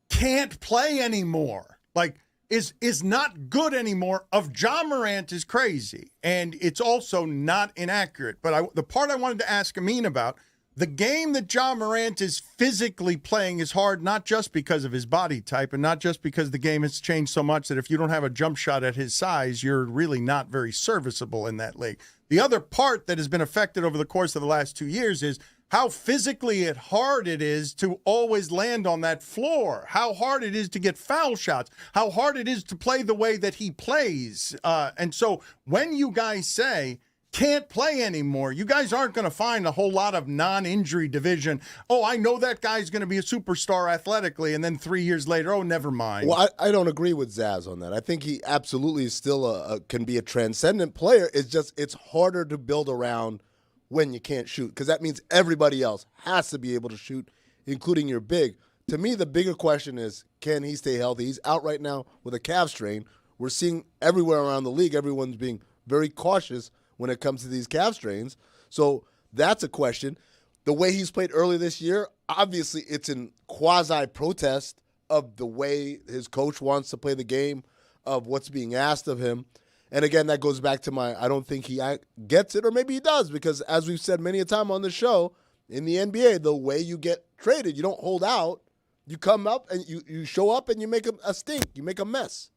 can't play anymore, like is not good anymore of John Morant is crazy, and it's also not inaccurate. But the part I wanted to ask Amin about, the game that John Morant is physically playing is hard, not just because of his body type and not just because the game has changed so much that if you don't have a jump shot at his size, you're really not very serviceable in that league. The other part that has been affected over the course of the last 2 years is how physically hard it is to always land on that floor, how hard it is to get foul shots, how hard it is to play the way that he plays. And so when you guys say can't play anymore, you guys aren't going to find a whole lot of non-injury division. Oh, I know that guy's going to be a superstar athletically, and then 3 years later, oh, never mind. Well, I don't agree with Zaz on that. I think he absolutely is still can be a transcendent player. It's harder to build around when you can't shoot, because that means everybody else has to be able to shoot, including your big. To me, the bigger question is, can he stay healthy? He's out right now with a calf strain. We're seeing everywhere around the league, everyone's being very cautious when it comes to these calf strains. So that's a question. The way he's played earlier this year, obviously it's in quasi-protest of the way his coach wants to play the game, of what's being asked of him. And again, that goes back to I don't think he gets it, or maybe he does, because as we've said many a time on the show, in the NBA, the way you get traded, you don't hold out. You come up and you show up and you make a stink. You make a mess.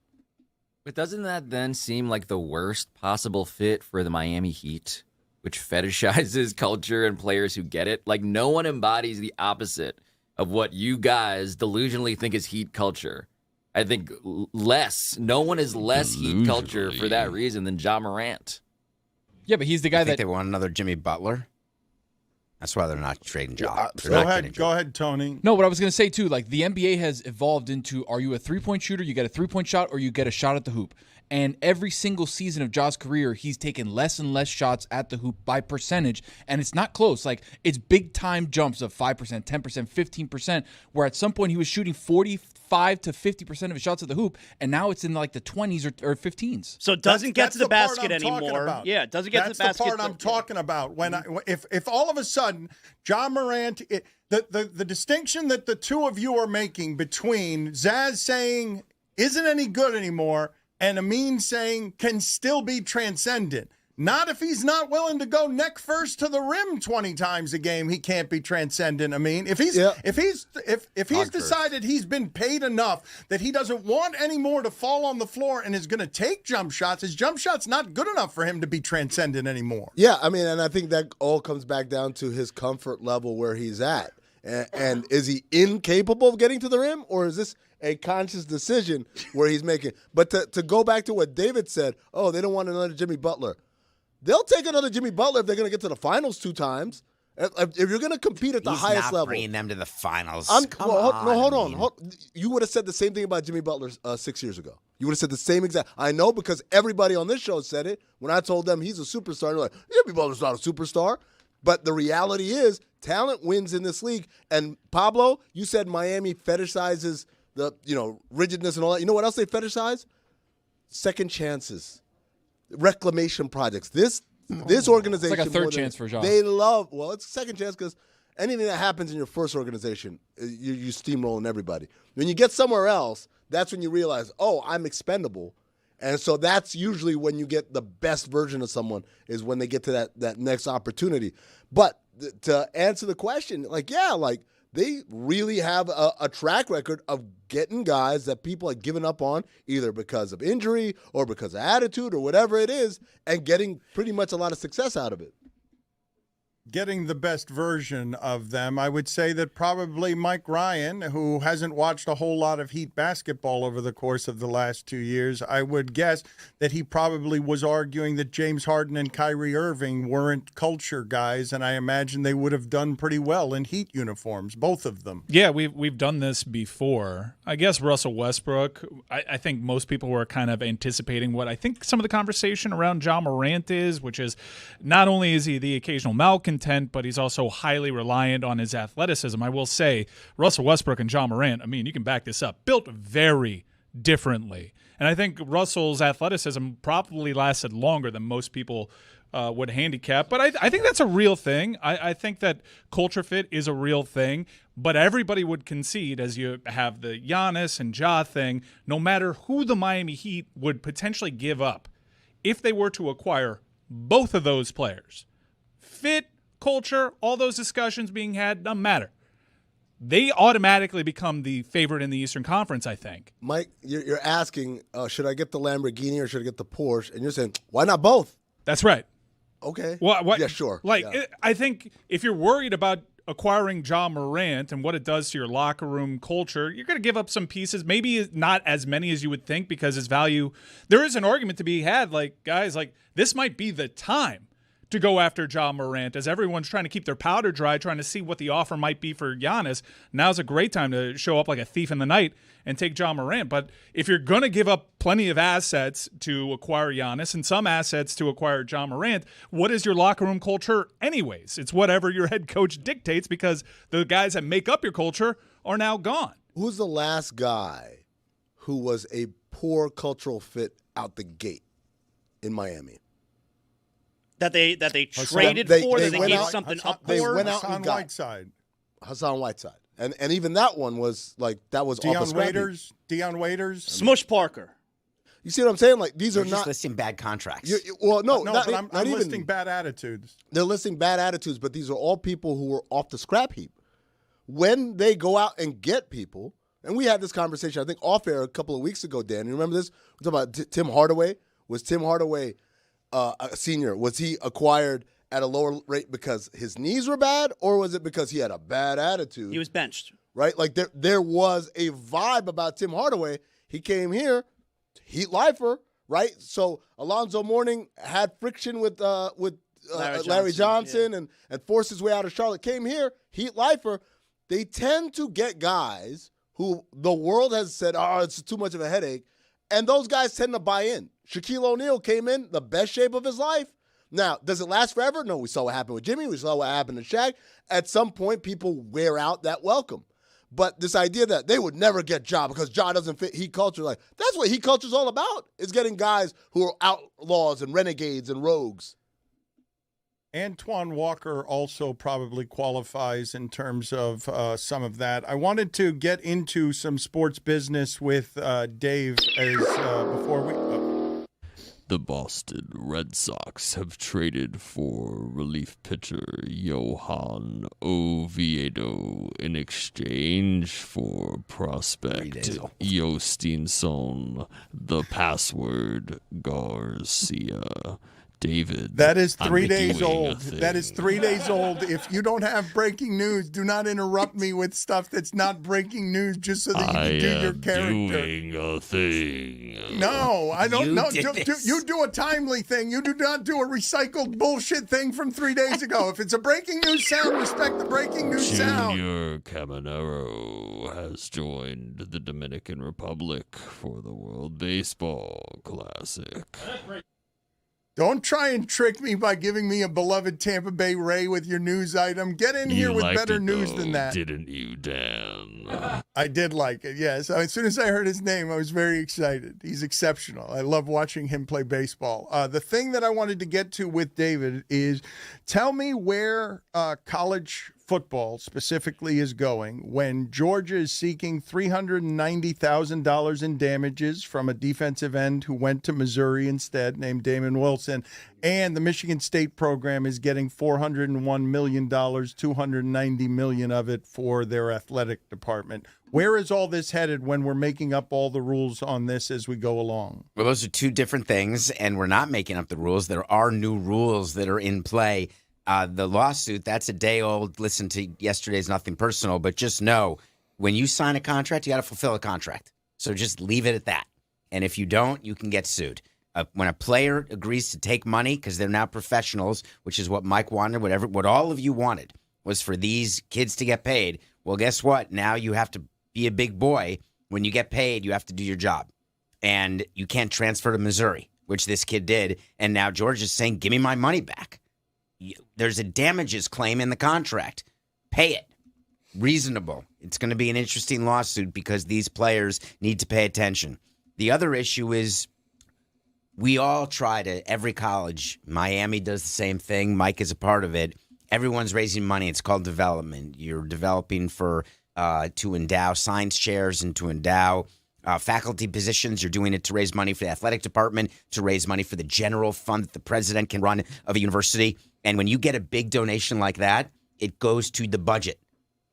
But doesn't that then seem like the worst possible fit for the Miami Heat, which fetishizes culture and players who get it? Like, no one embodies the opposite of what you guys delusionally think is Heat culture. I think no one is less Heat culture for that reason than Ja Morant. Yeah, but he's the guy that they want another Jimmy Butler. That's why they're not trading Ja. Go ahead, Tony. No, what I was going to say, too, like the NBA has evolved into, are you a three-point shooter, you get a three-point shot, or you get a shot at the hoop? And every single season of Ja's career, he's taken less and less shots at the hoop by percentage, and it's not close. Like, it's big-time jumps of 5%, 10%, 15%, where at some point he was shooting 45 to 50% of his shots at the hoop, and now it's in like the 20s or 15s. So it doesn't get to the basket anymore. Yeah, it doesn't get to the basket. That's the part I'm talking about. When if all of a sudden Ja Morant, the distinction that the two of you are making between Zaz saying isn't any good anymore and Amin saying can still be transcendent. Not if he's not willing to go neck first to the rim 20 times a game. He can't be transcendent. I mean, if he's decided he's been paid enough that he doesn't want any more to fall on the floor and is going to take jump shots, his jump shot's not good enough for him to be transcendent anymore. Yeah, I mean, and I think that all comes back down to his comfort level where he's at. And is he incapable of getting to the rim, or is this a conscious decision where he's making? But to go back to what David said, they don't want another Jimmy Butler. They'll take another Jimmy Butler if they're going to get to the finals 2 times. If you're going to compete at the highest level. Bringing them to the finals. Hold on. You would have said the same thing about Jimmy Butler 6 years ago. You would have said the same exact. I know because everybody on this show said it. When I told them he's a superstar, they're like, Jimmy Butler's not a superstar. But the reality is, talent wins in this league. And Pablo, you said Miami fetishizes the rigidness and all that. You know what else they fetishize? Second chances, reclamation projects. This organization, it's like a third chance for John. They love. Well, it's a second chance because anything that happens in your first organization, you steamrolling everybody. When you get somewhere else, that's when you realize, I'm expendable. And so that's usually when you get the best version of someone, is when they get to that next opportunity. But to answer the question, they really have a track record of getting guys that people had given up on, either because of injury or because of attitude or whatever it is, and getting pretty much a lot of success out of it. Getting the best version of them. I would say that probably Mike Ryan, who hasn't watched a whole lot of Heat basketball over the course of the last 2 years, I would guess that he probably was arguing that James Harden and Kyrie Irving weren't culture guys, and I imagine they would have done pretty well in Heat uniforms, both of them. Yeah, we've done this before. I guess Russell Westbrook, I think most people were kind of anticipating what I think some of the conversation around Ja Morant is, which is not only is he the occasional malcontent, but he's also highly reliant on his athleticism. I will say Russell Westbrook and Ja Morant, you can back this up, built very differently. And I think Russell's athleticism probably lasted longer than most people would handicap. But I think that's a real thing. I think that culture fit is a real thing. But everybody would concede, as you have the Giannis and Ja thing, no matter who the Miami Heat would potentially give up, if they were to acquire both of those players, fit, culture, all those discussions being had, doesn't matter. They automatically become the favorite in the Eastern Conference, I think. Mike, you're asking, should I get the Lamborghini or should I get the Porsche? And you're saying, why not both? That's right. Okay. Well, yeah, sure. I think if you're worried about acquiring Ja Morant and what it does to your locker room culture, you're going to give up some pieces, maybe not as many as you would think, because his value, there is an argument to be had, guys, this might be the time to go after Ja Morant, as everyone's trying to keep their powder dry, trying to see what the offer might be for Giannis. Now's a great time to show up like a thief in the night and take Ja Morant. But if you're going to give up plenty of assets to acquire Giannis and some assets to acquire Ja Morant, what is your locker room culture anyways? It's whatever your head coach dictates, because the guys that make up your culture are now gone. Who's the last guy who was a poor cultural fit out the gate in Miami? That they traded for, that they gave something up for? They went out and got Hassan Whiteside. And even that one was that was Dion Waiters. Smush Parker. You see what I'm saying? These They're are just not listing bad contracts. But I'm listing bad attitudes. They're listing bad attitudes, but these are all people who were off the scrap heap. When they go out and get people, and we had this conversation, I think, off air a couple of weeks ago, Dan. You remember this? We're talking about Tim Hardaway. Was Tim Hardaway a senior? Was he acquired at a lower rate because his knees were bad, or was it because he had a bad attitude? He was benched. Right? There was a vibe about Tim Hardaway. He came here, Heat lifer, right? So Alonzo Mourning had friction with Larry Johnson and forced his way out of Charlotte. Came here, Heat lifer. They tend to get guys who the world has said, it's too much of a headache, and those guys tend to buy in. Shaquille O'Neal came in the best shape of his life. Now, does it last forever? No, we saw what happened with Jimmy. We saw what happened to Shaq. At some point, people wear out that welcome. But this idea that they would never get Ja because Ja doesn't fit Heat culture, that's what Heat culture is all about, is getting guys who are outlaws and renegades and rogues. Antoine Walker also probably qualifies in terms of some of that. I wanted to get into some sports business with Dave before we... The Boston Red Sox have traded for relief pitcher Johan Oviedo in exchange for prospect Yostinson, the password Garcia. David. That is I'm 3 days doing a old. thing. That is 3 days old. If you don't have breaking news, do not interrupt me with stuff that's not breaking news just so that you can do your character. Doing a thing. No, I don't You know. did You do a timely thing. You do not do a recycled bullshit thing from 3 days ago. If it's a breaking news sound, respect the breaking news sound. Junior Caminero has joined the Dominican Republic for the World Baseball Classic. Don't try and trick me by giving me a beloved Tampa Bay Ray with your news item. Get in here with liked better it, news though, than that. didn't you, Dan? I did like it, yes. As soon as I heard his name, I was very excited. He's exceptional. I love watching him play baseball. The thing that I wanted to get to with David is tell me where college football specifically is going when Georgia is seeking $390,000 in damages from a defensive end who went to Missouri instead, named Damon Wilson, and the Michigan State program is getting $401 million, $290 million of it for their athletic department. Where is all this headed when we're making up all the rules on this as we go along? Well, those are two different things, and we're not making up the rules. There are new rules that are in play. The lawsuit, that's a day old. Listen to yesterday's Nothing Personal, but just know when you sign a contract, you got to fulfill a contract. So just leave it at that. And if you don't, you can get sued. When a player agrees to take money because they're now professionals, which is what Mike wanted, what all of you wanted was for these kids to get paid. Well, guess what? Now you have to be a big boy. When you get paid, you have to do your job. And you can't transfer to Missouri, which this kid did. And now Georgia's saying, give me my money back. There's a damages claim in the contract. Pay it. Reasonable. It's going to be an interesting lawsuit because these players need to pay attention. The other issue is we all try to, every college, Miami does the same thing. Mike is a part of it. Everyone's raising money. It's called development. You're developing for to endow science chairs and to endow faculty positions. You're doing it to raise money for the athletic department, to raise money for the general fund that the president can run of a university. And when you get a big donation like that, it goes to the budget,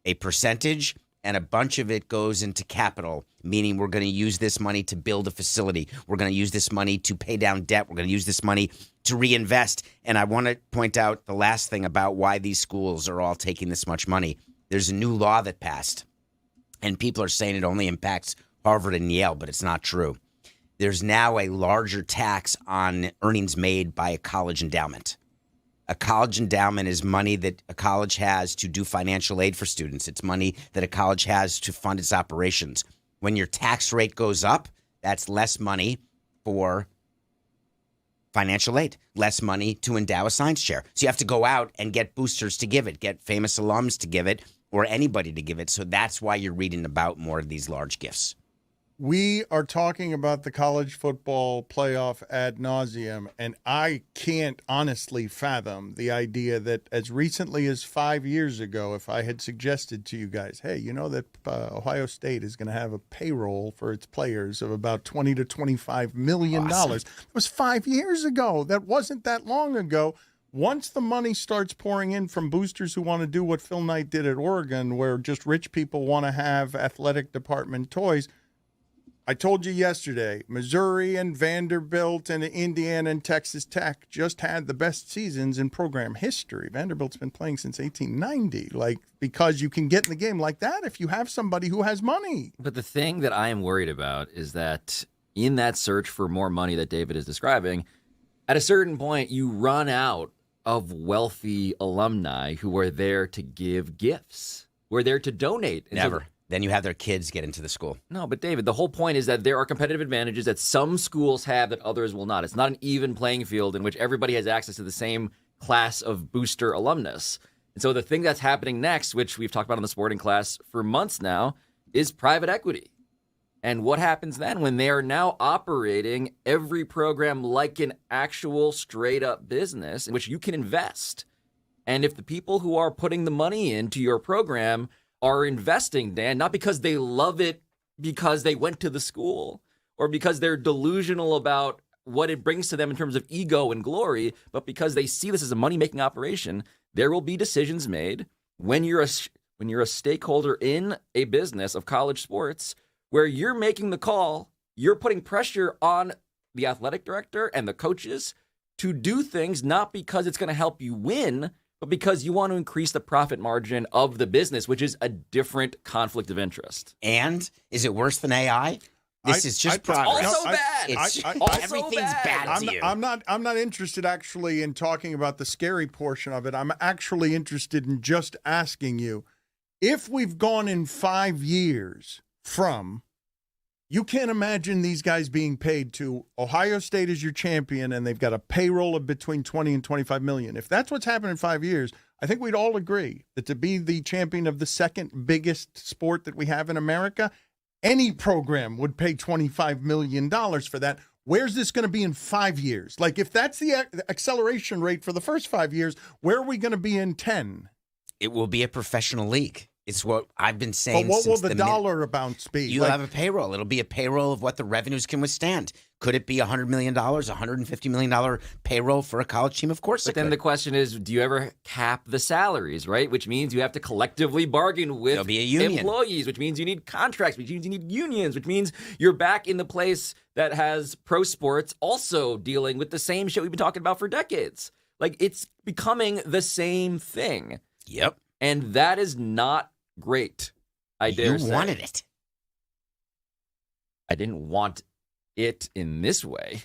a percentage, and a bunch of it goes into capital, meaning we're going to use this money to build a facility. We're going to use this money to pay down debt. We're going to use this money to reinvest. And I want to point out the last thing about why these schools are all taking this much money. There's a new law that passed, and people are saying it only impacts Harvard and Yale, but it's not true. There's now a larger tax on earnings made by a college endowment. A college endowment is money that a college has to do financial aid for students. It's money that a college has to fund its operations. When your tax rate goes up, that's less money for financial aid, less money to endow a science chair. So you have to go out and get boosters to give it, get famous alums to give it, or anybody to give it. So that's why you're reading about more of these large gifts. We are talking about the college football playoff ad nauseum, and I can't honestly fathom the idea that as recently as 5 years ago, if I had suggested to you guys, hey, you know that Ohio State is going to have a payroll for its players of about $20 to $25 million. Awesome. That was 5 years ago. That wasn't that long ago. Once the money starts pouring in from boosters who want to do what Phil Knight did at Oregon, where just rich people want to have athletic department toys, I told you yesterday, Missouri and Vanderbilt and Indiana and Texas Tech just had the best seasons in program history. Vanderbilt's been playing since 1890, because you can get in the game like that if you have somebody who has money. But the thing that I am worried about is that in that search for more money that David is describing, at a certain point, you run out of wealthy alumni who are there to give gifts, who are there to donate. And Never. Then you have their kids get into the school. No, but David, the whole point is that there are competitive advantages that some schools have that others will not. It's not an even playing field in which everybody has access to the same class of booster alumnus. And so the thing that's happening next, which we've talked about in the sporting class for months now, is private equity. And what happens then when they are now operating every program like an actual straight up business in which you can invest? And if the people who are putting the money into your program are investing, Dan, not because they love it because they went to the school or because they're delusional about what it brings to them in terms of ego and glory, but because they see this as a money-making operation, there will be decisions made when you're a stakeholder in a business of college sports where you're making the call, you're putting pressure on the athletic director and the coaches to do things not because it's going to help you win, but because you want to increase the profit margin of the business, which is a different conflict of interest. And is it worse than AI? This is just progress. Also bad. Everything's bad to you. I'm not interested actually in talking about the scary portion of it. I'm actually interested in just asking you, if we've gone in 5 years from, you can't imagine these guys being paid to Ohio State as your champion, and they've got a payroll of between 20 and 25 million. If that's what's happened in 5 years, I think we'd all agree that to be the champion of the second biggest sport that we have in America, any program would pay $25 million for that. Where's this going to be in 5 years? Like, if that's the acceleration rate for the first 5 years, where are we going to be in 10? It will be a professional league. It's what I've been saying. But what will since the dollar amounts be? You'll have a payroll. It'll be a payroll of what the revenues can withstand. Could it be $100 million, $150 million payroll for a college team? Of course it could. But then the question is, do you ever cap the salaries, right? Which means you have to collectively bargain with There'll be a union. employees, which means you need contracts, which means you need unions, which means you're back in the place that has pro sports also dealing with the same shit we've been talking about for decades. Like, it's becoming the same thing. Yep. And that is not great. I dare say. You wanted it. I didn't want it in this way.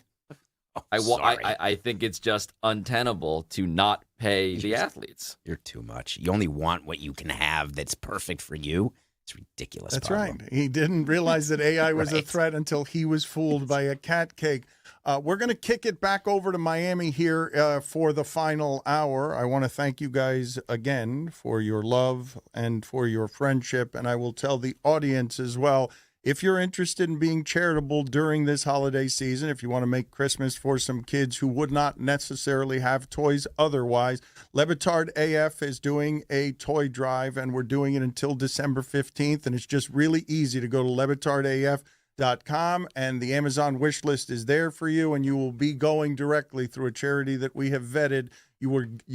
Sorry. I think it's just untenable to not pay the athletes. You're too much. You only want what you can have that's perfect for you. It's ridiculous. That's Pablo. right. He didn't realize that AI was a Right. threat until he was fooled by a cat cake. We're going to kick it back over to Miami here for the final hour. I want to thank you guys again for your love and for your friendship. And I will tell the audience as well, if you're interested in being charitable during this holiday season, if you want to make Christmas for some kids who would not necessarily have toys otherwise, Le Batard AF is doing a toy drive, and we're doing it until December 15th. And it's just really easy to go to lebatardaf.com, and the Amazon wish list is there for you, and you will be going directly through a charity that we have vetted. You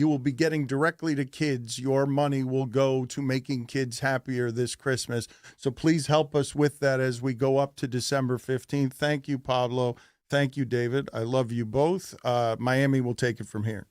will be getting directly to kids. Your money will go to making kids happier this Christmas. So please help us with that as we go up to December 15th. Thank you, Pablo. Thank you, David. I love you both. Miami will take it from here.